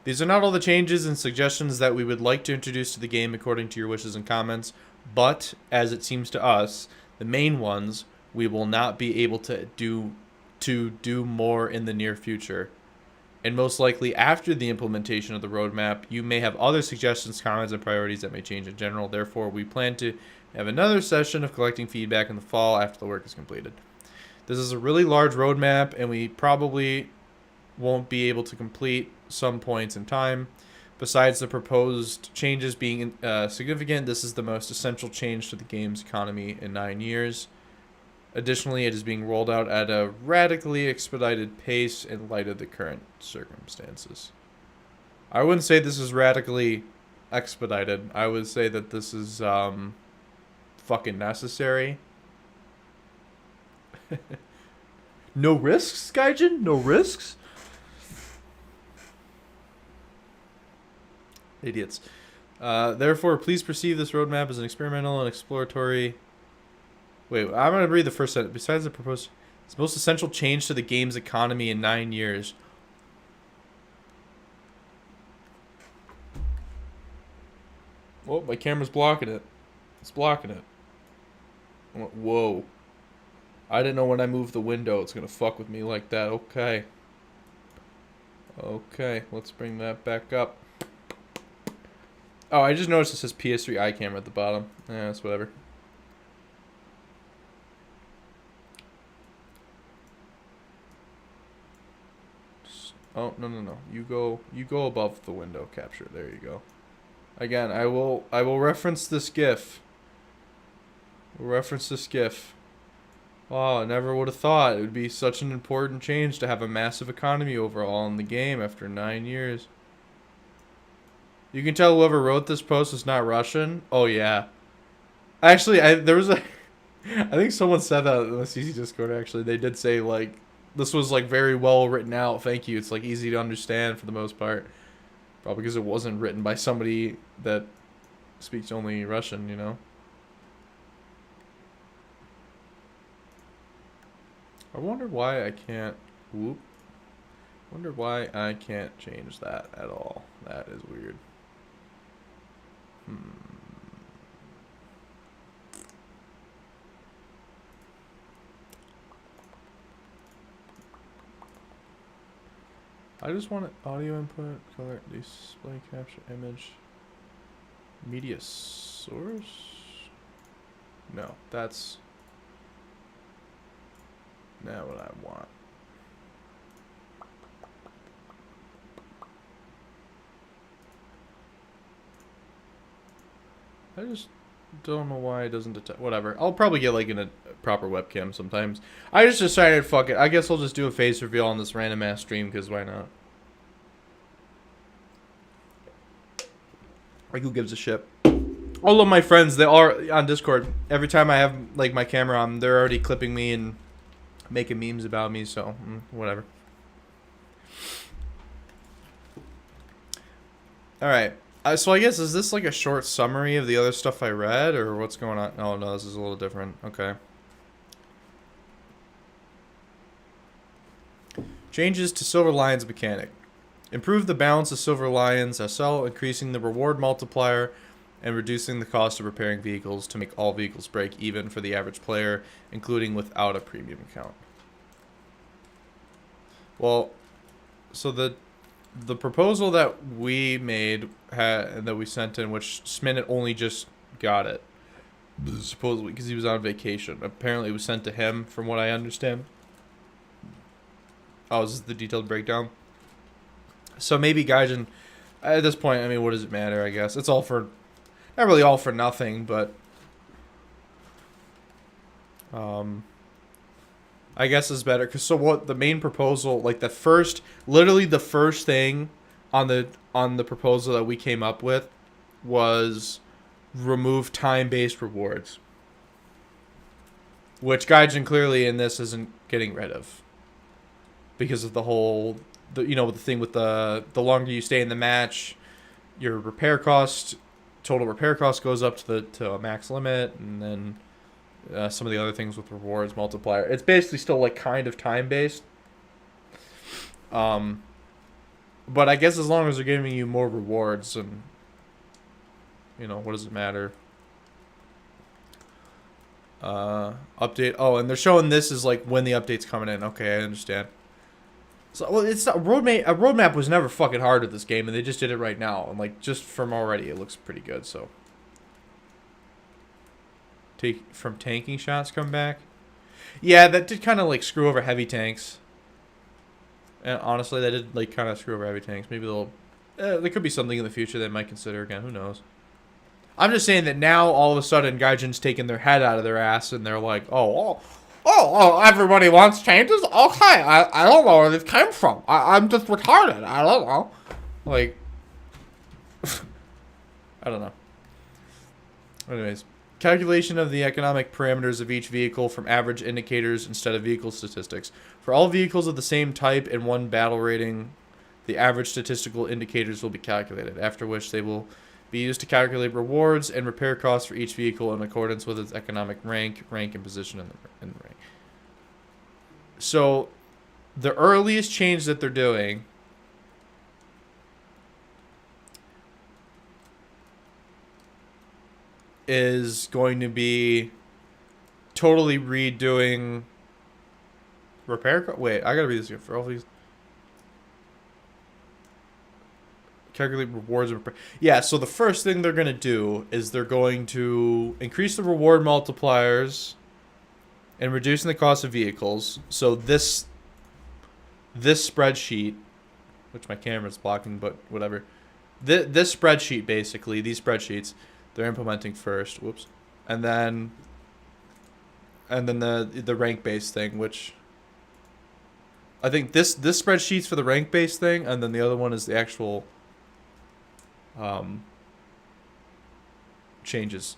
These are not all the changes and suggestions that we would like to introduce to the game according to your wishes and comments, but as it seems to us, the main ones we will not be able to do more in the near future. And most likely after the implementation of the roadmap, you may have other suggestions, comments, and priorities that may change in general. Therefore, we plan to have another session of collecting feedback in the fall after the work is completed. This is a really large roadmap, and we probably won't be able to complete some points in time. Besides the proposed changes being significant, this is the most essential change to the game's economy in 9 years. Additionally, it is being rolled out at a radically expedited pace in light of the current circumstances. I wouldn't say this is radically expedited. I would say that this is fucking necessary. No risks, Gaijin? No risks? Idiots. Therefore, please perceive this roadmap as an experimental and exploratory... Wait, I'm going to read the first sentence. Besides the proposed... It's the most essential change to the game's economy in 9 years. Oh, my camera's blocking it. It's blocking it. Whoa. I didn't know when I moved the window it's going to fuck with me like that. Okay. Okay, let's bring that back up. Oh, I just noticed it says PS3 eye camera at the bottom. Yeah, that's whatever. Oh, no. You go above the window capture. There you go. Again, I will reference this GIF. We'll reference this GIF. Oh, I never would have thought it would be such an important change to have a massive economy overhaul in the game after 9 years. You can tell whoever wrote this post is not Russian. Oh yeah. Actually, I think someone said that in the CC Discord. Actually, they did say like this was like very well written out. Thank you. It's like easy to understand for the most part. Probably because it wasn't written by somebody that speaks only Russian, you know. I wonder why I can't. Whoop. Wonder why I can't change that at all. That is weird. I just want audio input, color, display capture, image. Media source? No, that's not what I want. I just don't know why it doesn't detect. Whatever. I'll probably get like in a proper webcam sometimes. I just decided, fuck it. I guess I'll just do a face reveal on this random ass stream because why not? Like, who gives a shit? All of my friends that are on Discord, every time I have like my camera on, they're already clipping me and making memes about me. So whatever. All right. So I guess, is this like a short summary of the other stuff I read, or what's going on? Oh, no, this is a little different. Okay. Changes to Silver Lion's mechanic. Improve the balance of Silver Lion's SL, increasing the reward multiplier and reducing the cost of repairing vehicles to make all vehicles break even for the average player, including without a premium account. Well, so the proposal that we made that we sent in, which Sminit only just got it, supposedly because he was on vacation. Apparently, it was sent to him, from what I understand. Oh, is this the detailed breakdown? So maybe Gaijin, at this point, I mean, what does it matter? I guess it's all for, not really all for nothing, but I guess is better. Cause so what the main proposal, like the first, literally the first thing on the proposal that we came up with was remove time-based rewards, which Gaijin clearly in this isn't getting rid of because of the whole, you know, the thing with the longer you stay in the match, your repair cost, total repair cost goes up to a max limit, and then some of the other things with rewards multiplier. It's basically still like kind of time based. But I guess as long as they're giving you more rewards, and you know, what does it matter? Update. Oh, and they're showing this is like when the update's coming in. Okay, I understand. So, well, it's not, a roadmap was never fucking hard with this game, and they just did it right now. And like, just from already, it looks pretty good. So, from tanking shots come back. Yeah, that did kind of like screw over heavy tanks. And honestly, that did like kind of screw over heavy tanks. Maybe they'll. There could be something in the future they might consider again. Who knows? I'm just saying that now all of a sudden Gaijin's taking their head out of their ass, and they're like, oh, everybody wants changes? Okay, I don't know where this came from. I'm just retarded. I don't know. Like, I don't know. Anyways, calculation of the economic parameters of each vehicle from average indicators instead of vehicle statistics. For all vehicles of the same type and one battle rating, the average statistical indicators will be calculated, after which they will be used to calculate rewards and repair costs for each vehicle in accordance with its economic rank, and position in the rank. So, the earliest change that they're doing is going to be totally redoing repair. Wait, I gotta read this here. For all these, calculate rewards and repair. Yeah, so the first thing they're gonna do is they're going to increase the reward multipliers and reducing the cost of vehicles. So this spreadsheet, which my camera's blocking, but whatever. This spreadsheet, basically, these spreadsheets, they're implementing first. Whoops. And then the rank-based thing, which I think this spreadsheet's for the rank-based thing, and then the other one is the actual changes.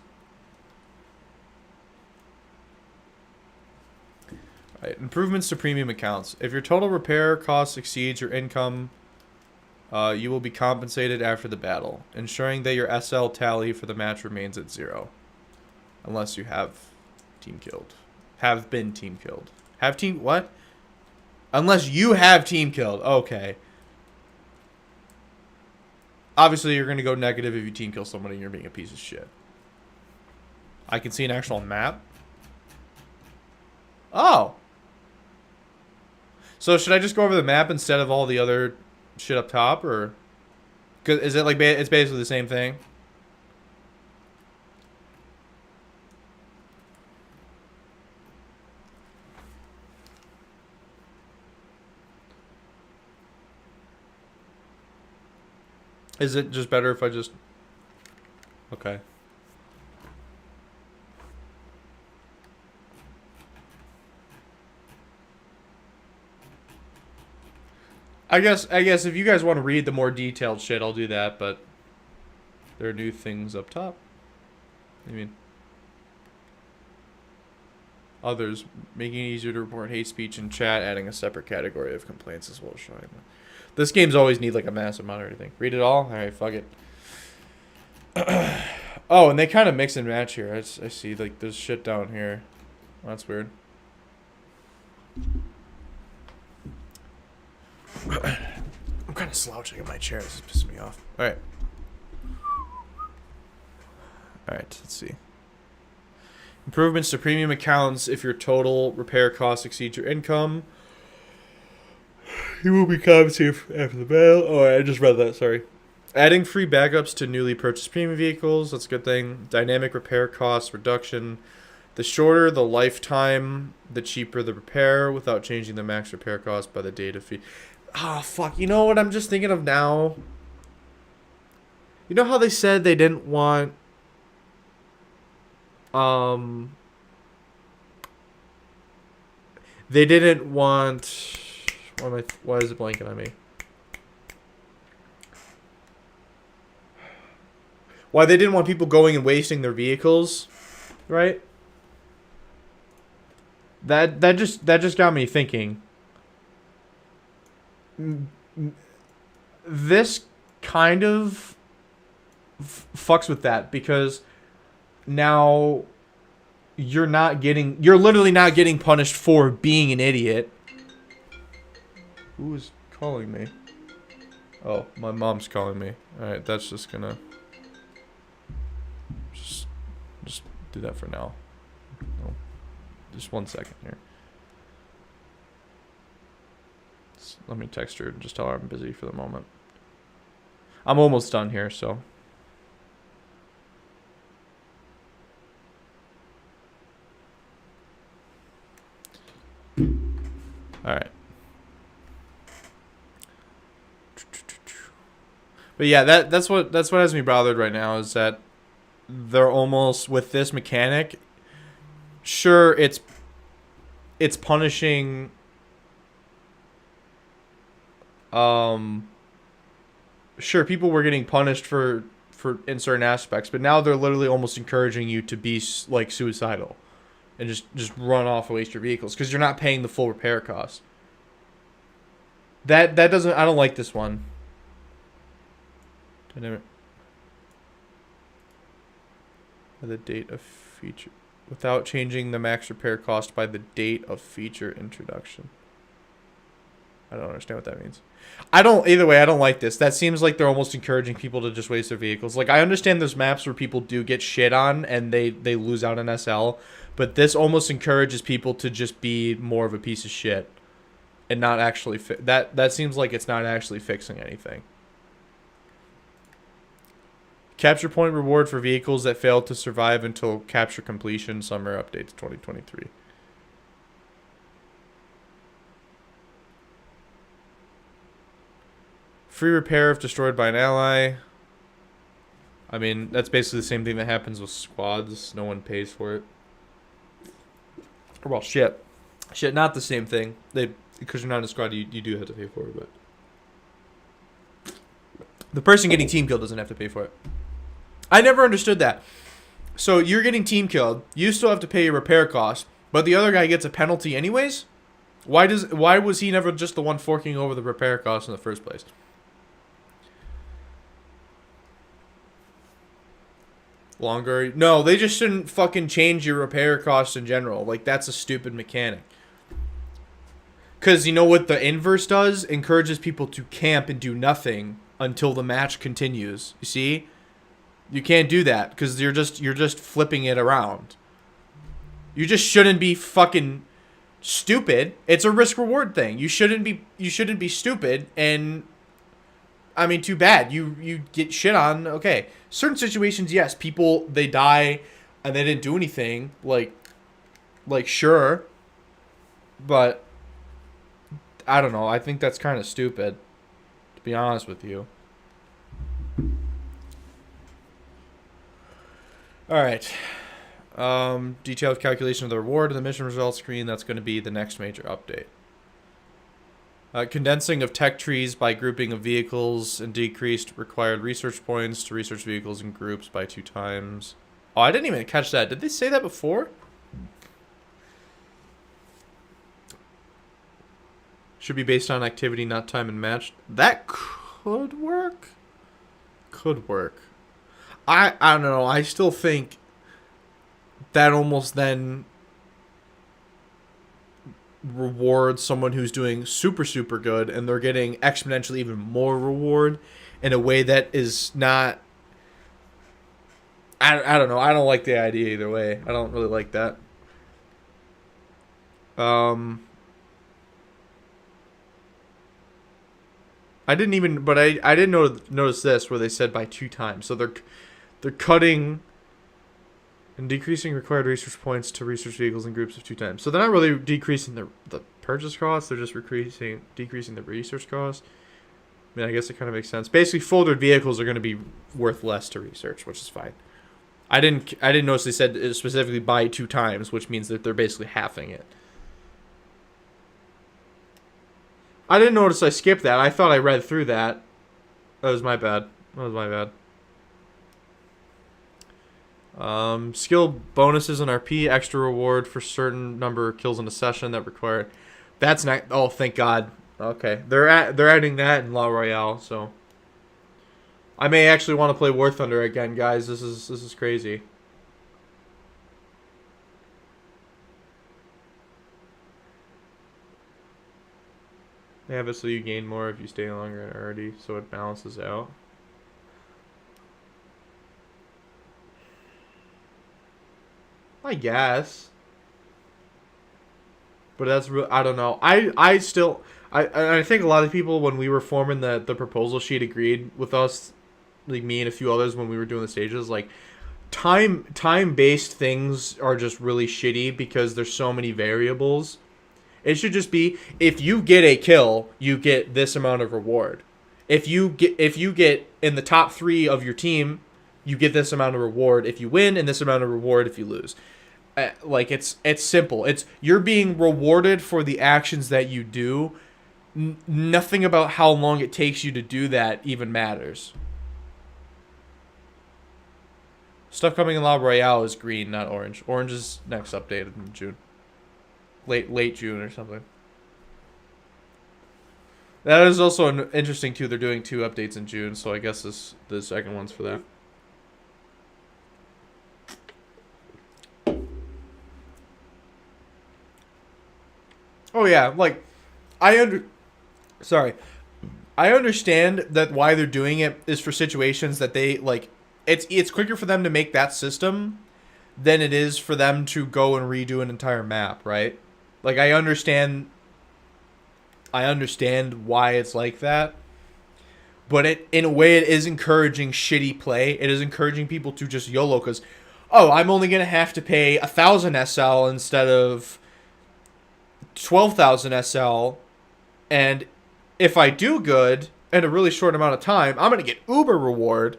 Right, improvements to premium accounts. If your total repair cost exceeds your income, you will be compensated after the battle, ensuring that your SL tally for the match remains at 0. Unless you have team killed. Have been team killed. Have team... What? Unless you have team killed. Okay. Obviously, you're going to go negative if you team kill somebody and you're being a piece of shit. I can see an actual map. Oh. So should I just go over the map instead of all the other shit up top, or? Cause is it like it's basically the same thing? Is it just better if I just... Okay. I guess if you guys want to read the more detailed shit, I'll do that, but there are new things up top. I mean, others, making it easier to report hate speech in chat, adding a separate category of complaints as well as showing them. This game's always need like a massive amount or anything. Read it all? Alright, fuck it. Oh, and they kind of mix and match here. I see, like, there's shit down here. That's weird. I'm kind of slouching in my chair. This is pissing me off. Alright. Alright, let's see. Improvements to premium accounts. If your total repair cost exceeds your income, you will be compensated after the battle. Oh, I just read that. Sorry. Adding free backups to newly purchased premium vehicles. That's a good thing. Dynamic repair cost reduction. The shorter the lifetime, the cheaper the repair without changing the max repair cost by the data fee. Ah, fuck. You know what I'm just thinking of now? You know how they said they didn't want... They didn't want... Why is it blanking on me? Why they didn't want people going and wasting their vehicles, right? That just got me thinking. This kind of fucks with that, because now you're literally not getting punished for being an idiot. Who is calling me? Oh, my mom's calling me. Alright, that's just gonna... Just do that for now. No, just 1 second here. Let me text her and just tell her I'm busy for the moment. I'm almost done here, so... Alright. But yeah, that's what has me bothered right now, is that they're almost, with this mechanic, sure, it's punishing sure, people were getting punished for in certain aspects, but now they're literally almost encouraging you to be like suicidal and just run off and waste your vehicles because you're not paying the full repair cost. That doesn't, I don't like this one. Dynamic. By the date of feature, without changing the max repair cost by the date of feature introduction. I don't understand what that means. Either way, I don't like this. That seems like they're almost encouraging people to just waste their vehicles. Like, I understand there's maps where people do get shit on and they lose out on SL, but this almost encourages people to just be more of a piece of shit and not actually that seems like it's not actually fixing anything. Capture point reward for vehicles that failed to survive until capture completion. Summer updates 2023. Free repair if destroyed by an ally. I mean, that's basically the same thing that happens with squads. No one pays for it. Well, shit, not the same thing. Because you're not in a squad, you do have to pay for it, but the person getting team killed doesn't have to pay for it. I never understood that. So you're getting team killed, you still have to pay your repair cost, but the other guy gets a penalty anyways? Why was he never just the one forking over the repair cost in the first place? Longer? No, they just shouldn't fucking change your repair costs in general. Like, that's a stupid mechanic. Because you know what the inverse does? Encourages people to camp and do nothing until the match continues. You see? You can't do that because you're just flipping it around. You just shouldn't be fucking stupid. It's a risk reward thing. You shouldn't be stupid, and I mean, too bad. You get shit on. Okay. Certain situations, yes, people, they die and they didn't do anything, like sure. But I don't know. I think that's kind of stupid, to be honest with you. All right. Detailed calculation of the reward and the mission results screen. That's going to be the next major update. Condensing of tech trees by grouping of vehicles and decreased required research points to research vehicles in groups by 2 times. Oh, I didn't even catch that. Did they say that before? Should be based on activity, not time and match. That could work. Could work. I don't know. I still think that almost then rewards someone who's doing super, super good, and they're getting exponentially even more reward in a way that is not... I don't know. I don't like the idea either way. I don't really like that. I didn't even... But I didn't notice this, where they said by 2 times. So they're cutting... and decreasing required research points to research vehicles in groups of 2 times. So they're not really decreasing the purchase cost. They're just decreasing the research cost. I mean, I guess it kind of makes sense. Basically, folded vehicles are going to be worth less to research, which is fine. I didn't notice they said it specifically by 2 times, which means that they're basically halving it. I didn't notice I skipped that. I thought I read through that. That was my bad. Skill bonuses in RP, extra reward for certain number of kills in a session that require. That's not. Oh, thank God. Okay, they're adding that in La Royale, so I may actually want to play Warthunder again, guys. This is crazy. They have it so you gain more if you stay longer in already, so it balances out. I guess. But that's real. I don't know. I think a lot of people, when we were forming the proposal sheet, agreed with us, like me and a few others when we were doing the stages. Like, time based things are just really shitty because there's so many variables. It should just be, if you get a kill, you get this amount of reward. If you get in the top 3 of your team, you get this amount of reward if you win, and this amount of reward if you lose. Like, it's simple. You're being rewarded for the actions that you do. Nothing about how long it takes you to do that even matters. Stuff coming in La Royale is green, not orange. Orange is next updated in June. Late June or something. That is also interesting too. They're doing 2 updates in June, so I guess the second one's for that. Oh yeah, like I understand that why they're doing it is for situations that they like. It's quicker for them to make that system than it is for them to go and redo an entire map, right? Like, I understand why it's like that, but in a way it is encouraging shitty play. It is encouraging people to just YOLO because, oh, I'm only gonna have to pay 1,000 SL instead of 12,000 SL, and if I do good in a really short amount of time, I'm gonna get uber reward.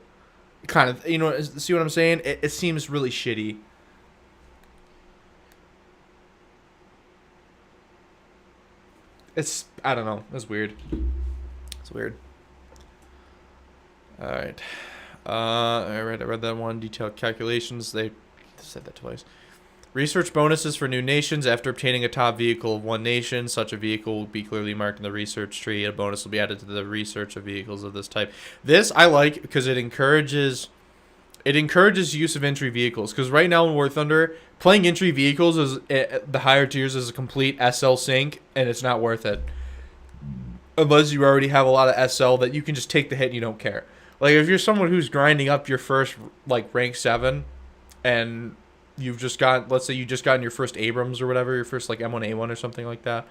Kind of, you know, see what I'm saying? It seems really shitty. I don't know. It's weird. It's weird. Alright. I read that one. Detailed calculations. They said that twice. Research bonuses for new nations. After obtaining a top vehicle of one nation, such a vehicle will be clearly marked in the research tree. A bonus will be added to the research of vehicles of this type. This I like because it encourages use of entry vehicles. Because right now in War Thunder, playing entry vehicles is the higher tiers is a complete SL sink, and it's not worth it. Unless you already have a lot of SL that you can just take the hit and you don't care. Like, if you're someone who's grinding up your first, like, rank 7, and you've just got, let's say you just gotten your first Abrams or whatever, your first, like, M1A1 or something like that,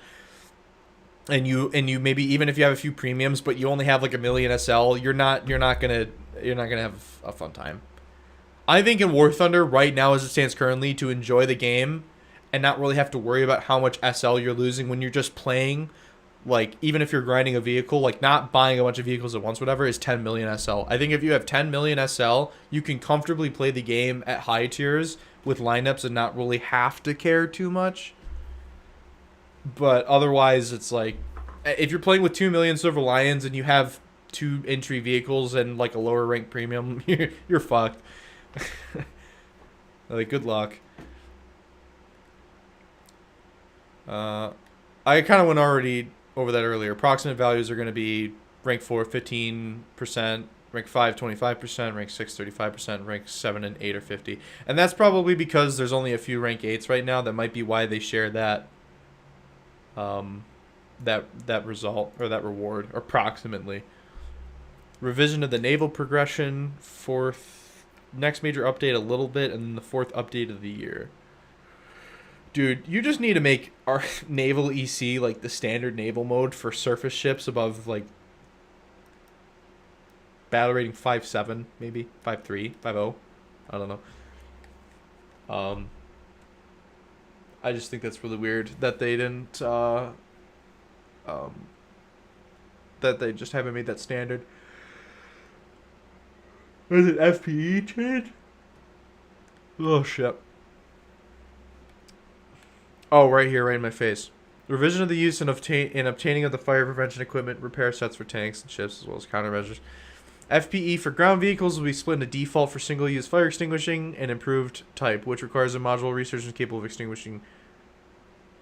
and you maybe, even if you have a few premiums, but you only have, like, 1 million SL, you're not gonna have a fun time. I think in War Thunder, right now as it stands currently, to enjoy the game and not really have to worry about how much SL you're losing when you're just playing like, even if you're grinding a vehicle, like, not buying a bunch of vehicles at once, whatever, is 10 million SL. I think if you have 10 million SL, you can comfortably play the game at high tiers with lineups and not really have to care too much. But otherwise, it's like, if you're playing with 2 million Silver Lions and you have 2 entry vehicles and, like, a lower rank premium, you're fucked. Like, good luck. I kind of went already over that earlier. Approximate values are going to be rank 4, 15%, rank 5, 25%, rank 6, 35%, rank 7 and 8 or 50. And that's probably because there's only a few rank 8s right now. That might be why they share that that result or that reward approximately. Revision of the naval progression, next major update a little bit, and then the 4th update of the year. Dude, you just need to make our naval EC like the standard naval mode for surface ships above like battle rating 5.7, maybe 5.3, 5.0. I don't know. I just think that's really weird that they didn't that they just haven't made that standard. Is it FPE change? Oh shit. Oh, right here, right in my face. Revision of the use and obtaining of the fire prevention equipment, repair sets for tanks and ships, as well as countermeasures. FPE for ground vehicles will be split into default for single-use fire extinguishing and improved type, which requires a module researcher capable of extinguishing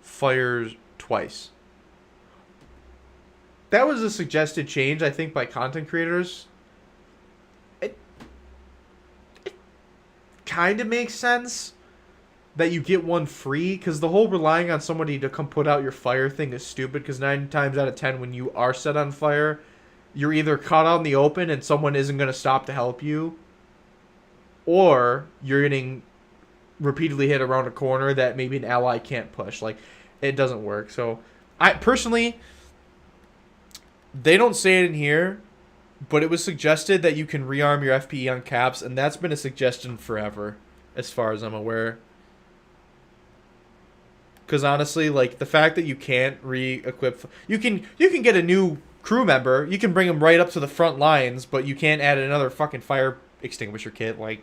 fires twice. That was a suggested change, I think, by content creators. It kind of makes sense that you get one free, because the whole relying on somebody to come put out your fire thing is stupid, because 9 times out of 10 when you are set on fire, you're either caught out in the open and someone isn't going to stop to help you, or you're getting repeatedly hit around a corner that maybe an ally can't push. Like, it doesn't work. So, I personally, they don't say it in here, but it was suggested that you can rearm your FPE on caps, and that's been a suggestion forever, as far as I'm aware. Because honestly, like, the fact that you can't re-equip... You can get a new crew member. You can bring them right up to the front lines, but you can't add another fucking fire extinguisher kit. Like,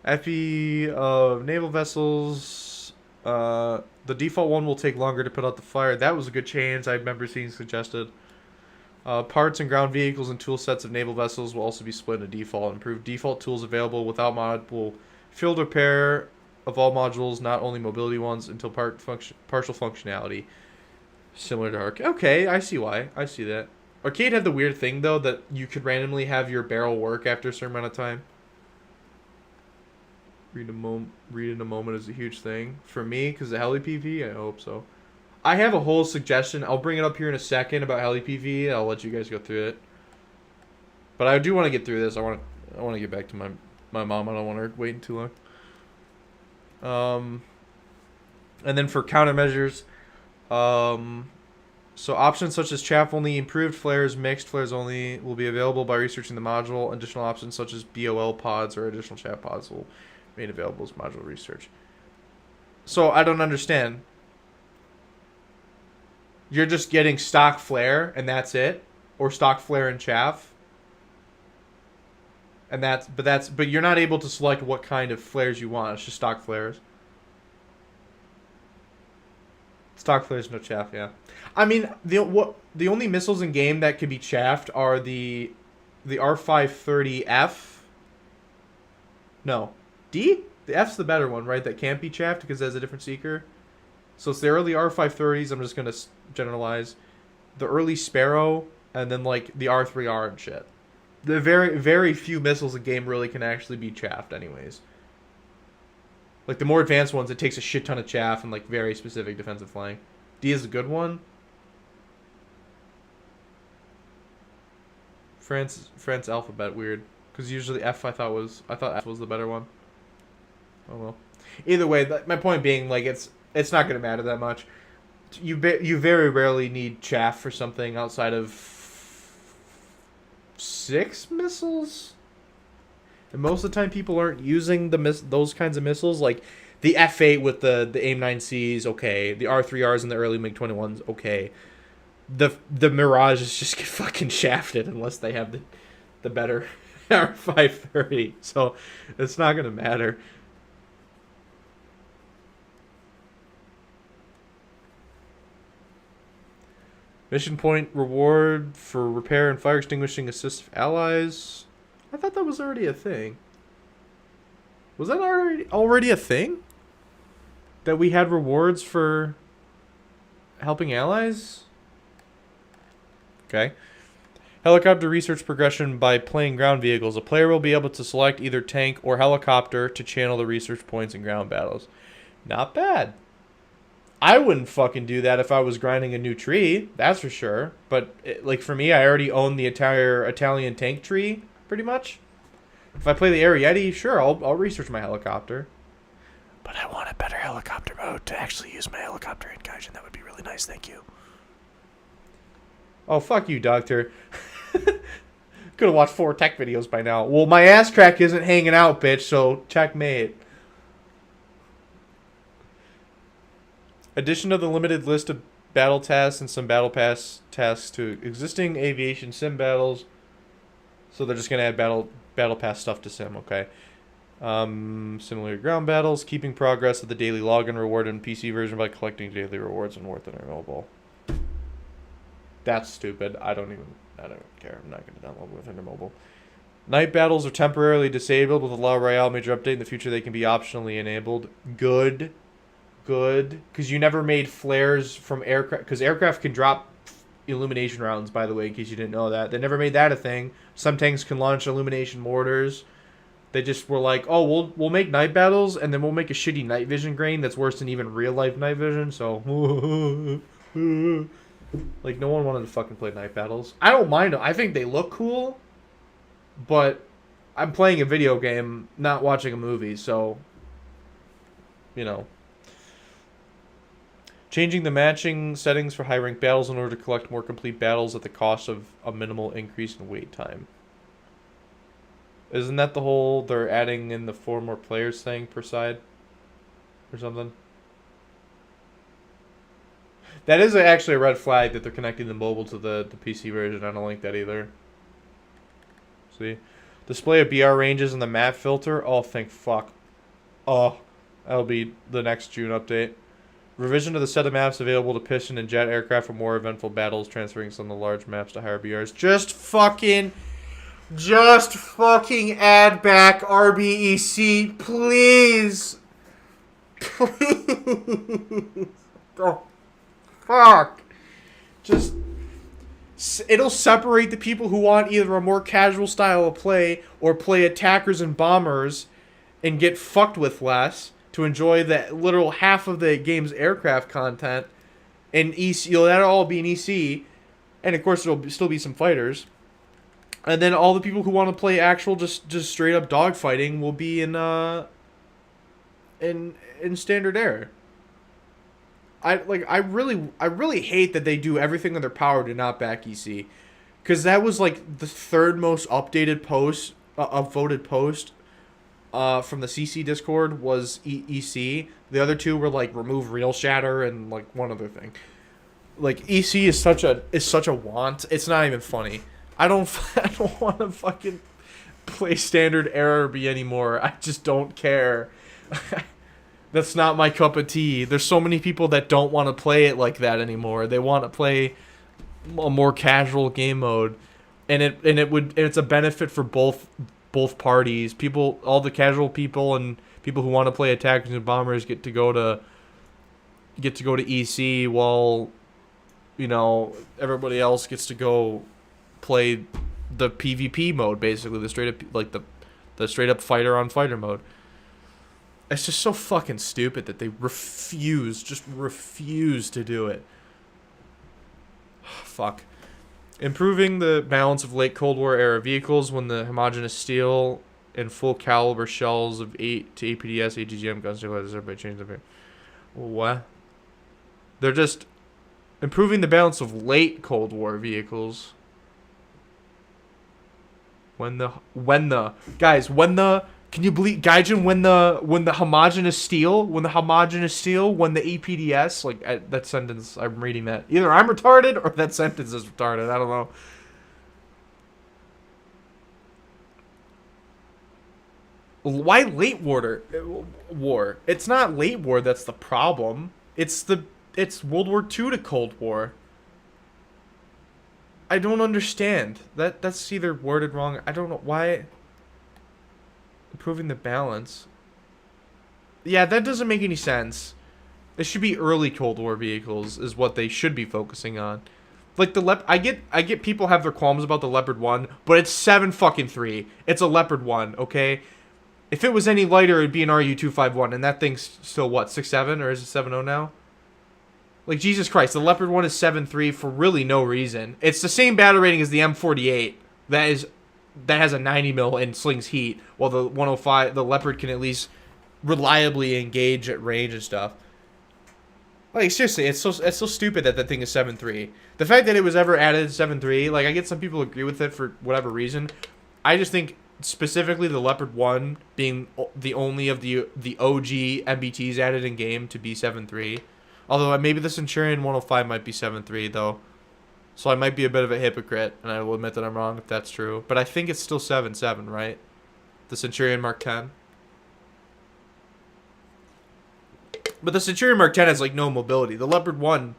FE of naval vessels. The default one will take longer to put out the fire. That was a good change. I remember seeing suggested. Parts and ground vehicles and tool sets of naval vessels will also be split into default. Improved default tools available without mod will... Field repair of all modules, not only mobility ones, until partial functionality. Similar to Arcade. Okay, I see why. I see that. Arcade had the weird thing, though, that you could randomly have your barrel work after a certain amount of time. Read in a moment is a huge thing. For me, because of Heli PV, I hope so. I have a whole suggestion. I'll bring it up here in a second about Heli PV. I'll let you guys go through it. But I do want to get through this. I want to get back to my mom. I don't want her waiting too long. And then for countermeasures, so options such as chaff only, improved flares, mixed flares only will be available by researching the module. Additional options such as BOL pods or additional chaff pods will be made available as module research. So I don't understand. You're just getting stock flare and that's it, or stock flare and chaff. And but you're not able to select what kind of flares you want. It's just stock flares. Stock flares, no chaff, yeah. I mean, the only missiles in game that can be chaffed are the R530F. No, D. The F's the better one, right? That can't be chaffed because it has a different seeker. So it's the early R530s. I'm just gonna generalize. The early Sparrow, and then like the R3R and shit. The very, very few missiles in game really can actually be chaffed anyways. Like the more advanced ones, it takes a shit ton of chaff and like very specific defensive flank. D is a good one. France alphabet weird, because usually F I thought F was the better one. Oh well. Either way, my point being, like, it's not gonna matter that much. You very rarely need chaff for something outside of 6 missiles, and most of the time people aren't using those kinds of missiles. Like, The F8 with the AIM-9Cs, okay. The R3Rs and the early MiG-21s, okay. The Mirages just get fucking shafted unless they have the better R530. So it's not going to matter. Mission point reward for repair and fire extinguishing assist of allies. I thought that was already a thing. Was that already a thing? That we had rewards for helping allies? Okay. Helicopter research progression by playing ground vehicles. A player will be able to select either tank or helicopter to channel the research points in ground battles. Not bad. I wouldn't fucking do that if I was grinding a new tree, that's for sure. But, like, for me, I already own the entire Italian tank tree, pretty much. If I play the Ariete, sure, I'll research my helicopter. But I want a better helicopter mode to actually use my helicopter in Gaijin. That would be really nice, thank you. Oh, fuck you, Doctor. Could have watched 4 tech videos by now. Well, my ass crack isn't hanging out, bitch, so checkmate. Addition of the limited list of battle tasks and some battle pass tasks to existing aviation sim battles. So they're just going to add battle pass stuff to sim, okay. Similar to ground battles, keeping progress of the daily login reward in PC version by collecting daily rewards on Warthunder Mobile. That's stupid. I don't care. I'm not going to download Warthunder Mobile. Night battles are temporarily disabled with a Law Royale major update. In the future, they can be optionally enabled. Good. Because you never made flares from aircraft. Because aircraft can drop illumination rounds, by the way, in case you didn't know that. They never made that a thing. Some tanks can launch illumination mortars. They just were like, oh, we'll make night battles, and then we'll make a shitty night vision grain that's worse than even real-life night vision, so... Like, no one wanted to fucking play night battles. I don't mind them. I think they look cool, but I'm playing a video game, not watching a movie, so... You know... Changing the matching settings for high-ranked battles in order to collect more complete battles at the cost of a minimal increase in wait time. Isn't that the whole they're adding in the 4 more players thing per side? Or something? That is actually a red flag that they're connecting the mobile to the PC version. I don't like that either. See? Display of BR ranges and the map filter. Oh, thank fuck. Oh, that'll be the next June update. Revision of the set of maps available to piston and jet aircraft for more eventful battles, transferring some of the large maps to higher BRs. Just fucking add back RBEC, please. Please. Oh, fuck. Just, it'll separate the people who want either a more casual style of play or play attackers and bombers and get fucked with less, to enjoy the literal half of the game's aircraft content, and EC, that'll all be in EC, and of course there'll still be some fighters, and then all the people who want to play actual just straight up dogfighting will be in standard air. I really hate that they do everything in their power to not back EC, because that was like the 3rd most updated post, voted post. From the CC Discord was EC. The other 2 were like remove real shatter and like one other thing. Like EC is such a want. It's not even funny. I don't want to fucking play standard RB anymore. I just don't care. That's not my cup of tea. There's so many people that don't want to play it like that anymore. They want to play a more casual game mode, and it's a benefit for both parties. People, all the casual people and people who want to play attackers and bombers get to go to EC, while, you know, everybody else gets to go play the PvP mode, basically the straight up, like the straight up fighter on fighter mode. It's just so fucking stupid that they refuse to do it. Fuck. Improving the balance of late Cold War era vehicles when the homogeneous steel and full caliber shells of 8 to APDS, AGGM guns, everybody changed up here. What? They're just improving the balance of late Cold War vehicles. When the
Can you believe Gaijin when the homogeneous steel, when the APDS, like that sentence, I'm reading that. Either I'm retarded or that sentence is retarded. I don't know. Why late war? It's not late war that's the problem. It's World War II to Cold War. I don't understand. That's either worded wrong. I don't know why. Improving the balance. Yeah, that doesn't make any sense. It should be early Cold War vehicles is what they should be focusing on. Like the I get people have their qualms about the Leopard 1, but it's 7-3. It's a Leopard 1, okay? If it was any lighter, it'd be an RU-251, and that thing's still what, 6.7 or is it 7.0 now? Like Jesus Christ, the Leopard 1 is 7.3 for really no reason. It's the same battle rating as the M48. That has a 90 mil and slings heat, while the 105, the Leopard can at least reliably engage at range and stuff. Like seriously, it's so stupid that thing is 7.3. The fact that it was ever added 7.3, like I get some people agree with it for whatever reason. I just think specifically the Leopard 1 being the only of the OG MBTs added in game to be 7.3. Although maybe the Centurion 105 might be 7.3 though. So I might be a bit of a hypocrite, and I will admit that I'm wrong if that's true. But I think it's still 7.7, right? The Centurion Mark 10. But the Centurion Mark 10 has like no mobility. The Leopard 1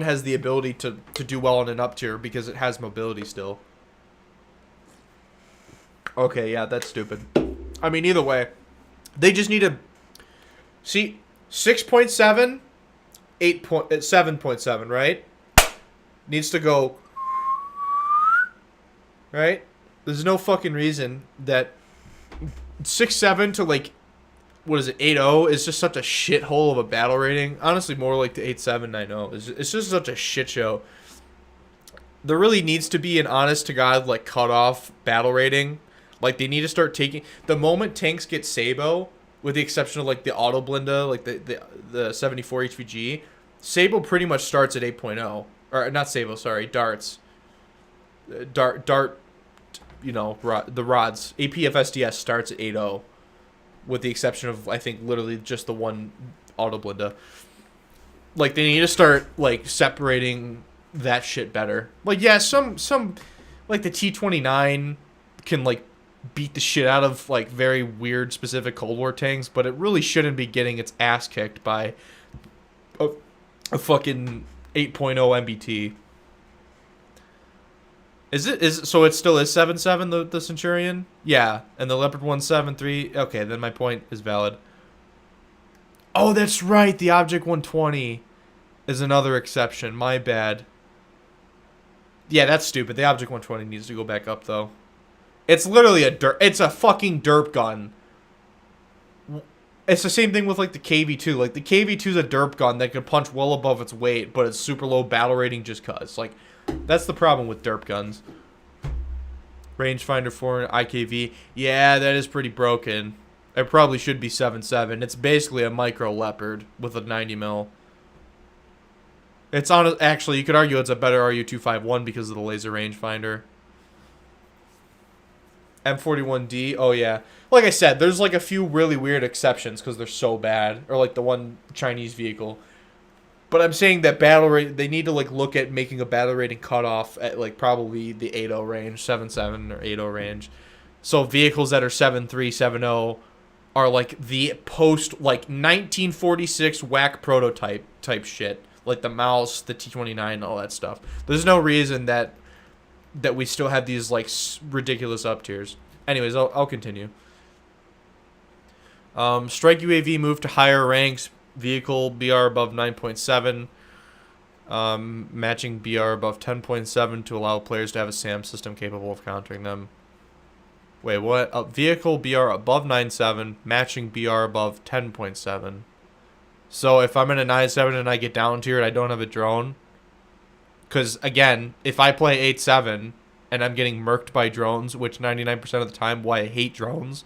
has the ability to do well in an up tier because it has mobility still. Okay, yeah, that's stupid. I mean, either way, they just need to see 6.7, 7.7, right? Needs to go, right? There's no fucking reason that 6.7 to like, what is it, 8.0 is just such a shithole of a battle rating. Honestly, more like the 8.7, 9.0. It's just such a shit show. There really needs to be an honest to God like cutoff battle rating. Like they need to start taking the moment tanks get Sabo, with the exception of like the Auto Blinda, like the 74 HVG, Sabo pretty much starts at 8.0. Or not Sabo, sorry, darts. Dart, you know, the rods. APFSDS starts at 8.0. With the exception of, I think, literally just the one Auto Blinda. Like, they need to start, like, separating that shit better. Like, yeah, some like, the T-29 can, like, beat the shit out of, like, very weird specific Cold War tanks, but it really shouldn't be getting its ass kicked by a fucking 8.0 MBT. So it still is 7.7 the Centurion? Yeah, and the Leopard 1 7.3. Okay, then my point is valid. Oh, that's right. The Object 120 is another exception. My bad. Yeah, that's stupid. The Object 120 needs to go back up though. It's literally it's a fucking derp gun. It's the same thing with like the KV2. Like the KV2 is a derp gun that can punch well above its weight, but it's super low battle rating just cuz. Like that's the problem with derp guns. Rangefinder 4 IKV. Yeah, that is pretty broken. It probably should be 7.7. It's basically a micro Leopard with a 90 mil. It's on. Actually, you could argue it's a better RU-251 because of the laser rangefinder. M41D. Oh yeah. Like I said, there's like a few really weird exceptions because they're so bad, or like the one Chinese vehicle. But I'm saying that battle rate, they need to like look at making a battle rating cutoff at like probably the 8.0 range, 7.7 or 8.0 range. So vehicles that are 7.3, 7.0 are like the post like 1946 whack prototype type shit, like the Mouse, the T-29, all that stuff. There's no reason that we still have these like ridiculous up tiers. Anyways, I'll continue. Strike UAV moved to higher ranks. Vehicle BR above 9.7. Matching BR above 10.7 to allow players to have a SAM system capable of countering them. Wait, what? Vehicle BR above 9.7. Matching BR above 10.7. So if I'm in a 9.7 and I get down tier and I don't have a drone. Because, again, if I play 8.7 and I'm getting murked by drones, which 99% of the time, why I hate drones.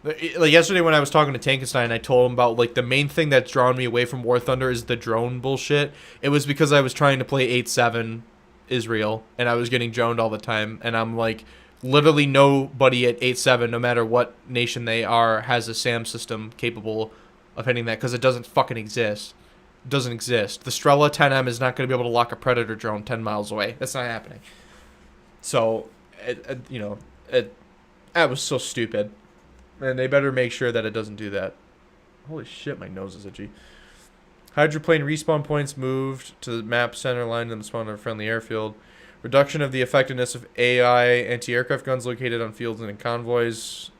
Like yesterday when I was talking to Tankenstein, I told him about like the main thing that's drawn me away from War Thunder is the drone bullshit. It was because I was trying to play 8.7 Israel and I was getting droned all the time, and I'm like, Literally nobody at 8.7, no matter what nation they are, has a SAM system capable of hitting that because it doesn't fucking exist. It doesn't exist. The Strela 10M is not going to be able to lock a Predator drone 10 miles away. That's not happening. So, that was so stupid. And they better make sure that it doesn't do that. Holy shit, my nose is itchy. Hydroplane respawn points moved to the map center line and spawn on a friendly airfield. Reduction of the effectiveness of AI anti-aircraft guns located on fields and in convoys.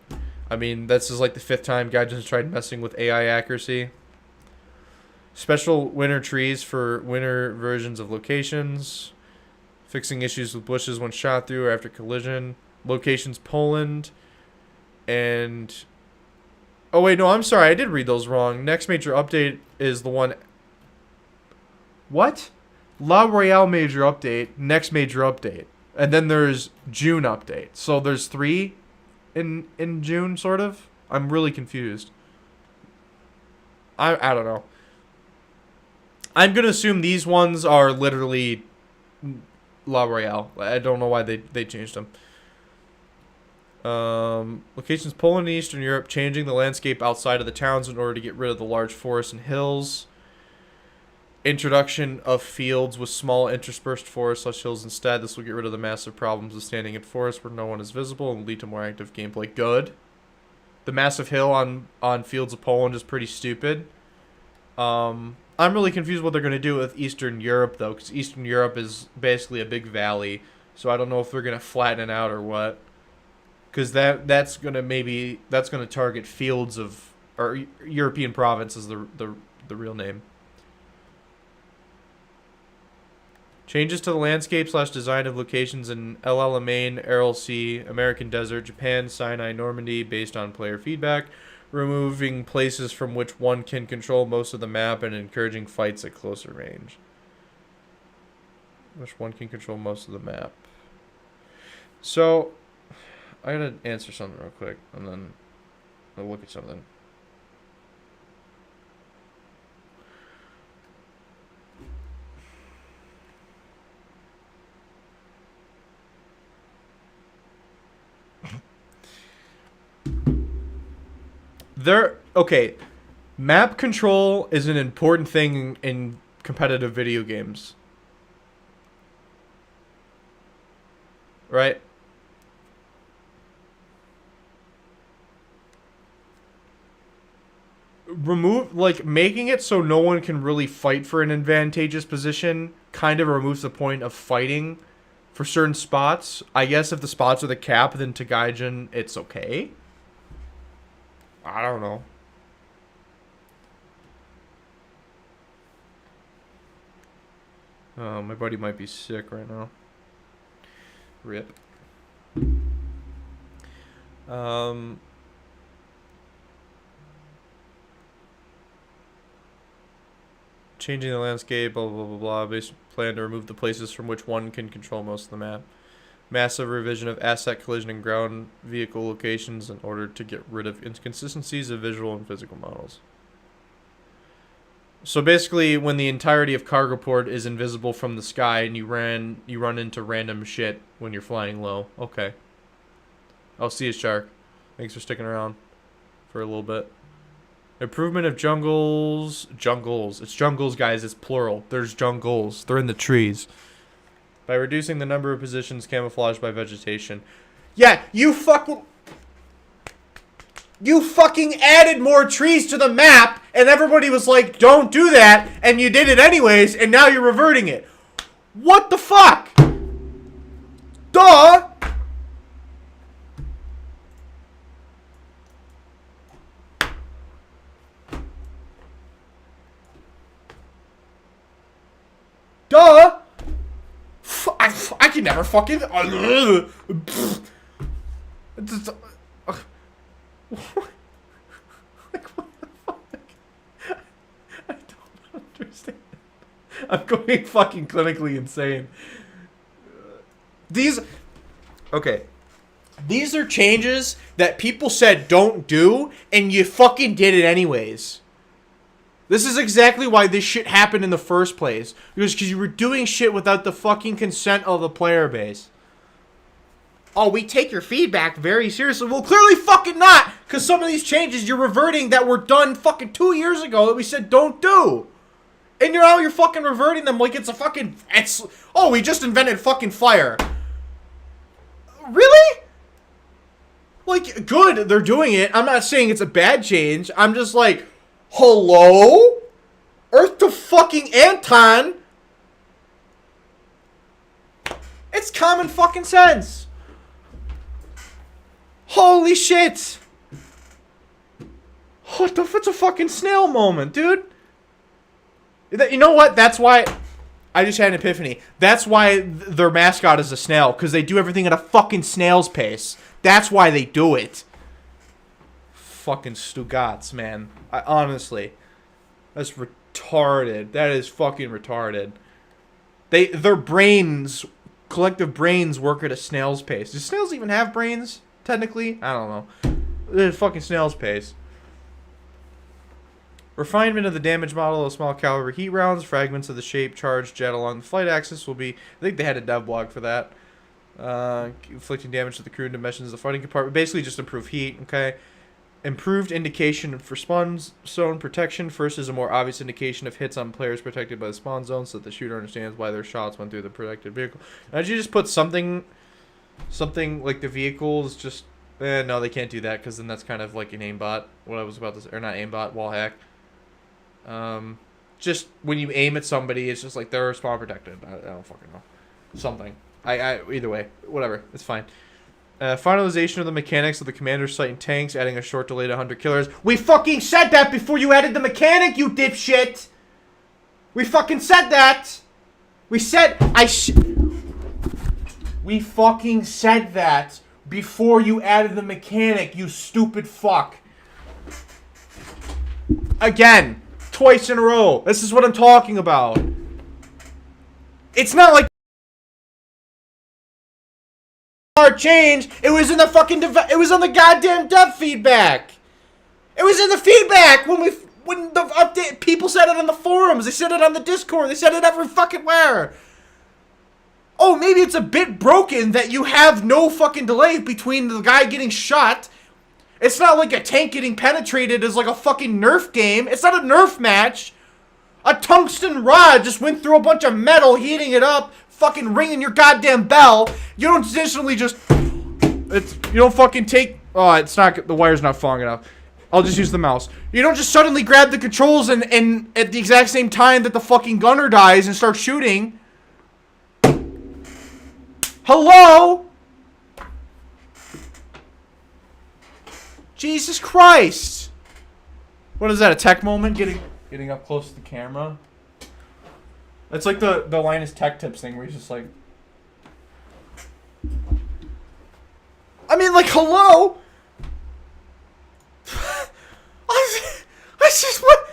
I mean, this is like the 5th time Gaijin's tried messing with AI accuracy. Special winter trees for winter versions of locations. Fixing issues with bushes when shot through or after collision. Locations Poland. And... oh, wait, no, I'm sorry. I did read those wrong. Next major update is the one... what? La Royale major update, next major update. And then there's June update. So there's 3 in June, sort of? I'm really confused. I don't know. I'm going to assume these ones are literally La Royale. I don't know why they changed them. Locations Poland and Eastern Europe, changing the landscape outside of the towns in order to get rid of the large forests and hills. Introduction of fields with small interspersed forests slash hills instead. This will get rid of the massive problems of standing in forests where no one is visible and lead to more active gameplay. Good. The massive hill on Fields of Poland is pretty stupid. I'm really confused what they're going to do with Eastern Europe, though, because Eastern Europe is basically a big valley. So I don't know if they're going to flatten it out or what. Because that's going to target fields of, or European province is the real name. Changes to the landscape / design of locations in El Alamein, Aral Sea, American Desert, Japan, Sinai, Normandy, based on player feedback. Removing places from which one can control most of the map and encouraging fights at closer range. Which one can control most of the map. So, I gotta answer something real quick, and then I'll look at something. Okay, map control is an important thing in competitive video games. Right? Making it so no one can really fight for an advantageous position kind of removes the point of fighting for certain spots. I guess if the spots are the cap, then to Gaijin, it's okay. I don't know. Oh, my buddy might be sick right now. Rip. Changing the landscape, blah, blah, blah, blah. Base plan to remove the places from which one can control most of the map. Massive revision of asset collision and ground vehicle locations in order to get rid of inconsistencies of visual and physical models. So basically, when the entirety of cargo port is invisible from the sky and you run into random shit when you're flying low. Okay. I'll see you, Shark. Thanks for sticking around for a little bit. Improvement of jungles. Jungles. It's jungles, guys. It's plural. There's jungles. They're in the trees. By reducing the number of positions camouflaged by vegetation. Yeah, you fucking added more trees to the map, and everybody was like, don't do that, and you did it anyways, and now you're reverting it. What the fuck? Duh! Duh! I can never fucking... Like, what the fuck? I don't understand. I'm going fucking clinically insane. Okay. These are changes that people said don't do, and you fucking did it anyways. This is exactly why this shit happened in the first place. Because you were doing shit without the fucking consent of the player base. oh, we take your feedback very seriously. Well, clearly fucking not, because some of these changes you're reverting that were done fucking 2 years ago that we said don't do. And you're fucking reverting them like it's a fucking, oh, we just invented fucking fire. Really? Like, good, they're doing it. I'm not saying it's a bad change. I'm just like, hello? Earth to fucking Anton. It's common fucking sense. Holy shit. What the, it's a fucking snail moment, dude. You know what? That's why I just had an epiphany. That's why their mascot is a snail, because they do everything at a fucking snail's pace. That's why they do it. Fucking Stugats, man. Honestly, that's retarded. That is fucking retarded. Their brains, collective brains, work at a snail's pace. Do snails even have brains? Technically, I don't know. They're fucking snail's pace. Refinement of the damage model of small caliber heat rounds. Fragments of the shape charged jet along the flight axis will be... I think they had a dev blog for that. Inflicting damage to the crew and dimensions of the fighting compartment. Basically just improve heat, okay? Improved indication for spawn zone protection. First is a more obvious indication of hits on players protected by the spawn zone so that the shooter understands why their shots went through the protected vehicle. Now, did you just put something like the vehicles just... no, they can't do that because then that's kind of like an aimbot. What I was about to say. Or not aimbot, wall hack. Just when you aim at somebody, it's just like they're spawn protected. I don't fucking know. Something. Either way, whatever. It's fine. Finalization of the mechanics of the commander's sight and tanks, adding a short delay to 100 killers. We fucking said that before you added the mechanic, you dipshit! We fucking said that! We said, we fucking said that before you added the mechanic, you stupid fuck. Again. Twice in a row. This is what I'm talking about. It's not like our change. It was in the fucking it was on the goddamn dev feedback. It was in the feedback when the update people said it on the forums. They said it on the Discord. They said it every fucking where. Oh, maybe it's a bit broken that you have no fucking delay between the guy getting shot. It's not like a tank getting penetrated is like a fucking Nerf game. It's not a Nerf match. A tungsten rod just went through a bunch of metal, heating it up, fucking ringing your goddamn bell. You don't traditionally just... you don't fucking take... Oh, it's not... The wire's not long enough. I'll just use the mouse. You don't just suddenly grab the controls and at the exact same time that the fucking gunner dies and start shooting. Hello? Jesus Christ! What is that, a tech moment? Getting up close to the camera? It's like the Linus Tech Tips thing where he's just like... I mean, like, hello? I just... What?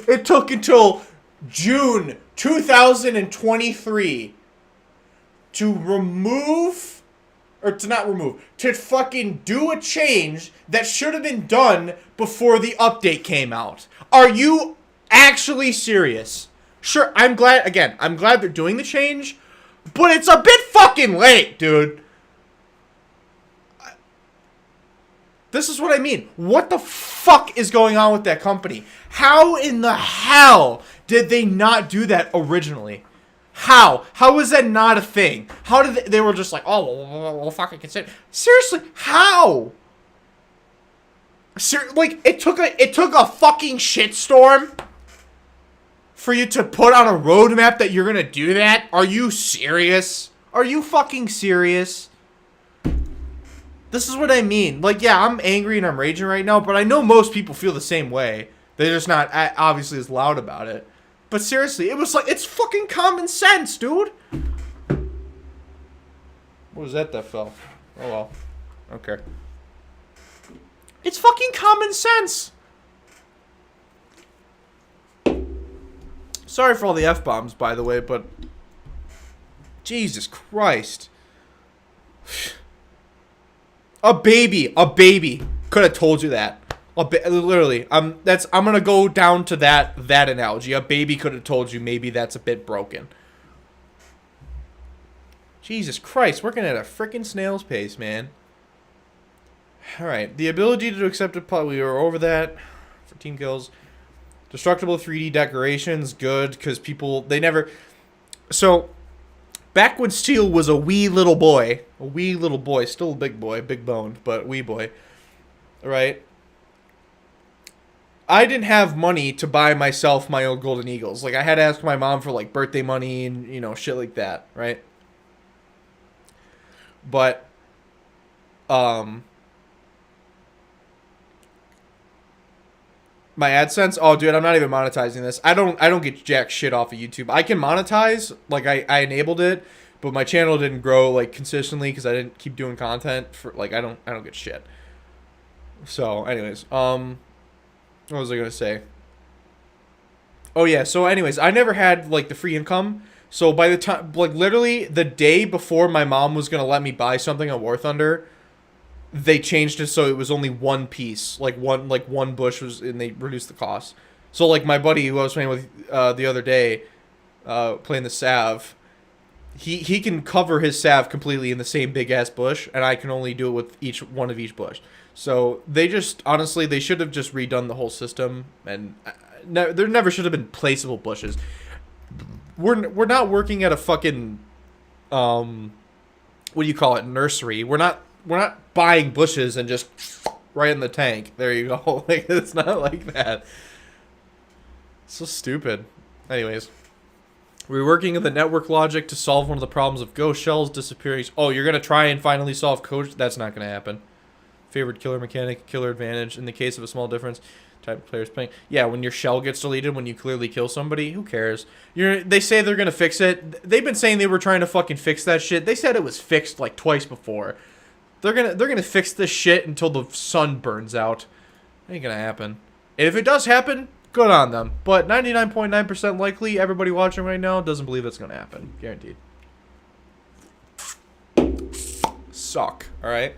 It took until June 2023 to remove... Or to not remove, to fucking do a change that should have been done before the update came out. Are you actually serious? Sure, I'm glad they're doing the change, but it's a bit fucking late, dude. This is what I mean. What the fuck is going on with that company? How in the hell did they not do that originally? How? How is that not a thing? How did they were just like, oh, we'll fucking consider. Seriously, how? Like, it took a fucking shitstorm for you to put on a roadmap that you're gonna do that? Are you serious? Are you fucking serious? This is what I mean. Like, yeah, I'm angry and I'm raging right now, but I know most people feel the same way. They're just not obviously as loud about it. But seriously, it was like, it's fucking common sense, dude. What was that fell? Oh well. Okay. It's fucking common sense. Sorry for all the F-bombs, by the way, but... Jesus Christ. A baby could have told you that. Literally, I'm gonna go down to that analogy. A baby could have told you maybe that's a bit broken.
Jesus Christ, working at a frickin' snail's pace, man. Alright, the ability to accept a pot, we were over that for team kills. Destructible 3D decorations, good, because people, they never... So, back when Steel was a wee little boy, still a big boy, big boned, but wee boy, right? I didn't have money to buy myself my own Golden Eagles. Like, I had to ask my mom for, like, birthday money and, you know, shit like that, right? But, my AdSense, oh dude, I'm not even monetizing this. I don't get jack shit off of YouTube. I can monetize, like I enabled it, but my channel didn't grow like consistently because I didn't keep doing content for like I don't get shit. So, anyways, what was I gonna say? Oh yeah, so anyways, I never had like the free income. So by the time, like literally the day before my mom was gonna let me buy something on War Thunder, they changed it so it was only one piece, like one bush was, and they reduced the cost. So like my buddy who I was playing with the other day, playing the salve, he can cover his salve completely in the same big ass bush, and I can only do it with each one of each bush. So they just honestly they should have just redone the whole system, and there never should have been placeable bushes. We're not working at a fucking what do you call it, nursery. We're not buying bushes and just right in the tank. There you go. Like, it's not like that. So stupid. Anyways, we're working on the network logic to solve one of the problems of ghost shells disappearing. Oh, you're gonna try and finally solve code? That's not gonna happen. Favored killer mechanic, killer advantage in the case of a small difference. Type of players playing. Yeah, when your shell gets deleted when you clearly kill somebody, who cares? They say they're gonna fix it. They've been saying they were trying to fucking fix that shit. They said it was fixed like twice before. They're gonna fix this shit until the sun burns out. Ain't gonna happen. And if it does happen, good on them. But 99.9% likely, everybody watching right now doesn't believe it's gonna happen. Guaranteed. Suck. All right.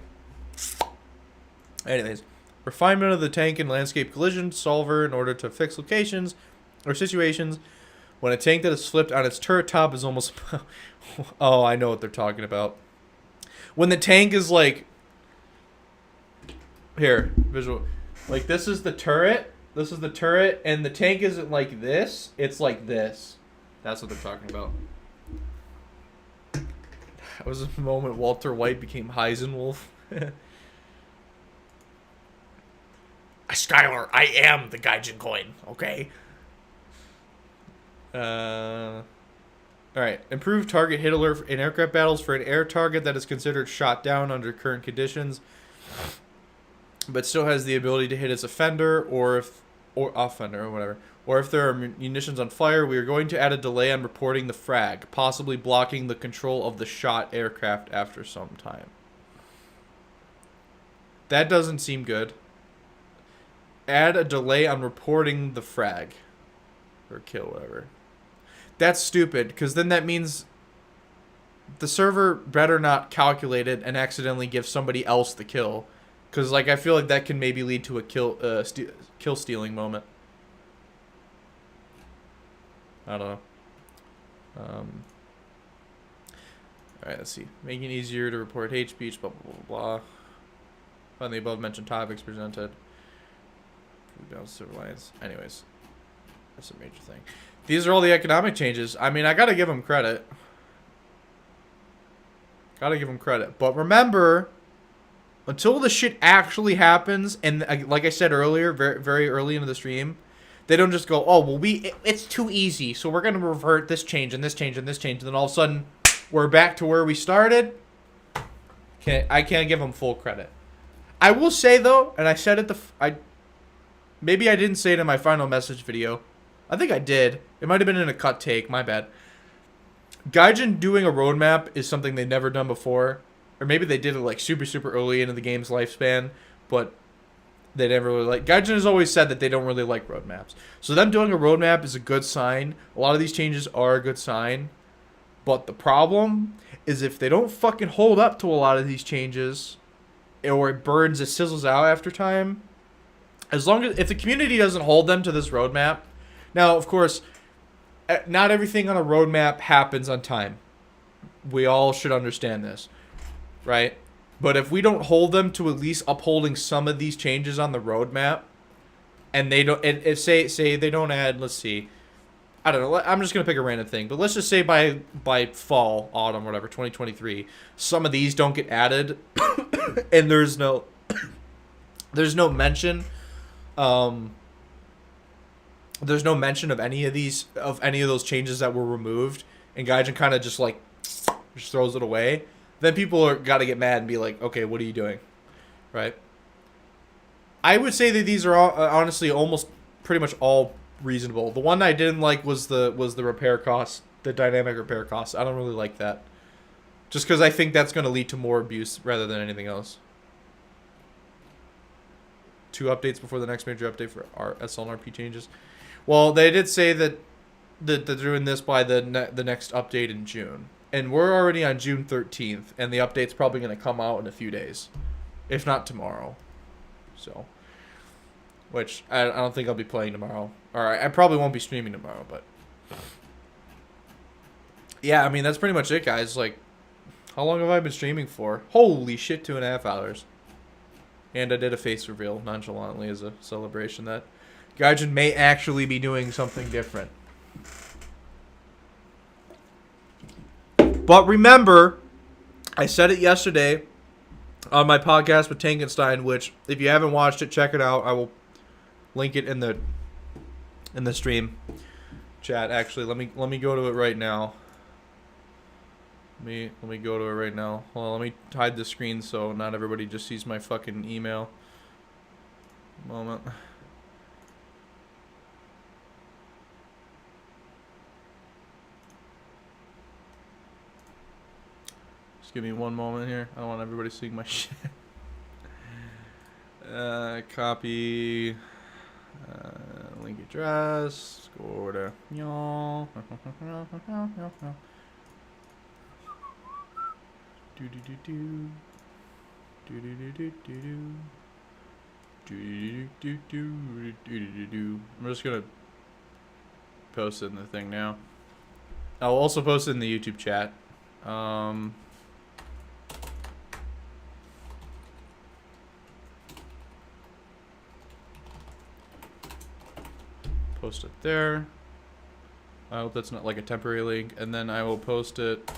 Anyways, refinement of the tank and landscape collision solver in order to fix locations or situations when a tank that is flipped on its turret top is almost. Oh, I know what they're talking about. When the tank is like, here, visual, like this is the turret, and the tank isn't like this, it's like this. That's what they're talking about. That was a moment Walter White became Heisenwolf.
Skylar, I am the Gaijin coin, okay?
Alright, improved target hit alert in aircraft battles for an air target that is considered shot down under current conditions, but still has the ability to hit its offender or offender or whatever. Or if there are munitions on fire, we are going to add a delay on reporting the frag, possibly blocking the control of the shot aircraft after some time. That doesn't seem good. Add a delay on reporting the frag. Or kill, whatever. That's stupid, because then that means the server better not calculate it and accidentally give somebody else the kill. Because, like, I feel like that can maybe lead to a kill stealing moment. I don't know. Alright, let's see. Making it easier to report hate speech, blah, blah, blah, blah. Find the above mentioned topics presented. Balance civil lines. Anyways, that's a major thing. These are all the economic changes. I mean, I gotta give them credit. But remember, until the shit actually happens, and like I said earlier, very, very early into the stream, they don't just go, oh, well, it's too easy, so we're gonna revert this change and this change and this change, and then all of a sudden, we're back to where we started. I can't give them full credit. I will say though, and I said it maybe I didn't say it in my final message video. I think I did. It might have been in a cut take. My bad. Gaijin doing a roadmap is something they've never done before. Or maybe they did it like super, super early into the game's lifespan. But they never really like... Gaijin has always said that they don't really like roadmaps. So them doing a roadmap is a good sign. A lot of these changes are a good sign. But the problem is if they don't fucking hold up to a lot of these changes, or it burns, it sizzles out after time... As long as, if the community doesn't hold them to this roadmap, now, of course, not everything on a roadmap happens on time.
We all should understand this, right? But if we don't hold them to at least upholding some of these changes on the roadmap, and they don't, if say they don't add, let's see, I don't know, I'm just gonna pick a random thing, but let's just say by fall, autumn, whatever, 2023, some of these don't get added, and there's no mention, there's no mention of any of those changes that were removed, and Gaijin kind of just throws it away. Then people are got to get mad and be like, okay, what are you doing? Right? I would say that these are all, honestly almost pretty much all reasonable. The one I didn't like was the repair cost, the dynamic repair cost. I don't really like that. Just because I think that's going to lead to more abuse rather than anything else. 2 updates before the next major update for our SL and RP changes. Well, they did say that they're doing this by the next update in June. And we're already on June 13th, and the update's probably going to come out in a few days. If not tomorrow. So, which I don't think I'll be playing tomorrow. Or I probably won't be streaming tomorrow, but... Yeah, I mean, that's pretty much it, guys. Like, how long have I been streaming for? Holy shit, 2.5 hours. And I did a face reveal nonchalantly as a celebration that Gaijin may actually be doing something different. But remember, I said it yesterday on my podcast with Tankenstein, which if you haven't watched it, check it out. I will link it in the stream chat. Actually, let me go to it right now. Let me go to it right now. Well, let me hide the screen so not everybody just sees my fucking email. Moment. Just give me one moment here. I don't want everybody seeing my shit. Copy. Link address. Go to y'all. I'm just gonna post it in the thing now. I'll also post it in the YouTube chat. Post it there. I hope that's not like a temporary link, and then I will post it.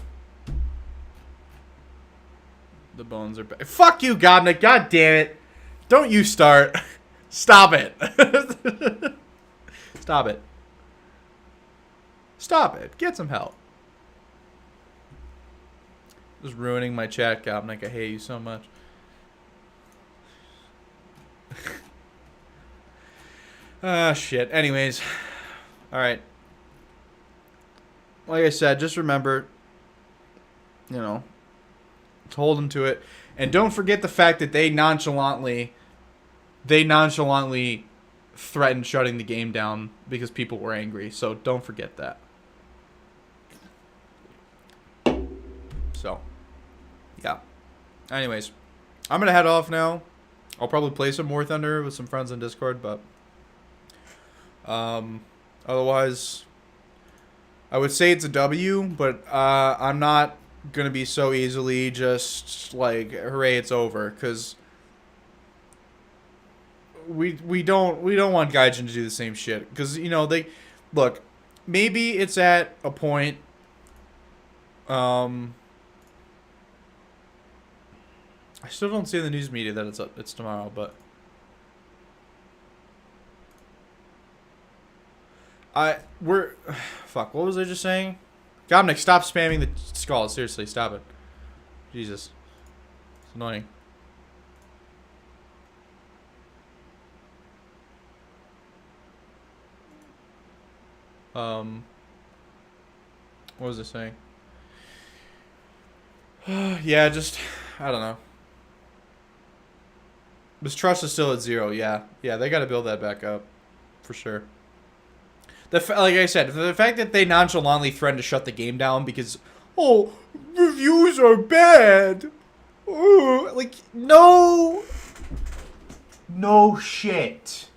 The bones are back. Fuck you, Gobnik. God damn it. Don't you start. Stop it. Stop it. Stop it. Get some help. Just ruining my chat, Gobnik. I hate you so much. Ah, shit. Anyways. Alright. Like I said, just remember, you know, to hold them to it. And don't forget the fact that they nonchalantly threatened shutting the game down because people were angry. So don't forget that. So, yeah. Anyways, I'm going to head off now. I'll probably play some War Thunder with some friends on Discord, but otherwise, I would say it's a W, but I'm not gonna be so easily just like, hooray, it's over, because we don't want Gaijin to do the same shit, because, you know, they look, maybe it's at a point I still don't see in the news media that it's tomorrow, but fuck, what was I just saying? Gobnik, stop spamming the skull. Seriously, stop it. Jesus. It's annoying. What was I saying? Yeah, just, I don't know. This trust is still at 0, yeah. Yeah, they gotta build that back up. For sure. Like I said, the fact that they nonchalantly threatened to shut the game down because, oh, reviews are bad. Oh, like, no. No shit.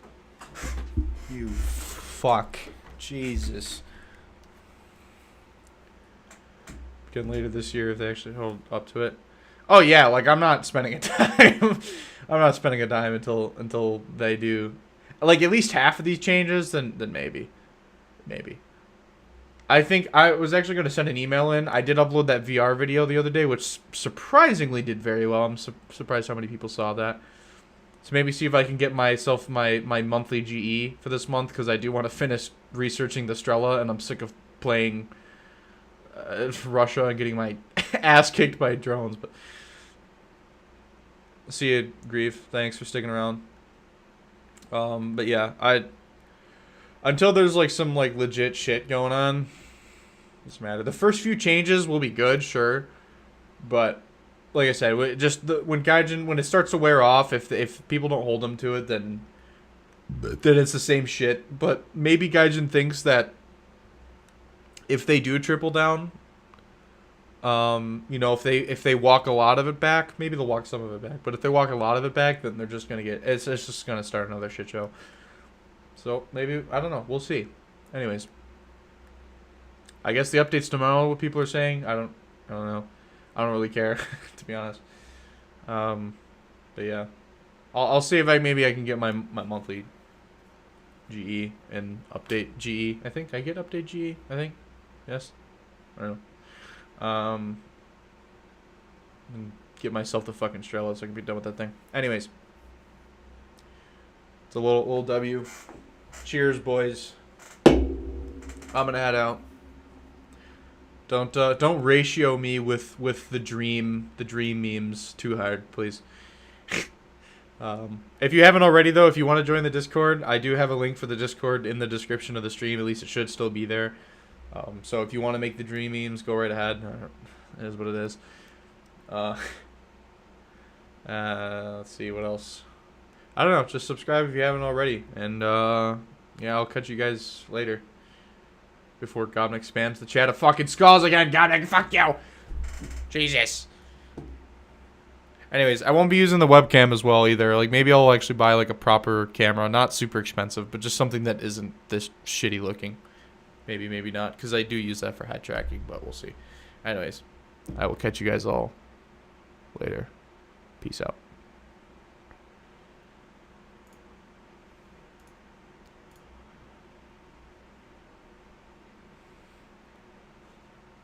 You fuck. Jesus. Again later this year if they actually hold up to it. Oh yeah, like I'm not spending a dime. I'm not spending a dime until they do, like at least half of these changes. Then maybe. I think I was actually going to send an email in. I did upload that VR video the other day, which surprisingly did very well. I'm surprised how many people saw that. So maybe see if I can get myself my monthly GE for this month, because I do want to finish researching the Strela, and I'm sick of playing Russia and getting my ass kicked by drones. But see you, Grief. Thanks for sticking around. But yeah, until there's like some like legit shit going on, doesn't matter. The first few changes will be good, sure, but like I said, when Gaijin, when it starts to wear off, if people don't hold them to it, then it's the same shit. But maybe Gaijin thinks that if they do triple down, you know, if they walk a lot of it back, maybe they'll walk some of it back. But if they walk a lot of it back, then they're just gonna get it's just gonna start another shit show. So maybe, I don't know, we'll see. Anyways, I guess the update's tomorrow. What people are saying, I don't know. I don't really care, to be honest. But yeah, I'll see if maybe I can get my monthly GE and update GE. I think I get update GE. I think, yes. I don't know. And get myself the fucking Strela so I can be done with that thing. Anyways, it's a little W. Cheers, boys. I'm gonna head out. Don't ratio me with the dream memes too hard, please. If you haven't already though, if you want to join the Discord, I do have a link for the Discord in the description of the stream. At least it should still be there. So if you want to make the dream memes, go right ahead. It is what it is. Let's see what else. I don't know. Just subscribe if you haven't already, and yeah, I'll catch you guys later. Before Gobnik spams the chat of fucking skulls again. Gobnik, fuck you.
Jesus.
Anyways, I won't be using the webcam as well either. Like, maybe I'll actually buy like a proper camera, not super expensive, but just something that isn't this shitty looking. Maybe not, because I do use that for head tracking, but we'll see. Anyways, I will catch you guys all later. Peace out.